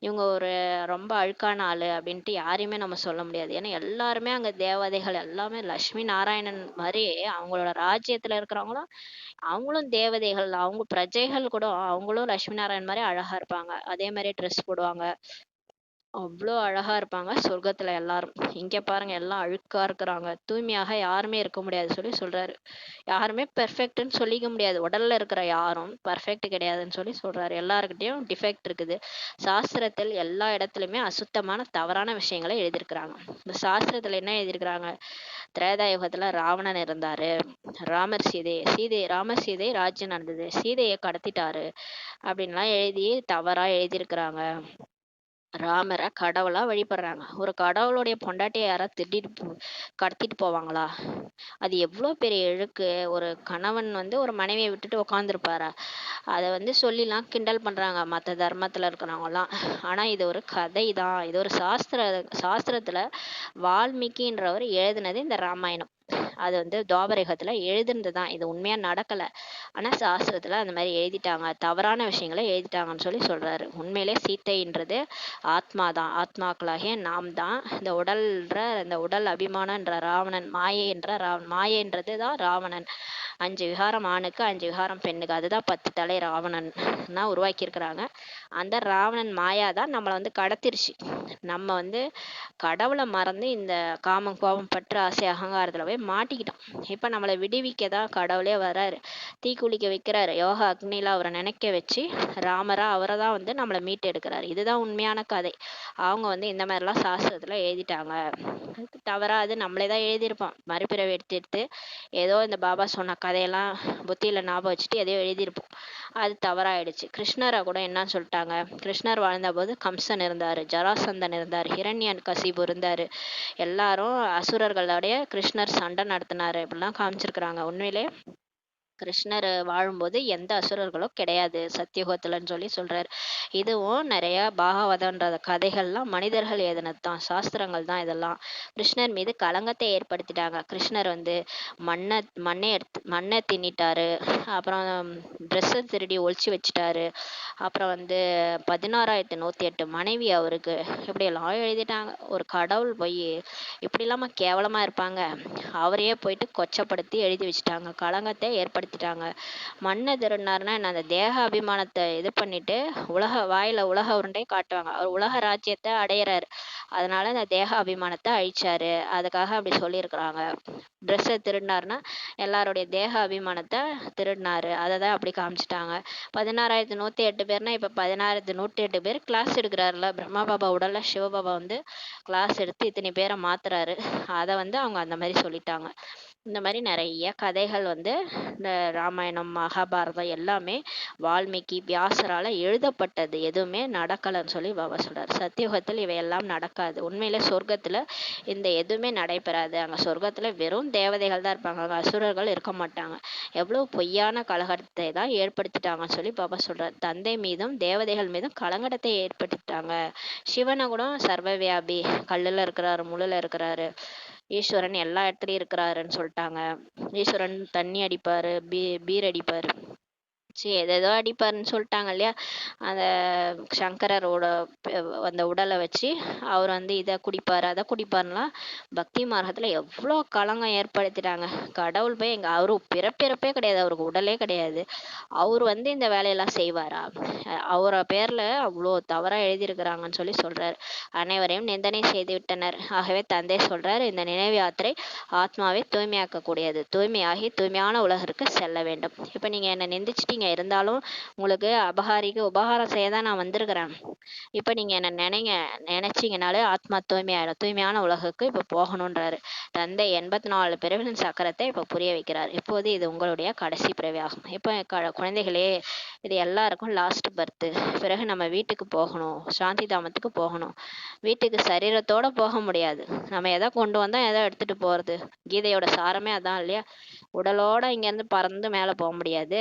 [SPEAKER 1] இவங்க ஒரு ரொம்ப அழுக்கான ஆளு அப்படின்ட்டு யாரையுமே நம்ம சொல்ல முடியாது. ஏன்னா எல்லாருமே அங்க தேவதைகள், எல்லாமே லட்சுமி நாராயணன் மாதிரி அவங்களோட ராஜ்யத்துல இருக்கிறவங்களும் அவங்களும் தேவதைகள். அவங்க பிரஜைகள் கூட அவங்களும் லட்சுமி நாராயணன் மாதிரி அழகா இருப்பாங்க. அதே மாதிரி ட்ரெஸ் போடுவாங்க. அவ்வளோ அழகா இருப்பாங்க சொர்க்கத்துல எல்லாரும். இங்க பாருங்க எல்லாம் அழுக்கா இருக்கிறாங்க. தூய்மையாக யாருமே இருக்க முடியாது சொல்லி சொல்றாரு. யாருமே பெர்ஃபெக்ட்னு சொல்லிக்க முடியாது. உடல்ல இருக்கிற யாரும் பெர்ஃபெக்ட் கிடையாதுன்னு சொல்லி சொல்றாரு. எல்லாருக்கிட்டையும் டிஃபெக்ட் இருக்குது. சாஸ்திரத்தில் எல்லா இடத்துலயுமே அசுத்தமான தவறான விஷயங்களை எழுதியிருக்கிறாங்க. இந்த சாஸ்திரத்துல என்ன எழுதியிருக்கிறாங்க? திரேதாயுகத்துல ராவணன் இருந்தாரு. ராமர் சீதை ராஜ்யம் நடந்தது. சீதையை கடத்திட்டாரு அப்படின்லாம் எழுதி தவறா எழுதியிருக்கிறாங்க. ராமரை கடவுளா வழிபடுறாங்க. ஒரு கடவுளுடைய பொண்டாட்டியை யாராவது கடத்திட்டு போவாங்களா? அது எவ்வளோ பெரிய இழுக்கு. ஒரு கணவன் வந்து ஒரு மனைவியை விட்டுட்டு உக்காந்துருப்பாரா? அதை வந்து சொல்லிலாம் கிண்டல் பண்றாங்க மற்ற தர்மத்துல இருக்கிறவங்கலாம். ஆனா இது ஒரு கதை தான். இது ஒரு சாஸ்திரத்துல வால்மீகின்றவர் எழுதினது இந்த ராமாயணம். அது வந்து துவாபரயுகத்துல எழுதுனது தான். இது உண்மையா நடக்கல. ஆனா சாஸ்திரத்துல அந்த மாதிரி எழுதிட்டாங்க. தவறான விஷயங்களை எழுதிட்டாங்கன்னு சொல்லி சொல்றாரு. உண்மையிலே சீத்தைன்றது ஆத்மா தான். ஆத்மாக்களாகிய நாம் தான். இந்த உடல் அபிமானன்ற ராவணன், மாயைன்றது தான் ராவணன். 5 விகாரம் ஆணுக்கு, 5 விகாரம் பெண்ணுக்கு. அதுதான் 10 தலை ராவணன் உருவாக்கி இருக்கிறாங்க. அந்த ராவணன் மாயா தான் நம்மளை வந்து கடத்திருச்சு. நம்ம வந்து கடவுளை மறந்து இந்த காமம், கோபம், பற்று, ஆசை, அகங்காரத்துல போய் மாட்டிக்கிட்டோம். இப்ப நம்மளை விடுவிக்க தான் கடவுளே வர்றாரு. தீக்குளிக்க வைக்கிறாரு. யோகா அக்னியில அவரை நினைக்க வச்சு ராமரா அவரை தான் வந்து நம்மளை மீட்டு எடுக்கிறாரு. இதுதான் உண்மையான கதை. அவங்க வந்து இந்த மாதிரிலாம் சாஸ்திரத்துல எழுதிட்டாங்க. தவறா அது நம்மளே தான் எழுதியிருப்போம். மறுபிறவி எடுத்து ஏதோ இந்த பாபா சொன்ன கதையெல்லாம் புத்தியில ஞாபகம் வச்சுட்டு எதையோ எழுதியிருப்போம். அது தவறாயிடுச்சு. கிருஷ்ணரை கூட என்னன்னு சொல்லிட்டாங்க? கிருஷ்ணர் வாழ்ந்த போது கம்சன் இருந்தாரு, ஜராசந்தன் இருந்தாரு, ஹிரண்யன் கசிபு இருந்தாரு. எல்லாரும் அசுரர்களோடைய கிருஷ்ணர் சண்டை நடத்தினாரு இப்படிலாம் காமிச்சிருக்கிறாங்க. உண்மையிலே கிருஷ்ணர் வாழும்போது எந்த அசுரர்களும் கிடையாது சத்தியுகத்துலன்னு சொல்லி சொல்றாரு. இதுவும் நிறைய பாகவதன்ற கதைகள்லாம் மனிதர்கள் எழுதினது தான், சாஸ்திரங்கள் தான் இதெல்லாம். கிருஷ்ணர் மீது களங்கத்தை ஏற்படுத்திட்டாங்க. கிருஷ்ணர் வந்து மண்ணை தின்னிட்டாரு. அப்புறம் ட்ரெஸ்ஸை திருடி ஒழிச்சு வச்சுட்டாரு. அப்புறம் வந்து 16,108 மனைவி அவருக்கு. இப்படியெல்லாம் எழுதிட்டாங்க. ஒரு கடவுள் போய் இப்படி இல்லாம கேவலமா இருப்பாங்க? அவரையே போயிட்டு கொச்சப்படுத்தி எழுதி வச்சுட்டாங்க. களங்கத்தை ஏற்படுத்திட்டாங்க. மண்ணை திருடினாருன்னா என்ன? அந்த தேக அபிமானத்தை இது பண்ணிட்டு வாயில உலக உருண்டை காட்டுவாங்க. அவர் உலக ராஜ்யத்தை அடையிறாரு. அதனால இந்த தேக அபிமானத்தை அழிச்சாரு. அதுக்காக அப்படி சொல்லியிருக்கிறாங்க. ட்ரெஸ்ஸை திருடினாருன்னா எல்லாருடைய தேக அபிமானத்தை திருடினாரு. அதை தான் அப்படி காமிச்சிட்டாங்க. 16,108 பேர்னா இப்ப 16,108 பேர் கிளாஸ் எடுக்கிறாருல பிரம்மா பாபா உடல்ல சிவபாபா வந்து கிளாஸ் எடுத்து இத்தனை பேரை மாத்துறாரு. அதை வந்து அவங்க அந்த மாதிரி சொல்லிட்டாங்க. இந்த மாதிரி நிறைய கதைகள் வந்து இந்த ராமாயணம், மகாபாரதம் எல்லாமே வால்மீகி, வியாசரால எழுதப்பட்டது. எதுவுமே நடக்கலைன்னு சொல்லி பாபா சொல்றாரு. சத்தியுகத்தில் இவையெல்லாம் நடக்காது. உண்மையில சொர்க்கத்துல இந்த எதுவுமே நடைபெறாது. அங்க சொர்க்கத்துல வெறும் தேவதைகள் தான் இருப்பாங்க. அங்க அசுரர்கள் இருக்க மாட்டாங்க. எவ்வளவு பொய்யான கலகத்தை தான் ஏற்படுத்திட்டாங்கன்னு சொல்லி பாபா சொல்றாரு. தந்தை மீதும் தேவதைகள் மீதும் கலங்கடத்தை ஏற்படுத்திட்டாங்க. சிவனை கூட சர்வவியாபி, கல்லுல இருக்கிறாரு, முள்ளுல இருக்கிறாரு, ஈஸ்வரன் எல்லா இடத்துலயும் இருக்கிறாருன்னு சொல்லிட்டாங்க. ஈஸ்வரன் தண்ணி அடிப்பாரு, பீர் அடிப்பாரு, சரி எதோ அடிப்பாருன்னு சொல்லிட்டாங்க இல்லையா? அந்த சங்கரரோட அந்த உடலை வச்சு அவர் வந்து இதை குடிப்பாரு, அதை குடிப்பாருலாம் பக்தி மார்க்கத்துல எவ்வளோ களங்கம் ஏற்படுத்திட்டாங்க. கடவுள் போய் அவரு பிறப்பே கிடையாது, அவருக்கு உடலே கிடையாது. அவர் வந்து இந்த வேலையெல்லாம் செய்வாரா? அவரை பேர்ல அவ்வளோ தவறா எழுதியிருக்கிறாங்கன்னு சொல்லி சொல்றாரு. அனைவரையும் நிந்தனை செய்து விட்டனர். ஆகவே தந்தை சொல்றாரு, இந்த நினைவு யாத்திரை ஆத்மாவை தூய்மையாக்க கூடியது. தூய்மையாகி தூய்மையான உலகிற்கு செல்ல வேண்டும். இப்ப நீங்க என்ன நிந்திச்சிட்டீங்க சரிங்க, இருந்தாலும் உங்களுக்கு அபகாரிக்கு உபகாரம் செய்ய தான் நான் வந்திருக்கிறேன். இப்ப நீங்க என்ன நினைச்சீங்கனாலே ஆத்மா தூய்மையாயிடும். தூய்மையான உலகுக்கு இப்ப போகணுன்றாரு. தந்தை 84 பிறவிகளின் சக்கரத்தை இப்ப புரிய வைக்கிறார். இப்போது இது உங்களுடைய கடைசி பிறவியாகும். இப்ப குழந்தைகளே, இது எல்லாருக்கும் லாஸ்ட் பர்த். பிறகு நம்ம வீட்டுக்கு போகணும், சாந்தி தாமத்துக்கு போகணும். வீட்டுக்கு சரீரத்தோட போக முடியாது. நம்ம எதை கொண்டு வந்தா எதை எடுத்துட்டு போறது? கீதையோட சாரமே அதான் இல்லையா? உடலோட இங்க இருந்து பறந்து மேல போக முடியாது.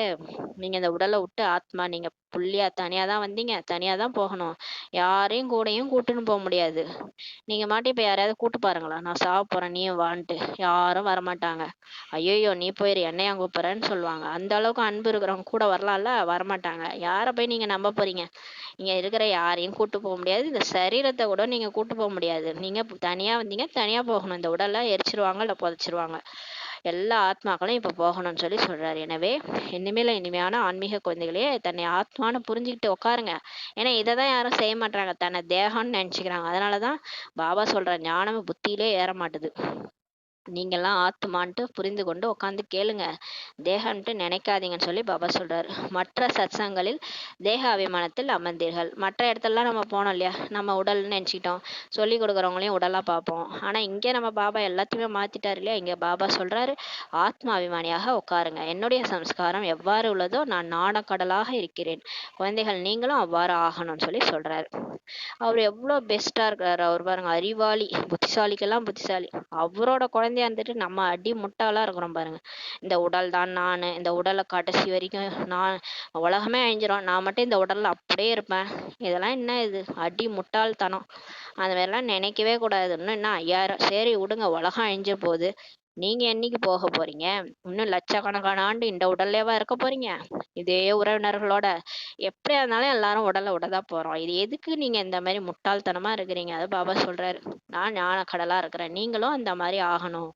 [SPEAKER 1] நீங்க இந்த உடலை விட்டு ஆத்மா, நீங்க புள்ளியா தனியா தான் வந்தீங்க, தனியா தான் போகணும். யாரையும் கூடயும் கூட்டுன்னு போக முடியாது. நீங்க மாட்டி இப்ப யாரையாவது கூட்டு பாருங்களா, நான் சாவ போறேன் நீயும் வான்ட்டு. யாரும் வரமாட்டாங்க. ஐயோ நீ போயிரு, என்னையா கூப்பிடுறேன்னு சொல்லுவாங்க. அந்த அளவுக்கு அன்பு இருக்கிறவங்க கூட வரலாம்ல, வரமாட்டாங்க. யாரை போய் நீங்க நம்ப போறீங்க? இங்க இருக்கிற யாரையும் கூட்டு போக முடியாது. இந்த சரீரத்தை கூட நீங்க கூட்டு போக முடியாது. நீங்க தனியா வந்தீங்க, தனியா போகணும். இந்த உடலை எரிச்சிருவாங்க இல்ல புதைச்சிருவாங்க. எல்லா ஆத்மாக்களும் இப்ப போகணும்னு சொல்லி சொல்றாரு. எனவே இனிமேல இனிமையான ஆன்மீக குழந்தைகளே, தன்னை ஆத்மான்னு புரிஞ்சுக்கிட்டு உட்காருங்க. ஏன்னா இதைதான் யாரும் செய்ய மாட்டாங்க, தன்னை தேகம்னு நினைச்சுக்கிறாங்க. அதனாலதான் பாபா சொல்ற ஞானம் புத்தியிலே ஏற மாட்டுது. நீங்கெல்லாம் ஆத்துமான்ட்டு புரிந்து கொண்டு உட்காந்து கேளுங்க, தேகன்ட்டு நினைக்காதீங்கன்னு சொல்லி பாபா சொல்றாரு. மற்ற சத்சங்களில் தேக அபிமானத்தில் அமர்ந்தீர்கள். மற்ற இடத்துலலாம் நம்ம போனோம் இல்லையா, நம்ம உடல்னு நினைச்சிட்டோம், சொல்லி கொடுக்குறவங்களையும் உடலா பார்ப்போம். ஆனா இங்கே நம்ம பாபா எல்லாத்தையுமே மாத்திட்டாரு இல்லையா. இங்க பாபா சொல்றாரு, ஆத்மா அபிமானியாக உட்காருங்க. என்னுடைய சம்ஸ்காரம் எவ்வாறு உள்ளதோ நான் நாணக்கடலாக இருக்கிறேன். குழந்தைகள் நீங்களும் அவ்வாறு ஆகணும்னு சொல்லி சொல்றாரு. அவர் எவ்வளவு பெஸ்டா இருக்காரு. அவர் பாருங்க, அறிவாளி, புத்திசாலிக்கெல்லாம் புத்திசாலி. அவரோட குழந்தையா இருந்துட்டு நம்ம அடி முட்டாளா இருக்கிறோம் பாருங்க. இந்த உடல் தான் நானு, இந்த உடலை கடைசி வரைக்கும் நான், உலகமே அழிஞ்சிரும், நான் மட்டும் இந்த உடல்ல அப்படியே இருப்பேன். இதெல்லாம் என்ன, இது அடி முட்டாள்தனம். அந்த மாதிரிலாம் நினைக்கவே கூடாது. இன்னும் என்ன 5000 சரி விடுங்க, உலகம் அழிஞ்ச போகுது. நீங்க என்னைக்கு போக போறீங்க? இன்னும் லட்சக்கணக்கான ஆண்டு இந்த உடல்லேவா இருக்க போறீங்க? இதே உறவினர்களோட. எப்படியா இருந்தாலும் எல்லாரும் உடலை விடதான் போறோம். இது எதுக்கு நீங்க இந்த மாதிரி முட்டாள்தனமா இருக்கிறீங்க? அது பாபா சொல்றாரு. நான் ஞான கடலா இருக்கிறேன், நீங்களும் அந்த மாதிரி ஆகணும்.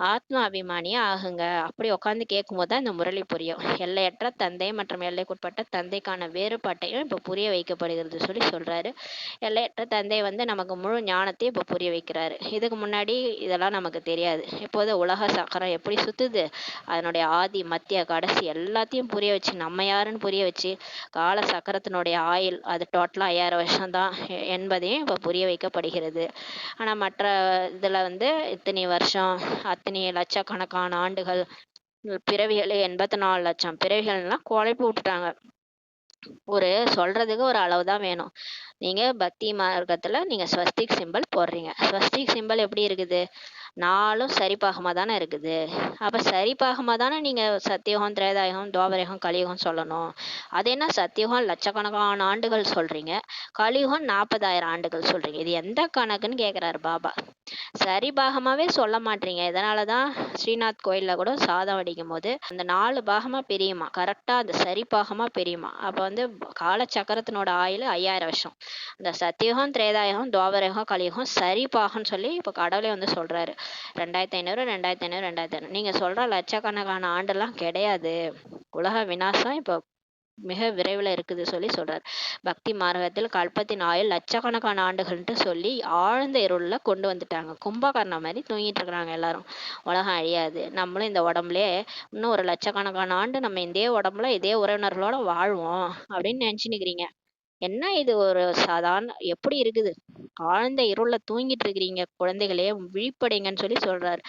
[SPEAKER 1] ஆத்ம அபிமானியா ஆகுங்க. அப்படி உட்காந்து கேட்கும்போது தான் இந்த முரளி புரியும். எல்லையற்ற தந்தை மற்றும் எல்லைக்குட்பட்ட தந்தைக்கான வேறுபாட்டையும் இப்ப புரிய வைக்கப்படுகிறது சொல்லி சொல்றாரு. எல்லையற்ற தந்தை நமக்கு முழு ஞானத்தையும் இப்ப புரிய வைக்கிறாரு. இதுக்கு முன்னாடி இதெல்லாம் நமக்கு தெரியாது. இப்போது உலக சக்கரம் எப்படி சுத்துது, அதனுடைய ஆதி மத்திய கடைசி எல்லாத்தையும் புரிய வச்சு, நம்ம யாருன்னு புரிய வச்சு, கால சக்கரத்தினுடைய ஆயுள் அது டோட்டலா 5000 வருஷம் தான் என்பதையும் இப்ப புரிய வைக்கப்படுகிறது. ஆனா மற்ற இதுல இத்தனை வருஷம், அத்தனை லட்சக்கணக்கான ஆண்டுகள், பிறவிகளே 84 லட்சம் பிறவிகள்லாம் குழப்பி விட்டுட்டாங்க. ஒரு சொல்றதுக்கு ஒரு அளவுதான் வேணும். நீங்க பக்தி மார்க்கத்துல நீங்க ஸ்வஸ்திக் சிம்பல் போடுறீங்க. ஸ்வஸ்திக் சிம்பல் எப்படி இருக்குது? நாலும் சரிபாகமா தானே இருக்குது. அப்ப சரிபாகமா தானே நீங்க சத்தியுகம், திரேதாயுகம், துவாபரயுகம், கலியுகம் சொல்லணும். அது என்ன சத்தியுகம் லட்சக்கணக்கான ஆண்டுகள் சொல்றீங்க, கலியுகம் 40,000 ஆண்டுகள் சொல்றீங்க. இது எந்த கணக்குன்னு கேக்குறாரு பாபா. சரிபாகமாவே சொல்ல மாட்டீங்க. இதனாலதான் ஸ்ரீநாத் கோயில்ல கூட சாதம் வடிக்கும் போது அந்த 4 பாகமா பிரியுமா, கரெக்டா அந்த சரிபாகமா பிரியுமா. அப்ப கால சக்கரத்தினோட ஆயுள் 5000 வருஷம். இந்த சத்தியுகம், திரேதாயுகம், துவாபரயுகம், கலியுகம் சரிபாகம்னு சொல்லி இப்ப கடவுளே சொல்றாரு. 2500, 2500, 2500. நீங்க சொல்ற லட்சக்கணக்கான ஆண்டெல்லாம் கிடையாது. உலக விநாசம் இப்ப மிக விரைவில் இருக்குது சொல்லி சொல்றாரு. பக்தி மார்க்கத்தில் கல்பத்தின் ஆயுள் லட்சக்கணக்கான ஆண்டுகள்ட்டு சொல்லி ஆழ்ந்த இருள்ல கொண்டு வந்துட்டாங்க. கும்பகர்ணம் மாதிரி தூங்கிட்டு இருக்கிறாங்க எல்லாரும். உலகம் அழியாது, நம்மளும் இந்த உடம்புலயே இன்னும் ஒரு லட்சக்கணக்கான ஆண்டு நம்ம இதே உடம்புல இதே உறவினர்களோட வாழ்வோம் அப்படின்னு நினைச்சுன்னுக்கிறீங்க. என்ன இது ஒரு சாதாரண எப்படி இருக்குது? ஆழ்ந்த இருள்ல தூங்கிட்டு இருக்கிறீங்க குழந்தைகளே, விழிப்படைங்கன்னு சொல்லி சொல்றாரு.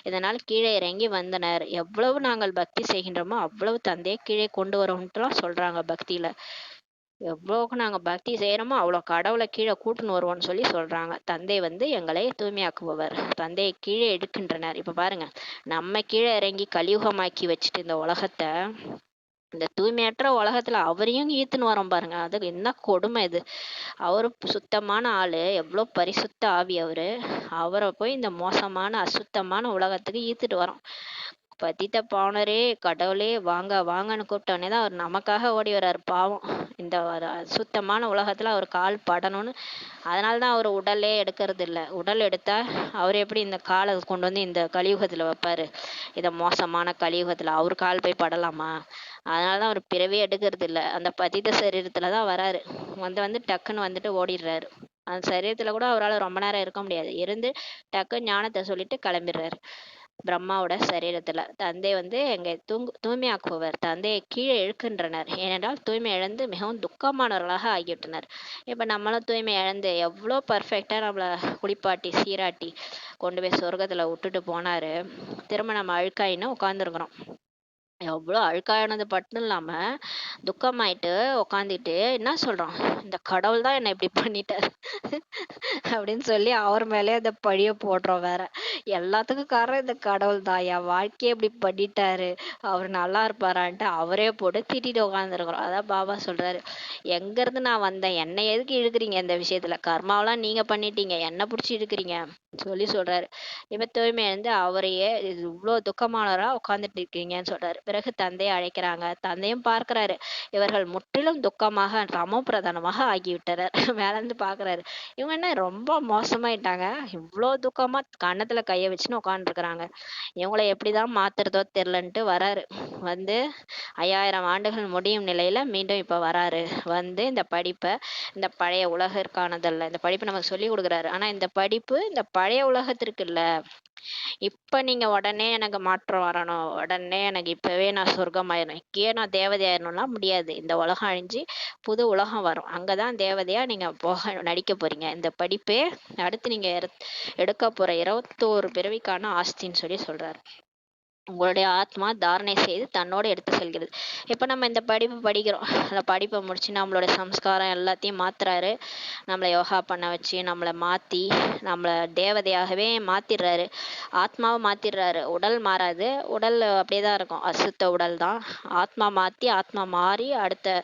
[SPEAKER 1] இதனால் கீழே இறங்கி வந்தனர். எவ்வளவு நாங்கள் பக்தி செய்கின்றோமோ அவ்வளவு தந்தையை கீழே கொண்டு வரோம்ட்டுலாம் சொல்றாங்க பக்தியில. எவ்வளவுக்கு நாங்க பக்தி செய்யறோமோ அவ்வளவு கடவுளை கீழே கூட்டுன்னு வருவோம்னு சொல்லி சொல்றாங்க. தந்தை எங்களை தூய்மையாக்குபவர். தந்தையை கீழே எடுக்கின்றனர். இப்ப பாருங்க, நம்ம கீழே இறங்கி கலியுகமாக்கி வச்சுட்டு இந்த உலகத்தை, இந்த தூய்மையற்ற உலகத்துல அவரையும் ஈத்துன்னு வரோம் பாருங்க. அதுக்கு என்ன கொடுமை இது. அவரு சுத்தமான ஆளு, எவ்வளவு பரிசுத்த ஆவி அவரு. அவரை போய் இந்த மோசமான அசுத்தமான உலகத்துக்கு ஈத்துட்டு வரோம். பதித்த பாவனரே, கடவுளே வாங்க வாங்கன்னு கூப்பிட்டோடனே தான் அவர் நமக்காக ஓடி வர்றாரு. பாவம், இந்த ஒரு அசுத்தமான உலகத்துல அவர் கால் படணும்னு. அதனாலதான் அவர் உடலே எடுக்கிறது இல்ல. உடல் எடுத்தா அவர் எப்படி இந்த காலை கொண்டு இந்த கலியுகத்துல வைப்பாரு? இத மோசமான கலியுகத்துல அவர் கால் போய் படலாமா? அதனாலதான் அவர் பிறவியே எடுக்கிறது இல்ல. அந்த பதித சரீரத்துலதான் வராரு. டக்குன்னு ஓடிடுறாரு. அந்த சரீரத்துல கூட அவரால் ரொம்ப நேரம் இருக்க முடியாது. இருந்து டக்குன்னு ஞானத்தை சொல்லிட்டு கிளம்பிடுறாரு. பிரம்மாவோட சரீரத்துல. தந்தை வந்து எங்க தூய்மையாக்குபவர், தந்தையை கீழே இழுக்கின்றனர். ஏனென்றால் தூய்மை இழந்து மிகவும் துக்கமானவர்களாக ஆகிவிட்டனர். இப்ப நம்மளும் தூய்மை இழந்து எவ்வளோ பர்ஃபெக்டா நம்மள குளிப்பாட்டி சீராட்டி கொண்டு போய் சொர்க்கத்துல விட்டுட்டு போனாரு. திரும்ப நம்ம அழுக்காயின்னு உட்காந்துருக்குறோம். எவ்வளோ அழுக்கானது மட்டும் இல்லாம துக்கமாயிட்டு உக்காந்துட்டு என்ன சொல்றோம், இந்த கடவுள் தான் என்ன இப்படி பண்ணிட்டாரு அப்படின்னு சொல்லி அவர் மேலே அந்த பழிய போடுறோம் வேற. எல்லாத்துக்கும் காரணம் இந்த கடவுள் தான், என் வாழ்க்கையை இப்படி பண்ணிட்டாரு, அவர் நல்லா இருப்பாரான்ட்டு அவரே போட்டு திட்டிட்டு உட்காந்துருக்குறோம். அதான் பாபா சொல்றாரு, எங்க இருந்து நான் வந்தேன், என்னை எதுக்கு இழுக்கிறீங்க இந்த விஷயத்துல, கர்மாவெல்லாம் நீங்க பண்ணிட்டீங்க, என்ன பிடிச்சி இழுக்கிறீங்க சொல்லி சொல்றாரு. இப்ப தூய்மை இருந்து அவரையே இவ்வளவு துக்கமானவரா உட்கார்ந்துட்டு இருக்கீங்கன்னு சொல்றாரு. பிறகு தந்தையை அழைக்கிறாங்க. தந்தையும் பார்க்கிறாரு, இவர்கள் முற்றிலும் துக்கமாக சமப்பிரதானமாக ஆகிவிட்டனர். மேல இருந்து பாக்குறாரு, இவங்க என்ன ரொம்ப மோசமாயிட்டாங்க, இவ்வளோ துக்கமா கன்னத்துல கைய வச்சுன்னு உட்காந்துருக்குறாங்க, இவங்களை எப்படிதான் மாத்துறதோ தெரியலன்ட்டு வராரு. வந்து 5000 ஆண்டுகள் முடியும் நிலையில மீண்டும் இப்ப வராரு. வந்து இந்த படிப்பை, இந்த பழைய உலகிற்கானதல்ல, இந்த படிப்பு நமக்கு சொல்லி கொடுக்குறாரு. ஆனா இந்த படிப்பு இந்த பழைய உலகத்திற்கு இல்ல. இப்ப நீங்க உடனே எனக்கு மாற்றம் வரணும், உடனே எனக்கு இப்பவே நான் சொர்க்கம் ஆயிடணும், இங்கேயே நான் தேவதை ஆயிடணும்லாம் முடியாது. இந்த உலகம் அழிஞ்சு புது உலகம் வரும், அங்கதான் தேவதையா நீங்க போக நடிக்க போறீங்க. இந்த படிப்பே அடுத்து நீங்க எடுக்க போற 21 பிறவிக்கான ஆஸ்தின்னு சொல்லி சொல்றாரு. உங்களுடைய ஆத்மா தாரணை செய்து தன்னோடு எடுத்து செல்கிறது. இப்ப நம்ம இந்த படிப்பு படிக்கிறோம், அந்த படிப்பை முடிச்சு நம்மளோட சம்ஸ்காரம் எல்லாத்தையும் மாத்துறாரு. நம்மளை யோகா பண்ண வச்சு நம்மளை மாத்தி நம்மளை தேவதையாகவே மாத்திடுறாரு. ஆத்மாவை மாத்திடுறாரு. உடல் மாறாது, உடல் அப்படியேதான் இருக்கும், அசுத்த உடல் தான். ஆத்மா மாத்தி ஆத்மா மாறி அடுத்த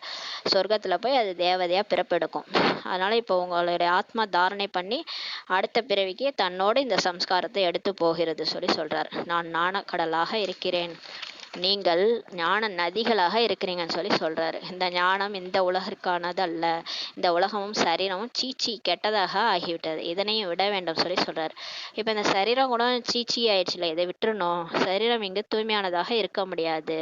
[SPEAKER 1] சொர்க்கத்துல போய் அது தேவதையா பிறப்பெடுக்கும். அதனால இப்போ உங்களுடைய ஆத்மா தாரணை பண்ணி அடுத்த பிறவிக்கு தன்னோடு இந்த சம்ஸ்காரத்தை எடுத்து போகிறது சொல்லி சொல்றாரு. நான் ஞானக்கடலாக இருக்கிறேன், நீங்கள் ஞான நதிகளாக இருக்கிறீங்கன்னு சொல்லி சொல்றாரு. இந்த ஞானம் இந்த உலகிற்கானது அல்ல, இந்த உலகமும் சரீரமும் சீச்சி கெட்டதாக ஆகிவிட்டது, இதனையும் விட வேண்டும் சொல்லி சொல்றாரு. இப்ப இந்த சரீரம் கூட சீச்சி ஆயிடுச்சுல, இதை விட்டுறணும். சரீரம் இங்கு தூய்மையானதாக இருக்க முடியாது.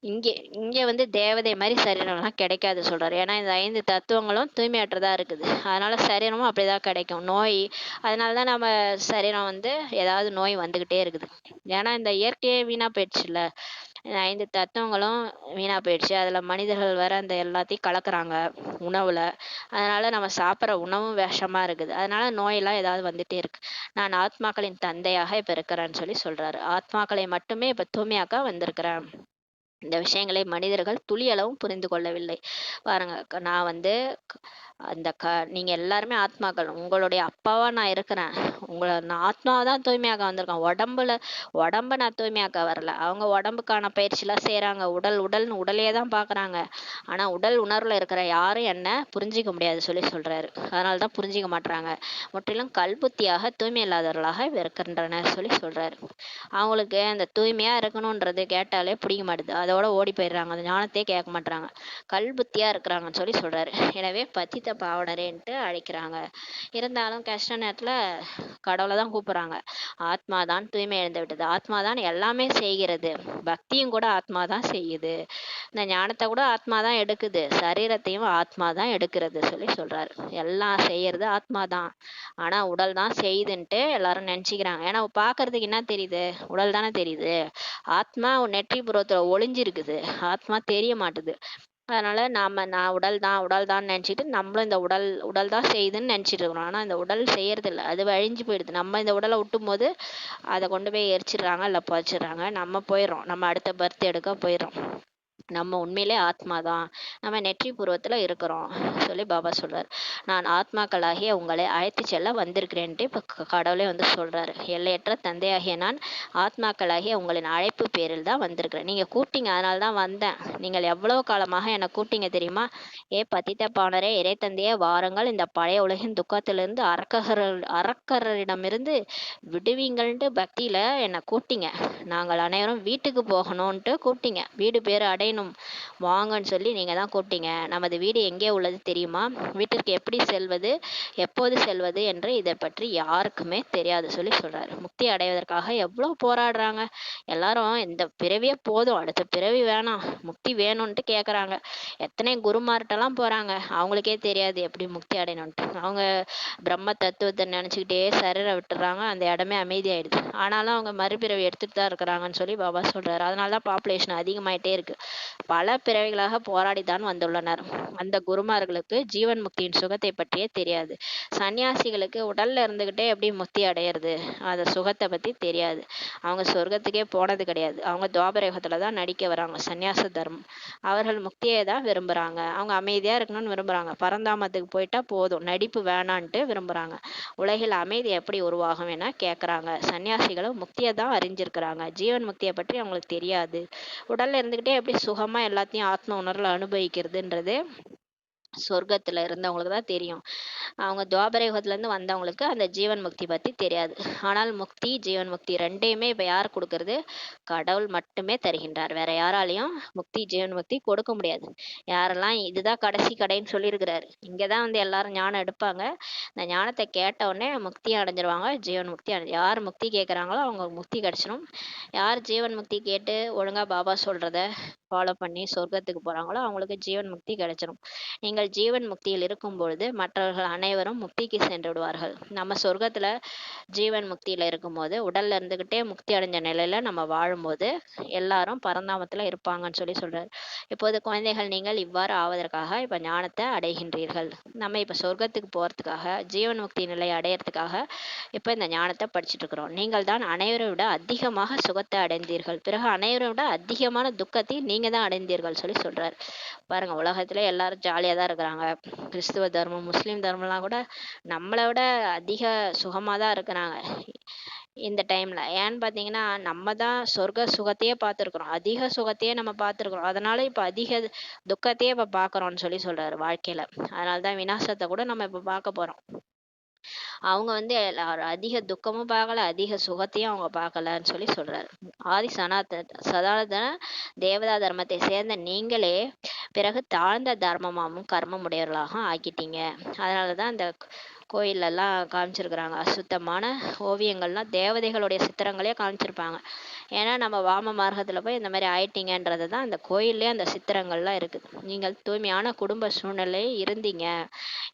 [SPEAKER 1] இங்கே இங்க வந்து தேவதை மாதிரி சரீரம்லாம் கிடைக்காது சொல்றாரு. ஏன்னா இந்த 5 தத்துவங்களும் தூய்மையற்றதா இருக்குது. அதனால சரீரமும் அப்படிதான் கிடைக்கும். நோய், அதனாலதான் நம்ம சரீரம் வந்து ஏதாவது நோய் வந்துகிட்டே இருக்குது. ஏன்னா இந்த இயற்கையே வீணா போயிடுச்சுல்ல, இந்த 5 தத்துவங்களும் வீணா போயிடுச்சு. அதுல மனிதர்கள் வேற அந்த எல்லாத்தையும் கலக்குறாங்க உணவுல. அதனால நம்ம சாப்பிட்ற உணவும் விஷமா இருக்குது. அதனால நோயெல்லாம் ஏதாவது வந்துட்டே இருக்கு. நான் ஆத்மாக்களின் தந்தையாக இப்ப இருக்கிறேன்னு சொல்லி சொல்றாரு. ஆத்மாக்களை மட்டுமே இப்ப தூய்மையாக்க வந்திருக்கிறேன். இந்த விஷயங்களை மனிதர்கள் துளியளவும் புரிந்து கொள்ளவில்லை. பாருங்க, நான் வந்து அந்த நீங்க எல்லாருமே ஆத்மாக்கள், உங்களுடைய அப்பாவா நான் இருக்கிறேன். உங்களை நான் ஆத்மாவை தான் தூய்மையாக்க வந்திருக்கேன். உடம்ப நான் தூய்மையாக்க வரல. அவங்க உடம்புக்கான பயிற்சிலாம் செய்யறாங்க, உடல்னு உடலையே தான் பாக்குறாங்க. ஆனா உடல் உணர்வுல இருக்கிற யாரும் என்ன புரிஞ்சிக்க முடியாது சொல்லி சொல்றாரு. அதனாலதான் புரிஞ்சிக்க மாட்டாங்க. முற்றிலும் கல்புத்தியாக தூய்மை இல்லாதவர்களாக இருக்கின்றனர் சொல்லி சொல்றாரு. அவங்களுக்கு அந்த தூய்மையா இருக்கணும்ன்றது கேட்டாலே பிடிக்க மாட்டுது, அதோட ஓடி போயிடுறாங்க, அந்த ஞானத்தையே கேட்க மாட்டாங்க, கல்புத்தியா இருக்கிறாங்கன்னு சொல்லி சொல்றாரு. எனவே பத்தித்த பாவனரேன்ட்டு அழைக்கிறாங்க. இருந்தாலும் கஷ்ட நேரத்துல கடவுளை தான் கூப்பிடுறாங்க. ஆத்மா தான் தூய்மை இழந்து விட்டது, ஆத்மா தான் எல்லாமே செய்கிறது, பக்தியும் கூட ஆத்மா தான் செய்யுது, இந்த ஞானத்தை கூட ஆத்மா தான் எடுக்குது, சரீரத்தையும் ஆத்மா தான் எடுக்கிறது சொல்லி சொல்றாரு. எல்லாம் செய்யறது ஆத்மா தான், ஆனா உடல் தான் செய்யுதுன்ட்டு எல்லாரும் நினைச்சுக்கிறாங்க. ஏன்னா பாக்குறதுக்கு என்ன தெரியுது, உடல் தானே தெரியுது. ஆத்மா நெற்றி புறத்துல ஒளிஞ்சிருக்குது, ஆத்மா தெரிய மாட்டுது. அதனால நான் உடல் தான் நினைச்சிட்டு நம்மளும் இந்த உடல் தான் செய்யுதுன்னு நினைச்சிட்டு இருக்கிறோம். ஆனா இந்த உடல் செய்யறது இல்லை, அது அழிஞ்சு போயிடுது. நம்ம இந்த உடலை விட்டும் போது அதை கொண்டு போய் எரிச்சிடுறாங்க, இல்லை புதைச்சிடுறாங்க, நம்ம போயிடுறோம், நம்ம அடுத்த பர்த் எடுக்க போயிடுறோம். நம்ம உண்மையிலே ஆத்மா தான், நம்ம நெற்றி பூர்வத்துல இருக்கிறோம் சொல்லி பாபா சொல்றாரு. நான் ஆத்மாக்களாகிய உங்களை அழைத்து செல்ல வந்திருக்கிறேன்ட்டு இப்ப கடவுளே வந்து சொல்றாரு. எல்லையற்ற தந்தையாகிய நான் ஆத்மாக்களாகிய உங்களின் அழைப்பு பேரில் தான் வந்திருக்கிறேன். நீங்க கூப்பிட்டீங்க, அதனால தான் வந்தேன். நீங்கள் எவ்வளவு காலமாக என்னை கூப்பிட்டீங்க தெரியுமா? ஏ பத்தித்த பாவனரே, இறை தந்தையே, வாருங்கள், இந்த பழைய உலகின் துக்கத்திலிருந்து அரக்கரிடமிருந்து விடுவீங்கள்ட்டு பக்தியில என்னை கூப்பிட்டீங்க. நாங்கள் அனைவரும் வீட்டுக்கு போகணும்ன்ட்டு கூப்பிட்டீங்க, வீடு பேரு அடையணும் வேணும் வாங்கன்னு சொல்லி நீங்கள் தான் கூப்பிட்டீங்க. நமது வீடு எங்கே உள்ளது தெரியுமா? வீட்டிற்கு எப்படி செல்வது, எப்போது செல்வது என்று இதை பற்றி யாருக்குமே தெரியாது சொல்லி சொல்கிறாரு. முக்தி அடைவதற்காக எவ்வளோ போராடுறாங்க. எல்லாரும் இந்த பிறவியே போதும், அடுத்த பிறவி வேணாம், முக்தி வேணும்ன்ட்டு கேட்குறாங்க. எத்தனை குருமார்கிட்டலாம் போகிறாங்க, அவங்களுக்கே தெரியாது எப்படி முக்தி அடையணும்ன்ட்டு. அவங்க பிரம்ம தத்துவத்தை நினச்சிக்கிட்டே சரீரை விட்டுறாங்க, அந்த இடமே அமைதியாயிடுது. ஆனாலும் அவங்க மறுபிறவி எடுத்துகிட்டு தான் இருக்கிறாங்கன்னு சொல்லி பாபா சொல்கிறாரு. அதனால தான் பாப்புலேஷன் அதிகமாயிட்டே இருக்கு. பல பிறவிகளாக போராடித்தான் வந்துள்ளனர். அந்த குருமார்களுக்கு ஜீவன் முக்தியின் சுகத்தை பற்றியே தெரியாது. சன்னியாசிகளுக்கு உடல்ல இருந்துகிட்டே எப்படி முக்தி அடையிறது, அந்த சுகத்தை பத்தி தெரியாது. அவங்க சொர்க்கத்துக்கே போனது கிடையாது. அவங்க துவாபர யுகத்துல தான் நடிக்க வராங்க. சன்னியாச தர்மம். அவர்கள் முக்தியை தான் விரும்புறாங்க. அவங்க அமைதியா இருக்கணும்னு விரும்புறாங்க. பரந்தாமத்துக்கு போயிட்டா போதும், நடிப்பு வேணான்ட்டு விரும்புறாங்க. உலகில் அமைதி எப்படி உருவாகும் என கேட்குறாங்க. சன்னியாசிகளும் முக்தியை தான் அறிஞ்சிருக்கிறாங்க. ஜீவன் முக்தியை பற்றி அவங்களுக்கு தெரியாது. உடல்ல இருந்துகிட்டே எப்படி சுகமா எல்லாத்தையும் ஆத்ம உணர்வுல அனுபவிக்கிறதுன்றது சொர்க்கத்துல இருந்தவங்களுக்கு தான் தெரியும். அவங்க துவாபர யுகத்துலேருந்து வந்தவங்களுக்கு அந்த ஜீவன் முக்தி பற்றி தெரியாது. ஆனால் முக்தி, ஜீவன் முக்தி ரெண்டையுமே இப்போ யார் கொடுக்கறது? கடவுள் மட்டுமே தருகின்றார். வேற யாராலையும் முக்தி, ஜீவன் முக்தி கொடுக்க முடியாது. யாரெல்லாம் இதுதான் கடைசி கடைன்னு சொல்லியிருக்கிறாரு, இங்கே தான் வந்து எல்லாரும் ஞானம் எடுப்பாங்க. இந்த ஞானத்தை கேட்ட உடனே முக்தி அடைஞ்சிருவாங்க, ஜீவன் முக்தி யார் முக்தி கேட்குறாங்களோ அவங்க முக்தி கிடைச்சிடும். யார் ஜீவன் முக்தி கேட்டு ஒழுங்கா பாபா சொல்றத ஃபாலோ பண்ணி சொர்க்கத்துக்கு போறாங்களோ அவங்களுக்கு ஜீவன் முக்தி கிடைச்சிடும். நீங்கள் ஜீவன் முக்தியில் இருக்கும் பொழுது மற்றவர்கள் அனைவரும் முக்திக்கு சென்று விடுவார்கள். நம்ம சொர்க்கத்துல ஜீவன் முக்தியில இருக்கும்போது உடல்ல இருந்துகிட்டே முக்தி அடைஞ்ச நிலையில நம்ம வாழும்போது எல்லாரும் பரந்தாமத்துல இருப்பாங்கன்னு சொல்லி சொல்றாரு. இப்போது குழந்தைகள், நீங்கள் இவ்வாறு ஆவதற்காக இப்ப ஞானத்தை அடைகின்றீர்கள். நம்ம இப்ப சொர்க்கத்துக்கு போறதுக்காக, ஜீவன் முக்தி நிலையை அடையறதுக்காக இப்ப இந்த ஞானத்தை படிச்சுட்டு இருக்கிறோம். நீங்கள் தான் அனைவரை விட அதிகமாக சுகத்தை அடைந்தீர்கள், பிறகு அனைவரை விட அதிகமான துக்கத்தை நீங்க தான் அடைந்தீர்கள் சொல்லி சொல்றாரு. பாருங்க, உலகத்துல எல்லாரும் ஜாலியா தான் இருக்கிறாங்க. கிறிஸ்துவ தர்மம், முஸ்லீம் தர்மம்லாம் கூட நம்மளை விட அதிக சுகமா தான் இருக்கிறாங்க இந்த டைம்ல. ஏன்னு பாத்தீங்கன்னா நம்ம தான் சொர்க்க சுகத்தையே பார்த்துருக்குறோம், அதிக சுகத்தையே நம்ம பார்த்துருக்குறோம். அதனால இப்ப அதிக துக்கத்தையே இப்ப பாக்குறோம்னு சொல்லி சொல்றாரு வாழ்க்கையில. அதனாலதான் விநாசத்தை கூட நம்ம இப்ப பார்க்க போறோம். அவங்க வந்து அதிக துக்கமும் பார்க்கல, அதிக சுகத்தையும் அவங்க பார்க்கலன்னு சொல்லி சொல்றாரு. ஆதி சனாதன தேவதா தர்மத்தை சேர்ந்த நீங்களே பிறகு தாழ்ந்த தர்மமாகவும் கர்மமுடையவர்களாக ஆக்கிட்டீங்க. அதனாலதான் அந்த கோயிலெல்லாம் காமிச்சிருக்கிறாங்க. அசுத்தமான ஓவியங்கள்லாம் தேவதைகளுடைய சித்திரங்களே காமிச்சிருப்பாங்க. ஏன்னா நம்ம வாம மார்க்கத்துல போய் இந்த மாதிரி ஆயிட்டீங்கன்றது தான் அந்த கோயிலே அந்த சித்திரங்கள்லாம் இருக்குது. நீங்கள் தூய்மையான குடும்ப சூழ்நிலை இருந்தீங்க.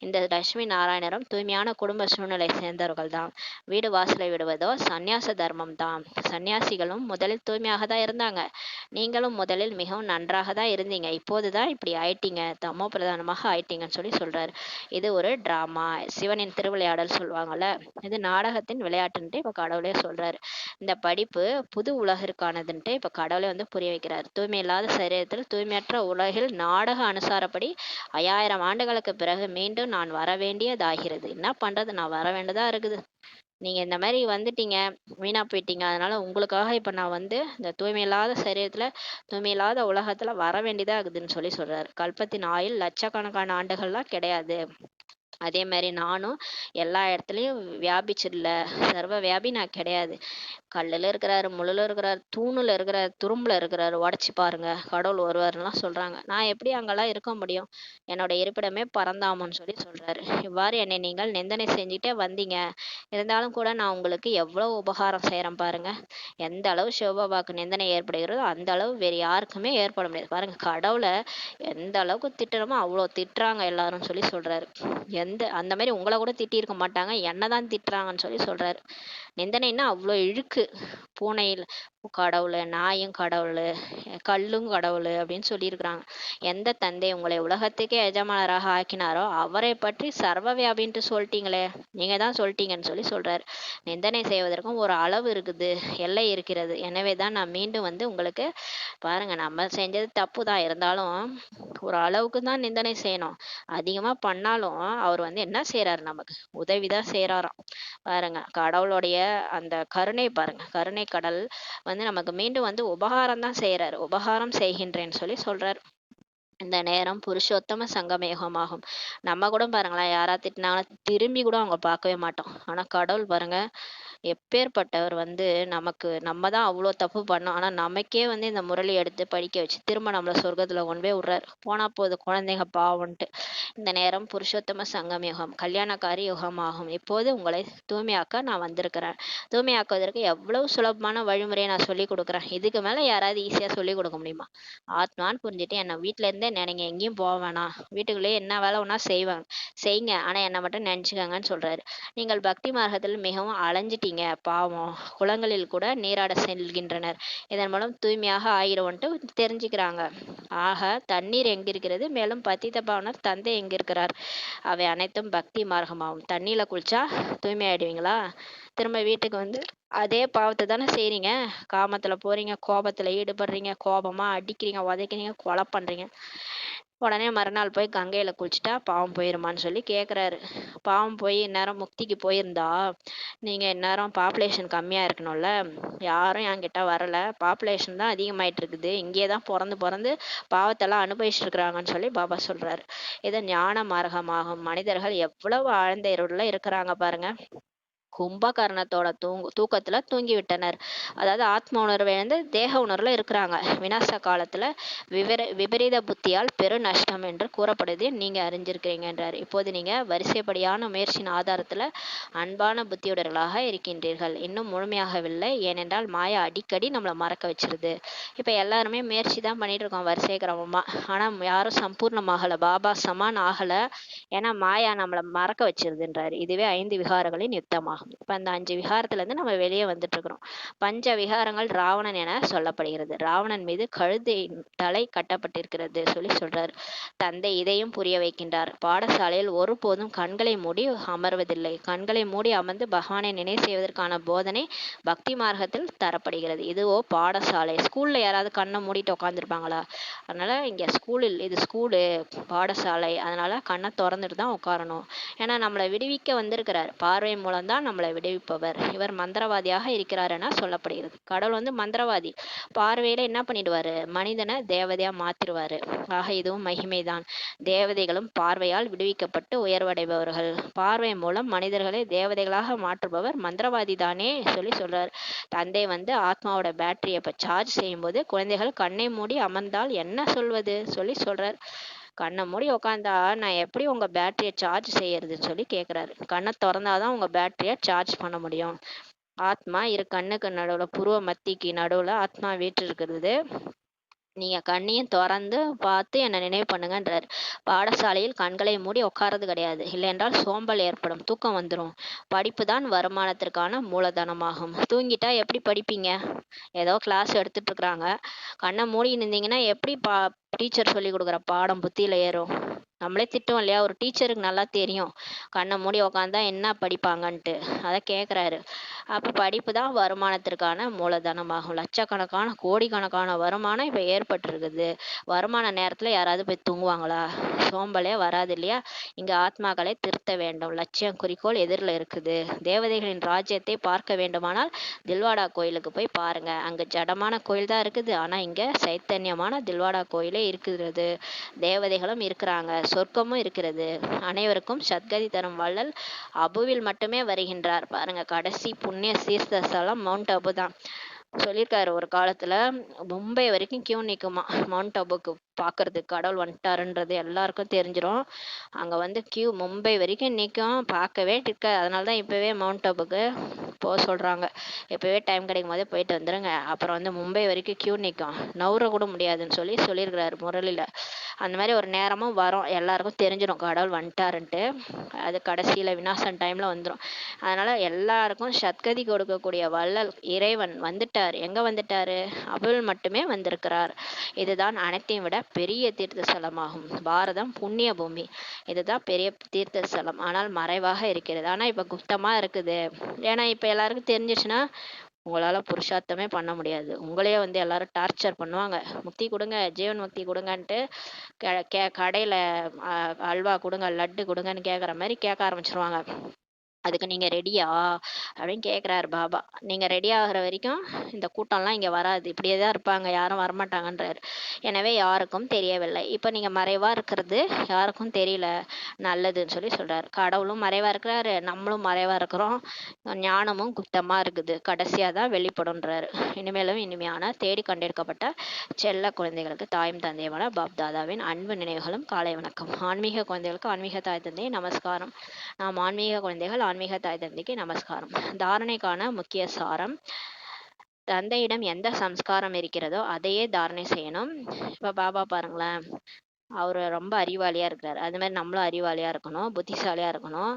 [SPEAKER 1] இந்த லட்சுமி நாராயணரும் தூய்மையான குடும்ப சூழ்நிலை சேர்ந்தவர்கள் தான். வீடு வாசலை விடுவதோ சந்நியாச தர்மம் தான். சன்னியாசிகளும் முதலில் தூய்மையாக தான் இருந்தாங்க. நீங்களும் முதலில் மிகவும் நன்றாக தான் இருந்தீங்க. இப்போதுதான் இப்படி ஆயிட்டீங்க, தமோ பிரதானமாக ஆயிட்டீங்கன்னு சொல்லி சொல்றாரு. இது ஒரு டிராமா, சிவனின் திருவிளையாடல் சொல்லுவாங்கல்ல, இது நாடகத்தின் விளையாட்டுன்ட்டு இப்ப கடவுளே சொல்றாரு. இந்த படிப்பு புது உலகிற்கானதுன்ட்டு இப்ப கடவுளே வந்து புரிய வைக்கிறார். தூய்மை இல்லாத சரீரத்தில் தூய்மையற்ற உலகில் நாடக அனுசாரப்படி 5000 ஆண்டுகளுக்கு பிறகு மீண்டும் நான் வர வேண்டியதாகிறது. என்ன பண்றது, நான் வர வேண்டியதா இருக்குது. நீங்க இந்த மாதிரி வந்துட்டீங்க, வீணா போயிட்டீங்க. அதனால உங்களுக்காக இப்ப நான் வந்து இந்த தூய்மை இல்லாத சரீரத்துல, தூய்மை இல்லாத உலகத்துல வர வேண்டியதா இருக்குதுன்னு சொல்லி சொல்றாரு. கல்பத்தின் ஆயுள் லட்சக்கணக்கான ஆண்டுகள்லாம் கிடையாது. அதே மாதிரி நானும் எல்லா இடத்துலையும் வியாபிச்சிடல, சர்வ வியாபி நான் கிடையாது. கல்லுல இருக்கிறாரு, முள்ளுல இருக்கிறாரு, தூணுல இருக்கிறாரு, துரும்புல இருக்கிறாரு, உடச்சி பாருங்க கடவுள் வருவாருலாம் சொல்றாங்க. நான் எப்படி அங்கெல்லாம் இருக்க முடியும்? என்னோட இருப்பிடமே பரந்தாமன்னு சொல்லி சொல்றாரு. இவ்வாறு என்னை நீங்கள் நிந்தனை செஞ்சுட்டே வந்தீங்க. இருந்தாலும் கூட நான் உங்களுக்கு எவ்வளவு உபகாரம் செய்யறேன் பாருங்க. எந்த அளவு சிவபாபாவுக்கு நிந்தனை ஏற்படுகிறதோ அந்த அளவு வேறு யாருக்குமே ஏற்பட முடியாது. பாருங்க, கடவுளை எந்த அளவுக்கு திட்டணுமோ அவ்வளோ திட்டுறாங்க எல்லாரும் சொல்லி சொல்றாரு. அந்த மாதிரி உங்களை கூட திட்டி இருக்க மாட்டாங்க, என்னதான் திட்டுறாங்கன்னு சொல்லி சொல்றாரு. நிந்தனைன்னா அவ்வளோ இழுக்கு. பூனையில் கடவுள், நாயும் கடவுள், கல்லும் கடவுள் அப்படின்னு சொல்லியிருக்கிறாங்க. எந்த தந்தை உங்களை உலகத்துக்கே எஜமானராக ஆக்கினாரோ அவரை பற்றி சர்வ வியாபின்ட்டு சொல்லிட்டீங்களே, நீங்க தான் சொல்லிட்டீங்கன்னு சொல்லி சொல்றாரு. நிந்தனை செய்வதற்கும் ஒரு அளவு இருக்குது, எல்லை இருக்கிறது. எனவே தான் நான் மீண்டும் வந்து உங்களுக்கு, பாருங்க, நம்ம செஞ்சது தப்பு தான், இருந்தாலும் ஒரு அளவுக்கு தான் நிந்தனை செய்யணும். அதிகமா பண்ணாலும் அவர் வந்து என்ன செய்யறாரு, நமக்கு உதவிதான் செய்யறாராம். பாருங்க, கடவுளுடைய அந்த கருணை பாருங்க, கருணை கடல் வந்து நமக்கு மீண்டும் வந்து உபகாரம் தான் செய்யறாரு. உபகாரம் செய்கின்றேன்னு சொல்லி சொல்றாரு. இந்த நேரம் புருஷோத்தம சங்கமேகமாகும். நம்ம கூட பாருங்களேன், யாரா திட்டினாலும் திரும்பி கூட அவங்க பார்க்கவே மாட்டோம். ஆனா கடவுள் பாருங்க, எப்பேர்ப்பட்டவர் வந்து நமக்கு நம்ம தான் அவ்வளோ தப்பு பண்ணோம். ஆனா நமக்கே வந்து இந்த முரளி எடுத்து படிக்க வச்சு, திரும்ப நம்மள சொர்க்கத்துல கொண்டு போய் விடுறாரு. போனா போது குழந்தைங்க பாவம்ன்ட்டு. இந்த நேரம் புருஷோத்தம சங்கம் யுகம், கல்யாணக்காரி யுகம் ஆகும். இப்போது உங்களை தூய்மையாக்க நான் வந்திருக்கிறேன். தூய்மையாக்குவதற்கு எவ்வளவு சுலபமான வழிமுறையை நான் சொல்லிக் குடுக்குறேன். இதுக்கு மேல யாராவது ஈஸியா சொல்லிக் குடுக்க முடியுமா? ஆத்மான்னு புரிஞ்சுட்டு என்ன வீட்ல இருந்தே நினைங்க. எங்கேயும் போ வேணாம். வீட்டுக்குள்ளேயே என்ன வேலை வேணா செய்யுங்க. ஆனா என்ன மட்டும் நினைச்சுக்கங்கன்னு சொல்றாரு. நீங்கள் பக்தி மார்க்கத்தில் மிகவும் அலைஞ்சிட்டீங்க பாவம். குளங்களில் கூட நீராட செல்கின்றனர். இதன் மூலம் தூய்மையாக ஆயிடுவோன்ட்டு தெரிஞ்சுக்கிறாங்க. ஆக தண்ணீர் எங்கிருக்கிறது, மேலும் பத்தித பாவனர் தந்தை எங்கிருக்கிறார். அவை அனைத்தும் பக்தி மார்க்கமாகும். தண்ணியில குளிச்சா தூய்மை ஆயிடுவீங்களா? திரும்ப வீட்டுக்கு வந்து அதே பாவத்தை தானே செய்றீங்க. காமத்துல போறீங்க, கோபத்துல ஈடுபடுறீங்க, கோபமா அடிக்கிறீங்க, உதைக்கிறீங்க, கொலை பண்றீங்க. உடனே மறுநாள் போய் கங்கையில குளிச்சுட்டா பாவம் போயிருமான்னு சொல்லி கேக்குறாரு. பாவம் போய் இந்நேரம் முக்திக்கு போயிருந்தா நீங்க இந்நேரம் பாப்புலேஷன் கம்மியா இருக்கணும்ல. யாரும் என்கிட்ட வரல. பாப்புலேஷன் தான் அதிகமாயிட்டு இருக்குது. இங்கே தான் பொறந்து பொறந்து பாவத்தெல்லாம் அனுபவிச்சுட்டு இருக்கிறாங்கன்னு சொல்லி பாபா சொல்றாரு. இது ஞான மார்க்கமாகும். மனிதர்கள் எவ்வளவு ஆழ்ந்த இருள்ல இருக்கிறாங்க பாருங்க. கும்பகர்ணத்தோட தூக்கத்துல தூங்கி விட்டனர். அதாவது ஆத்ம உணர்வு இழந்து தேக உணர்வுல இருக்கிறாங்க. விநாச காலத்துல விபரீத புத்தியால் பெரு நஷ்டம் என்று கூறப்படுது. நீங்க அறிஞ்சிருக்கிறீங்கன்றார். இப்போது நீங்க வரிசைப்படியான முயற்சியின் ஆதாரத்துல அன்பான புத்தியுடர்களாக இருக்கின்றீர்கள். இன்னும் முழுமையாகவில்லை. ஏனென்றால் மாயா அடிக்கடி நம்மளை மறக்க வச்சிருது. இப்ப எல்லாருமே முயற்சி தான் பண்ணிட்டு இருக்கோம் வரிசை கிரமமா. ஆனா யாரும் சம்பூர்ணமாகல, பாபா சமான் ஆகல. ஏன்னா மாயா நம்மளை மறக்க வச்சிருதுன்றாரு. இதுவே 5 விகாரங்களின் யுத்தமாகும். இப்ப அந்த 5 விகாரத்துல இருந்து நம்ம வெளியே வந்துட்டு இருக்கிறோம். பஞ்ச விகாரங்கள் ராவணன் என சொல்லப்படுகிறது. ராவணன் மீது கழுதை தலை கட்டப்பட்டிருக்கிறது சொல்லி சொல்றாரு. தந்தை இதையும் புரிய வைக்கின்றார். பாடசாலையில் ஒருபோதும் கண்களை மூடி அமர்வதில்லை. கண்களை மூடி அமர்ந்து பகவானை நினைவு செய்வதற்கான போதனை பக்தி மார்க்கத்தில் தரப்படுகிறது. இதுவோ பாடசாலை. ஸ்கூல்ல யாராவது கண்ணை மூடிட்டு உட்காந்துருப்பாங்களா? அதனால இங்க இது ஸ்கூலு, பாடசாலை. அதனால கண்ணை திறந்துட்டு தான் உட்காரணும். ஏன்னா நம்மளை விடுவிக்க வந்திருக்கிறார். பார்வை மூலம்தான் நம்மளை விடுவிப்பவர். இவர் மந்திரவாதியாக இருக்கிறார் என சொல்லப்படுகிறது. கடவுள் வந்து மந்திரவாதி. பார்வையில என்ன பண்ணிடுவாரு, மனிதனை தேவதையா மாத்திருவாரு. ஆக இதுவும் மகிமைதான். தேவதைகளும் பார்வையால் விடுவிக்கப்பட்டு உயர்வடைபவர்கள். பார்வை மூலம் மனிதர்களை தேவதைகளாக மாற்றுபவர் மந்திரவாதி தானே சொல்லி சொல்றாரு. தந்தை வந்து ஆத்மாவோட பேட்டரியை இப்ப சார்ஜ் செய்யும் போது குழந்தைகள் கண்ணை மூடி அமர்ந்தால் என்ன சொல்வது சொல்லி சொல்றார். கண்ணை மூடி உக்காந்தா நான் எப்படி உங்க பேட்டரியை சார்ஜ் செய்யறதுன்னு சொல்லி கேக்குறாரு. கண்ணை திறந்தாதான் உங்க பேட்டரியை சார்ஜ் பண்ண முடியும். ஆத்மா இரு கண்ணுக்கு நடுவுல, புருவ மத்திக்கு நடுவுல ஆத்மா வீட்டு இருக்கிறது. நீங்க கண்ணையும் திறந்து பார்த்து என்னை நினைவு பண்ணுங்கன்றாரு. பாடசாலையில் கண்களை மூடி உட்கார்றது கிடையாது. இல்லையென்றால் சோம்பல் ஏற்படும், தூக்கம் வந்துடும். படிப்பு தான் வருமானத்திற்கான மூலதனமாகும். தூங்கிட்டா எப்படி படிப்பீங்க? ஏதோ கிளாஸ் எடுத்துட்டு இருக்கிறாங்க, கண்ணை மூடி நின்றீங்கன்னா எப்படி டீச்சர் சொல்லி கொடுக்குற பாடம் புத்தியில ஏறும்? நம்மளே திட்டுவோம் இல்லையா? ஒரு டீச்சருக்கு நல்லா தெரியும் கண்ணை மூடி உக்காந்தா என்ன படிப்பாங்கன்ட்டு. அதை கேட்குறாரு. அப்ப படிப்பு தான் வருமானத்திற்கான மூலதனமாகும். லட்சக்கணக்கான கோடிக்கணக்கான வருமானம் இப்ப ஏற்பட்டிருக்குது. வருமான நேரத்துல யாராவது போய் தூங்குவாங்களா? சோம்பலே வராது இல்லையா? இங்க ஆத்மாக்களை திருத்த வேண்டும். லட்சியம் குறிக்கோள் எதிரில் இருக்குது. தேவதைகளின் ராஜ்யத்தை பார்க்க வேண்டுமானால் தில்வாடா கோயிலுக்கு போய் பாருங்க. அங்க ஜடமான கோயில் தான் இருக்குது. ஆனா இங்க சைத்தன்யமான தில்வாடா கோயிலே இருக்கிறது. தேவதைகளும் இருக்கிறாங்க, சொர்க்கமும் இருக்கிறது. அனைவருக்கும் சத்கதி தரும் வள்ளல் அபுவில் மட்டுமே வருகின்றார். பாருங்க, கடைசி புண்ணிய தீர்த்த ஸ்தலம் மவுண்ட் அபு தான். சொல்லியிருக்காரு ஒரு காலத்துல மும்பை வரைக்கும் கியூ நிக்குமா மவுண்ட் அபுக்கு பாக்குறதுக்கு. கடவுள் வந்துட்டாருன்றது எல்லாருக்கும் தெரிஞ்சிடும். அங்க வந்து கியூ மும்பை வரைக்கும் நிக்கும், பார்க்கவே இருக்க. அதனாலதான் இப்பவே மவுண்ட் அபுக்கு போக சொல்றாங்க. இப்பவே டைம் கிடைக்கும் போதே போயிட்டு வந்துருங்க. அப்புறம் வந்து மும்பை வரைக்கும் கியூ நிக்கும், நவுற கூட முடியாதுன்னு சொல்லியிருக்கிறாரு முரளில. அந்த மாதிரி ஒரு நேரமும் வரும், எல்லாருக்கும் தெரிஞ்சிடும் கடவுள் வந்துட்டாருன்ட்டு. அது கடைசியில விநாசம் டைம்ல வந்துடும். அதனால எல்லாருக்கும் சத்கதி கொடுக்கக்கூடிய வள்ளல் இறைவன் வந்துட்டார். எங்க வந்துட்டாரு? அபுல் மட்டுமே வந்திருக்கிறார். இதுதான் அனைத்தையும் விட பெரிய தீர்த்த ஸ்தலமாகும். பாரதம் புண்ணிய பூமி. இதுதான் பெரிய தீர்த்த ஸ்தலம். ஆனால் மறைவாக இருக்கிறது. ஆனா இப்ப குப்தமா இருக்குது. ஏன்னா இப்ப எல்லாருக்கும் தெரிஞ்சிச்சுன்னா உங்களால புருஷார்த்தமே பண்ண முடியாது. உங்களையே வந்து எல்லாரும் டார்ச்சர் பண்ணுவாங்க. முக்தி கொடுங்க, ஜீவன் முக்தி கொடுங்கன்ட்டு கடையில அல்வா கொடுங்க, லட்டு கொடுங்கன்னு கேக்குற மாதிரி கேட்க ஆரம்பிச்சிருவாங்க. அதுக்கு நீங்க ரெடியா அப்படின்னு கேட்குறாரு பாபா. நீங்க ரெடி ஆகுற வரைக்கும் இந்த கூட்டம்லாம் இங்க வராது, இப்படியே தான் இருப்பாங்க, யாரும் வரமாட்டாங்கன்றாரு. எனவே யாருக்கும் தெரியவில்லை. இப்ப நீங்க மறைவா இருக்கிறது யாருக்கும் தெரியல, நல்லதுன்னு சொல்லி சொல்றாரு. கடவுளும் மறைவா இருக்கிறாரு, நம்மளும் மறைவா இருக்கிறோம், ஞானமும் குப்தமா இருக்குது, கடைசியா தான் வெளிப்படுன்றாரு. இனிமேலும் இனிமையான தேடி கண்டெடுக்கப்பட்ட செல்ல குழந்தைகளுக்கு தாயும் தந்தையுமான பாப் தாதாவின் அன்பு நினைவுகளும் காலை வணக்கம். ஆன்மீக குழந்தைகளுக்கு ஆன்மீக தாய் தந்தை நமஸ்காரம். நாம் ஆன்மீக குழந்தைகள் ஆன்மீக தாய் தந்தைக்கு நமஸ்காரம். தாரணைக்கான முக்கிய சாரம்: தந்தையிடம் எந்த சம்ஸ்காரம் இருக்கிறதோ அதையே தாரணை செய்யணும். இப்ப பாபா பாருங்களேன், அவரு ரொம்ப அறிவாளியா இருக்கிறாரு. அது மாதிரி நம்மளும் அறிவாளியா இருக்கணும், புத்திசாலியா இருக்கணும்.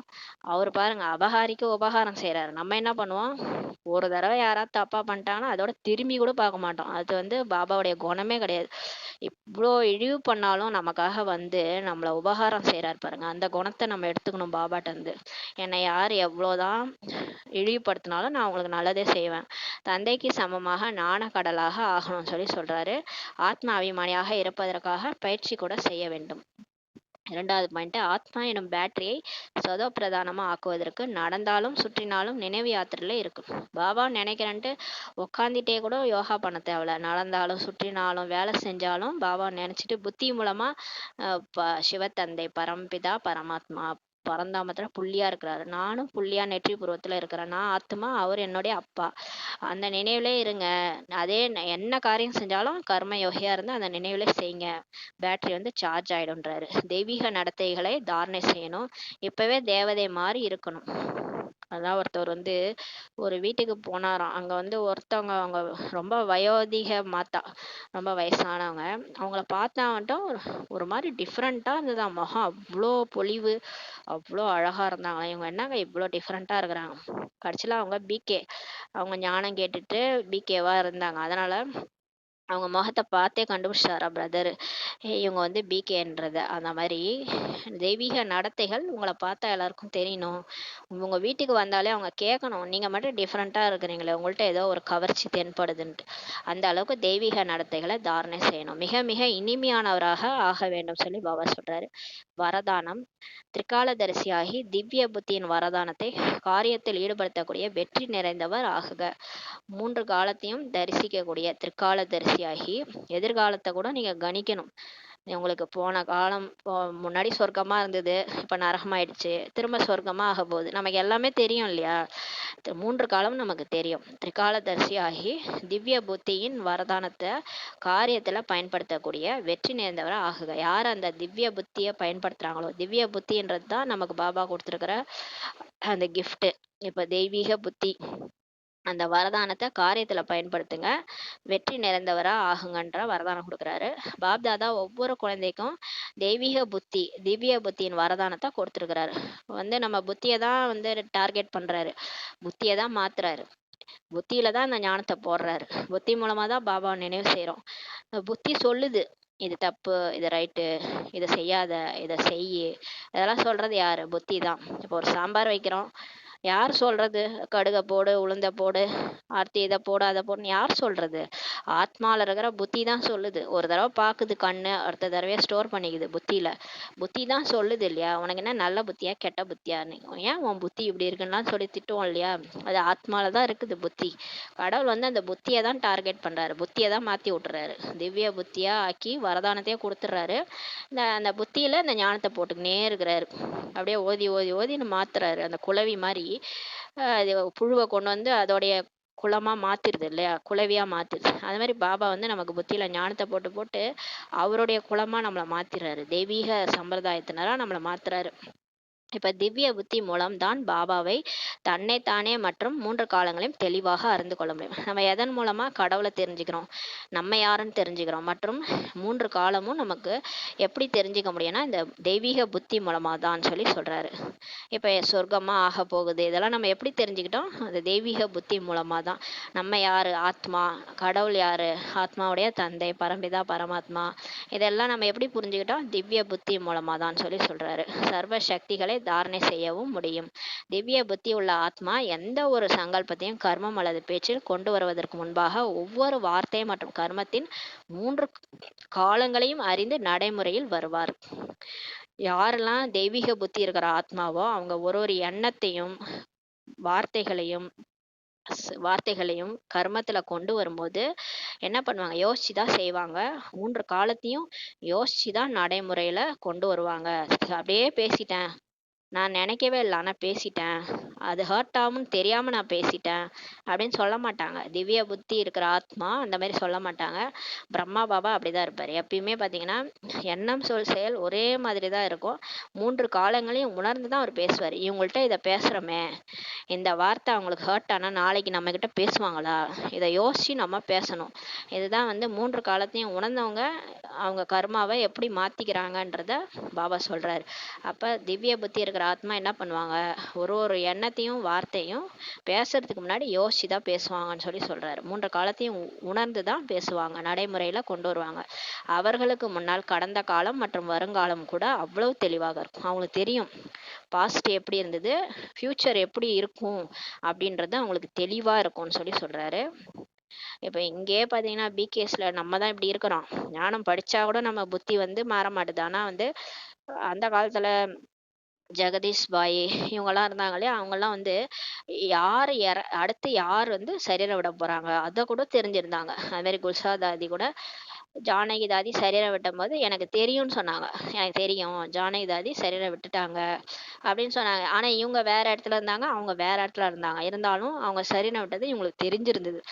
[SPEAKER 1] அவரு பாருங்க, அபகாரிக்கு உபகாரம் செய்யறாரு. நம்ம என்ன பண்ணுவோம், ஒரு தடவை யாராவது தப்பா பண்ணிட்டாங்கன்னா அதோட திரும்பி கூட பார்க்க மாட்டோம். அது பாபாவுடைய குணமே கிடையாது. இவ்வளோ இழிவு பண்ணாலும் நமக்காக நம்மள உபகாரம் செய்யறாரு பாருங்க, அந்த குணத்தை நம்ம எடுத்துக்கணும் பாபாட்ட இருந்து. என்னை யார் எவ்வளோதான் இழிவுபடுத்தினாலும் நான் உங்களுக்கு நல்லதே செய்வேன். தந்தைக்கு சமமாக ஞான கடலாக ஆகணும்னு சொல்லி சொல்றாரு. ஆத்ம அபிமானியாக இருப்பதற்காக பயிற்சி கூட செய்ய வேண்டும். 2வது பாயிண்ட், ஆத்மா எனும் பேட்டரியை சதோ பிரதானமா ஆக்குவதற்கு நடந்தாலும் சுற்றினாலும் நினைவு யாத்திரையில இருக்கும். பாபா நினைக்கிறேன்ட்டு உட்காந்துட்டே கூட யோகா பண்ண தேவையில்ல. நடந்தாலும் சுற்றினாலும் வேலை செஞ்சாலும் பாபா நினைச்சிட்டு புத்தி மூலமா சிவத்தந்தை பரம்பிதா பரமாத்மா பரந்தாமத்துல புள்ளியா இருக்கிறாரு, நானும் புள்ளியா நெற்றி பூர்வத்துல இருக்கிறேன், நான் ஆத்மா, அவர் என்னுடைய அப்பா, அந்த நினைவுலே இருங்க. அதே என்ன காரியம் செஞ்சாலும் கர்ம யோகியா இருந்து அந்த நினைவுல செய்யுங்க, பேட்டரி சார்ஜ் ஆயிடும்ன்றாரு. தெய்வீக நடத்தைகளை தாரணை செய்யணும், இப்பவே தேவதை மாதிரி இருக்கணும். அதான் ஒருத்தவர் ஒரு வீட்டுக்கு போனாராம். அங்க ஒருத்தவங்க, அவங்க ரொம்ப வயோதிக மாத்தா, ரொம்ப வயசானவங்க. அவங்கள பார்த்தா ஒரு மாதிரி டிஃப்ரெண்டா இருந்ததா முகம், அவ்வளோ பொலிவு, அவ்வளோ அழகா இருந்தாங்க. இவங்க என்னங்க இவ்வளோ டிஃப்ரெண்டா இருக்கிறாங்க. கடைசியில அவங்க பிகே, அவங்க ஞானம் கேட்டுட்டு பிகேவா இருந்தாங்க. அதனால அவங்க முகத்தை பார்த்தே கண்டுபிடிச்சாரா பிரதர், இவங்க பிகேன்றத. அந்த மாதிரி தெய்வீக நடத்தைகள் உங்களை பார்த்தா எல்லாருக்கும் தெரியணும். உங்க வீட்டுக்கு வந்தாலே அவங்க கேட்கணும், நீங்க மட்டும் டிஃப்ரெண்டா இருக்கிறீங்களே, உங்கள்ட்ட ஏதோ ஒரு கவர்ச்சி தென்படுதுன்ட்டு. அந்த அளவுக்கு தெய்வீக நடத்தைகளை தாரணை செய்யணும். மிக மிக இனிமையானவராக ஆக வேண்டும் சொல்லி பாபா சொல்றாரு. வரதானம்: திரிகாலதரிசியாகி திவ்ய புத்தியின் வரதானத்தை காரியத்தில் ஈடுபடுத்தக்கூடிய வெற்றி நிறைந்தவர் ஆகுக. 3 காலத்தையும் தரிசிக்கக்கூடிய திரிகாலதரிசியாகி எதிர்காலத்தை கூட நீங்க கணிக்கணும். உங்களுக்கு போன காலம் முன்னாடி சொர்க்கமா இருந்தது, இப்ப நரகமாயிடுச்சு, திரும்ப சொர்க்கமா ஆக போகுது, நமக்கு எல்லாமே தெரியும் இல்லையா. 3 காலம் நமக்கு தெரியும். திரிகாலதரிசி ஆகி திவ்ய புத்தியின் வரதானத்தை காரியத்துல பயன்படுத்தக்கூடிய வெற்றி நேர்ந்தவரை ஆகுக. யார் அந்த திவ்ய புத்தியை பயன்படுத்துறாங்களோ, திவ்ய புத்தின்றது தான் நமக்கு பாபா கொடுத்துருக்கிற அந்த கிஃப்ட். இப்ப தெய்வீக புத்தி, அந்த வரதானத்தை காரியத்துல பயன்படுத்துங்க, வெற்றி நிறைந்தவரா ஆகுங்கன்ற வரதானம் கொடுக்குறாரு பாப்தாதா. ஒவ்வொரு குழந்தைக்கும் தெய்வீக புத்தி, திவ்ய புத்தியின் வரதானத்தை கொடுத்துருக்கிறாரு. நம்ம புத்தியை தான் டார்கெட் பண்றாரு, புத்தியை தான் மாத்துறாரு, புத்தியில தான் அந்த ஞானத்தை போடுறாரு. புத்தி மூலமா தான் பாபாவை நினைவு செய்யறோம். புத்தி சொல்லுது, இது தப்பு, இது ரைட்டு, இதை செய்யாத, இதை செய்யு, இதெல்லாம் சொல்றது யாரு? புத்தி தான். இப்போ ஒரு சாம்பார் வைக்கிறோம், யார் சொல்றது கடுகை போடு, உளுந்த போடு, அடுத்து இதை போடு, அதை போடுன்னு யார் சொல்றது? ஆத்மால இருக்கிற புத்தி தான் சொல்லுது. ஒரு தடவை பாக்குது கண்ணு, அடுத்த தடவையா ஸ்டோர் பண்ணிக்குது புத்தியில. புத்தி தான் சொல்லுது இல்லையா, உனக்கு என்ன நல்ல புத்தியா கெட்ட புத்தியான்னு. ஏன் உன் புத்தி இப்படி இருக்குன்னு சொல்லி திட்டுவோம் இல்லையா, அது ஆத்மால தான் இருக்குது புத்தி. கடவுள் அந்த புத்தியை தான் டார்கெட் பண்றாரு, புத்தியை தான் மாத்தி விட்டுறாரு, திவ்ய புத்தியா ஆக்கி வரதானத்தையே கொடுத்துட்றாரு. அந்த புத்தியில அந்த ஞானத்தை போட்டுக்கினே இருக்கிறாரு. அப்படியே ஓதி ஓதி ஓதின்னு மாத்துறாரு. அந்த குளவி மாதிரி அது புழுவை கொண்டு அதோடைய குலமா மாத்திருது இல்லையா, குளவியா மாத்துது. அது மாதிரி பாபா நமக்கு புத்தியில ஞானத்தை போட்டு போட்டு அவருடைய குலமா நம்மளை மாத்திராரு, தெய்வீக சம்பிரதாயத்தினரா நம்மளை மாத்துறாரு. இப்ப திவ்ய புத்தி மூலம் தான் பாபாவை, தன்னைத்தானே மற்றும் 3 காலங்களையும் தெளிவாக அறிந்து கொள்ள முடியும். நம்ம எதன் மூலமா கடவுளை தெரிஞ்சுக்கிறோம், நம்ம யாருன்னு தெரிஞ்சுக்கிறோம், மற்றும் 3 காலமும் நமக்கு எப்படி தெரிஞ்சுக்க முடியும்னா இந்த தெய்வீக புத்தி மூலமா தான் சொல்லி சொல்றாரு. இப்ப சொர்க்கமா ஆக போகுது, இதெல்லாம் நம்ம எப்படி தெரிஞ்சுக்கிட்டோம்? அந்த தெய்வீக புத்தி மூலமா தான். நம்ம யாரு? ஆத்மா. கடவுள் யாரு? ஆத்மாவுடைய தந்தை பரம்பிதா பரமாத்மா. இதெல்லாம் நம்ம எப்படி புரிஞ்சுக்கிட்டோம்? திவ்ய புத்தி மூலமா தான் சொல்லி சொல்றாரு. சர்வ சக்திகளை தாரணை செய்யவும் முடியும். திவ்ய புத்தி உள்ள ஆத்மா எந்த ஒரு சங்கல்பத்தையும் கர்மம் அல்லது பேச்சில் கொண்டு வருவதற்கு முன்பாக ஒவ்வொரு வார்த்தை மற்றும் கர்மத்தின் 3 காலங்களையும் அறிந்து நடைமுறையில் வருவார். யாரெல்லாம் தெய்வீக புத்தி இருக்கிற ஆத்மாவோ அவங்க ஒரு ஒரு எண்ணத்தையும் வார்த்தைகளையும் வார்த்தைகளையும் கர்மத்துல கொண்டு வரும்போது என்ன பண்ணுவாங்க, யோசிச்சுதான் செய்வாங்க. 3 காலத்தையும் யோசிச்சுதான் நடைமுறையில கொண்டு வருவாங்க. அப்படியே பேசிட்டேன், நான் நினைக்கவே இல்லை ஆனா பேசிட்டேன், அது ஹர்ட் ஆகும்னு தெரியாம நான் பேசிட்டேன் அப்படின்னு சொல்ல மாட்டாங்க. திவ்ய புத்தி இருக்கிற ஆத்மா அந்த மாதிரி சொல்ல மாட்டாங்க. பிரம்மா பாபா அப்படிதான் இருப்பாரு. எப்பயுமே பாத்தீங்கன்னா எண்ணம் சொல் செயல் ஒரே மாதிரி தான் இருக்கும். 3 காலங்களையும் உணர்ந்துதான் அவர் பேசுவார். இவங்கள்ட்ட இதை பேசுறோமே, இந்த வார்த்தை அவங்களுக்கு ஹர்ட் ஆனா நாளைக்கு நம்ம கிட்ட பேசுவாங்களா, இதை யோசிச்சு நம்ம பேசணும். இதுதான் 3 காலத்தையும் உணர்ந்தவங்க அவங்க கர்மாவை எப்படி மாத்திக்கிறாங்கன்றத பாபா சொல்றாரு. அப்ப திவ்ய புத்தி இருக்கிற ஆத்மா என்ன பண்ணுவாங்க, ஒரு ஒரு எண்ணத்தையும் வார்த்தையும் பேசுறதுக்கு முன்னாடி யோசிச்சு தான் பேசுவாங்கன்னு சொல்றாரு. 3 காலத்தையும் உணர்ந்து தான் பேசுவாங்க, நடைமுறையில கொண்டு வருவாங்க. அவர்களுக்கு முன்னால் கடந்த காலம் மற்றும் வருங்காலம் கூட அவ்வளவு தெளிவாக இருக்கும். அவங்களுக்கு தெரியும் பாஸ்ட் எப்படி இருந்தது, ஃபியூச்சர் எப்படி இருக்கும் அப்படின்றது அவங்களுக்கு தெளிவா இருக்கும்னு சொல்றாரு. இப்ப இங்கேயே பாத்தீங்கன்னா பிகேஸ்ல நம்ம தான் இப்படி இருக்கிறோம். ஞானம் படிச்சா கூட நம்ம புத்தி மாற மாட்டுது. ஆனா அந்த காலத்துல ஜெகதீஷ் பாய் இவங்கெல்லாம் இருந்தாங்களே, அவங்கெல்லாம் யார் அடுத்து யார் சரீரம் விட போறாங்க அதை கூட தெரிஞ்சிருந்தாங்க. அது மாதிரி குல்சா தாதி கூட ஜானகி தாதி சரீரம் விட்டும் போது எனக்கு தெரியும்னு சொன்னாங்க. எனக்கு தெரியும் ஜானகி தாதி சரீரம் விட்டுட்டாங்க அப்படின்னு சொன்னாங்க. ஆனா இவங்க வேற இடத்துல இருந்தாங்க, அவங்க வேற இடத்துல இருந்தாங்க. இருந்தாலும் அவங்க சரீரம் விட்டது இவங்களுக்கு தெரிஞ்சிருந்தது.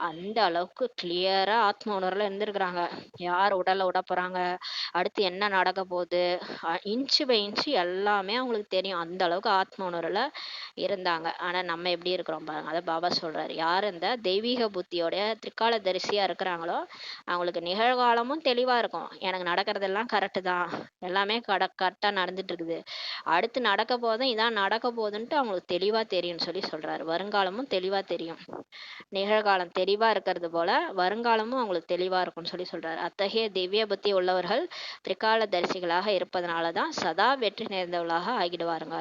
[SPEAKER 1] அந்த அளவுக்கு கிளியரா ஆத்ம உணர்வுல இருந்திருக்கிறாங்க. யார் உடல்ல விட போறாங்க, அடுத்து என்ன நடக்க போகுது, இன்ச்சு பை இன்ச்சு எல்லாமே அவங்களுக்கு தெரியும். அந்த அளவுக்கு ஆத்ம உணர்வுல இருந்தாங்க. ஆனா நம்ம எப்படி இருக்கிறோம் பாருங்க. அதை பாபா சொல்றாரு. யார் இந்த தெய்வீக புத்தியோட திரிகால தரிசியா இருக்கிறாங்களோ அவங்களுக்கு நிகழ்காலமும் தெளிவா இருக்கும். எனக்கு நடக்கிறதெல்லாம் கரெக்டு தான், எல்லாமே கரெக்டா நடந்துட்டு இருக்குது, அடுத்து நடக்க போதும் இதான் நடக்க போகுதுன்ட்டு அவங்களுக்கு தெளிவா தெரியும்னு சொல்றாரு. வருங்காலமும் தெளிவா தெரியும். நிகழ்காலம் தெளிவா இருக்கிறது போல வருங்காலமும் அவங்களுக்கு தெளிவா இருக்கும்னு சொல்றாரு. அத்தகைய திவ்ய புத்தி உள்ளவர்கள் திரிகால தரிசிகளாக இருப்பதனாலதான் சதா வெற்றி நேர்ந்தவர்களாக ஆகிடுவாருங்க.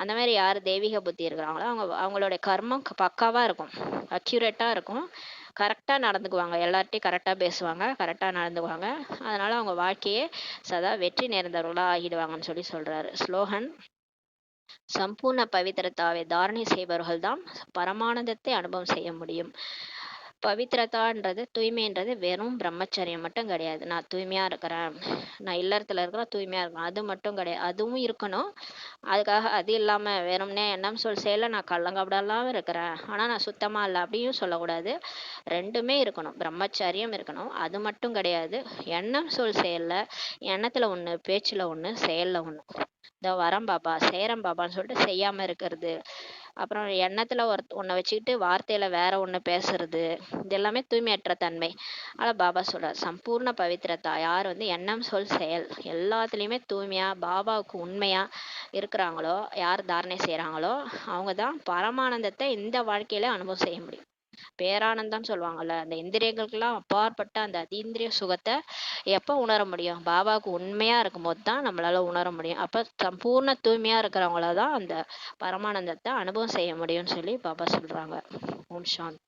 [SPEAKER 1] அந்த மாதிரி யார் தெய்வீக புத்தி இருக்கிறாங்களோ அவங்களுடைய கர்மம் பக்காவா இருக்கும், அக்யூரேட்டா இருக்கும், கரெக்டா நடந்துக்குவாங்க, எல்லார்ட்டையும் கரெக்டா பேசுவாங்க, கரெக்டா நடந்துக்குவாங்க. அதனால அவங்க வாழ்க்கையே சதா வெற்றி நேர்ந்தவர்களா ஆகிடுவாங்கன்னு சொல்றாரு. ஸ்லோகன்: சம்பூர்ண பவித்திரதாவை தாரணை செய்பவர்கள் தான் பரமானந்தத்தை அனுபவம் செய்ய முடியும். பவித்திரதான்றது தூய்மைன்றது வெறும் பிரம்மச்சரியம் மட்டும் கிடையாது. நான் தூய்மையா இருக்கிறேன், நான் இல்லறத்துல இருக்கிறேன் தூய்மையா இருக்கிறேன், அது மட்டும் கிடையாது. அதுவும் இருக்கணும். அதுக்காக அது இல்லாம வெறும்னே எண்ணம் சொல் செயல நான் கள்ளங்கபடலாம் இருக்கிறேன் ஆனா நான் சுத்தமா இல்லை அப்படியும் சொல்லக்கூடாது. ரெண்டுமே இருக்கணும். பிரம்மச்சரியம் இருக்கணும், அது மட்டும் கிடையாது. எண்ணம் சொல் செயல்ல எண்ணத்துல ஒண்ணு, பேச்சுல ஒண்ணு, செயல்ல ஒண்ணு. இதோ வரேன் பாபா செய்யறேன் பாபான்னு சொல்லிட்டு செய்யாம இருக்கிறது, அப்புறம் எண்ணத்துல ஒன்ன வச்சுக்கிட்டு வார்த்தையில வேற ஒண்ணு பேசுறது, இது எல்லாமே தூய்மையற்ற தன்மை. ஆனா பாபா சொல்றார் சம்பூர்ண பவித்திரதா, யார் எண்ணம் சொல் செயல் எல்லாத்துலயுமே தூய்மையா பாபாவுக்கு உண்மையா இருக்கிறாங்களோ, யார் தாரணை செய்யறாங்களோ அவங்கதான் பரமானந்தத்தை இந்த வாழ்க்கையில அனுபவம் செய்ய முடியும். பேரானந்தம் சொல்லுவாங்கல்ல, அந்த இந்திரியங்களுக்கெல்லாம் அப்பாற்பட்ட அந்த அதீந்திரிய சுகத்தை எப்ப உணர முடியும், பாபாவுக்கு உண்மையா இருக்கும்போது தான் நம்மளால உணர முடியும். அப்ப சம்பூர்ண தூய்மையா இருக்கிறவங்களதான் அந்த பரமானந்தத்தை அனுபவம் செய்ய முடியும்னு பாபா சொல்றாங்க. ஓம் சாந்தி.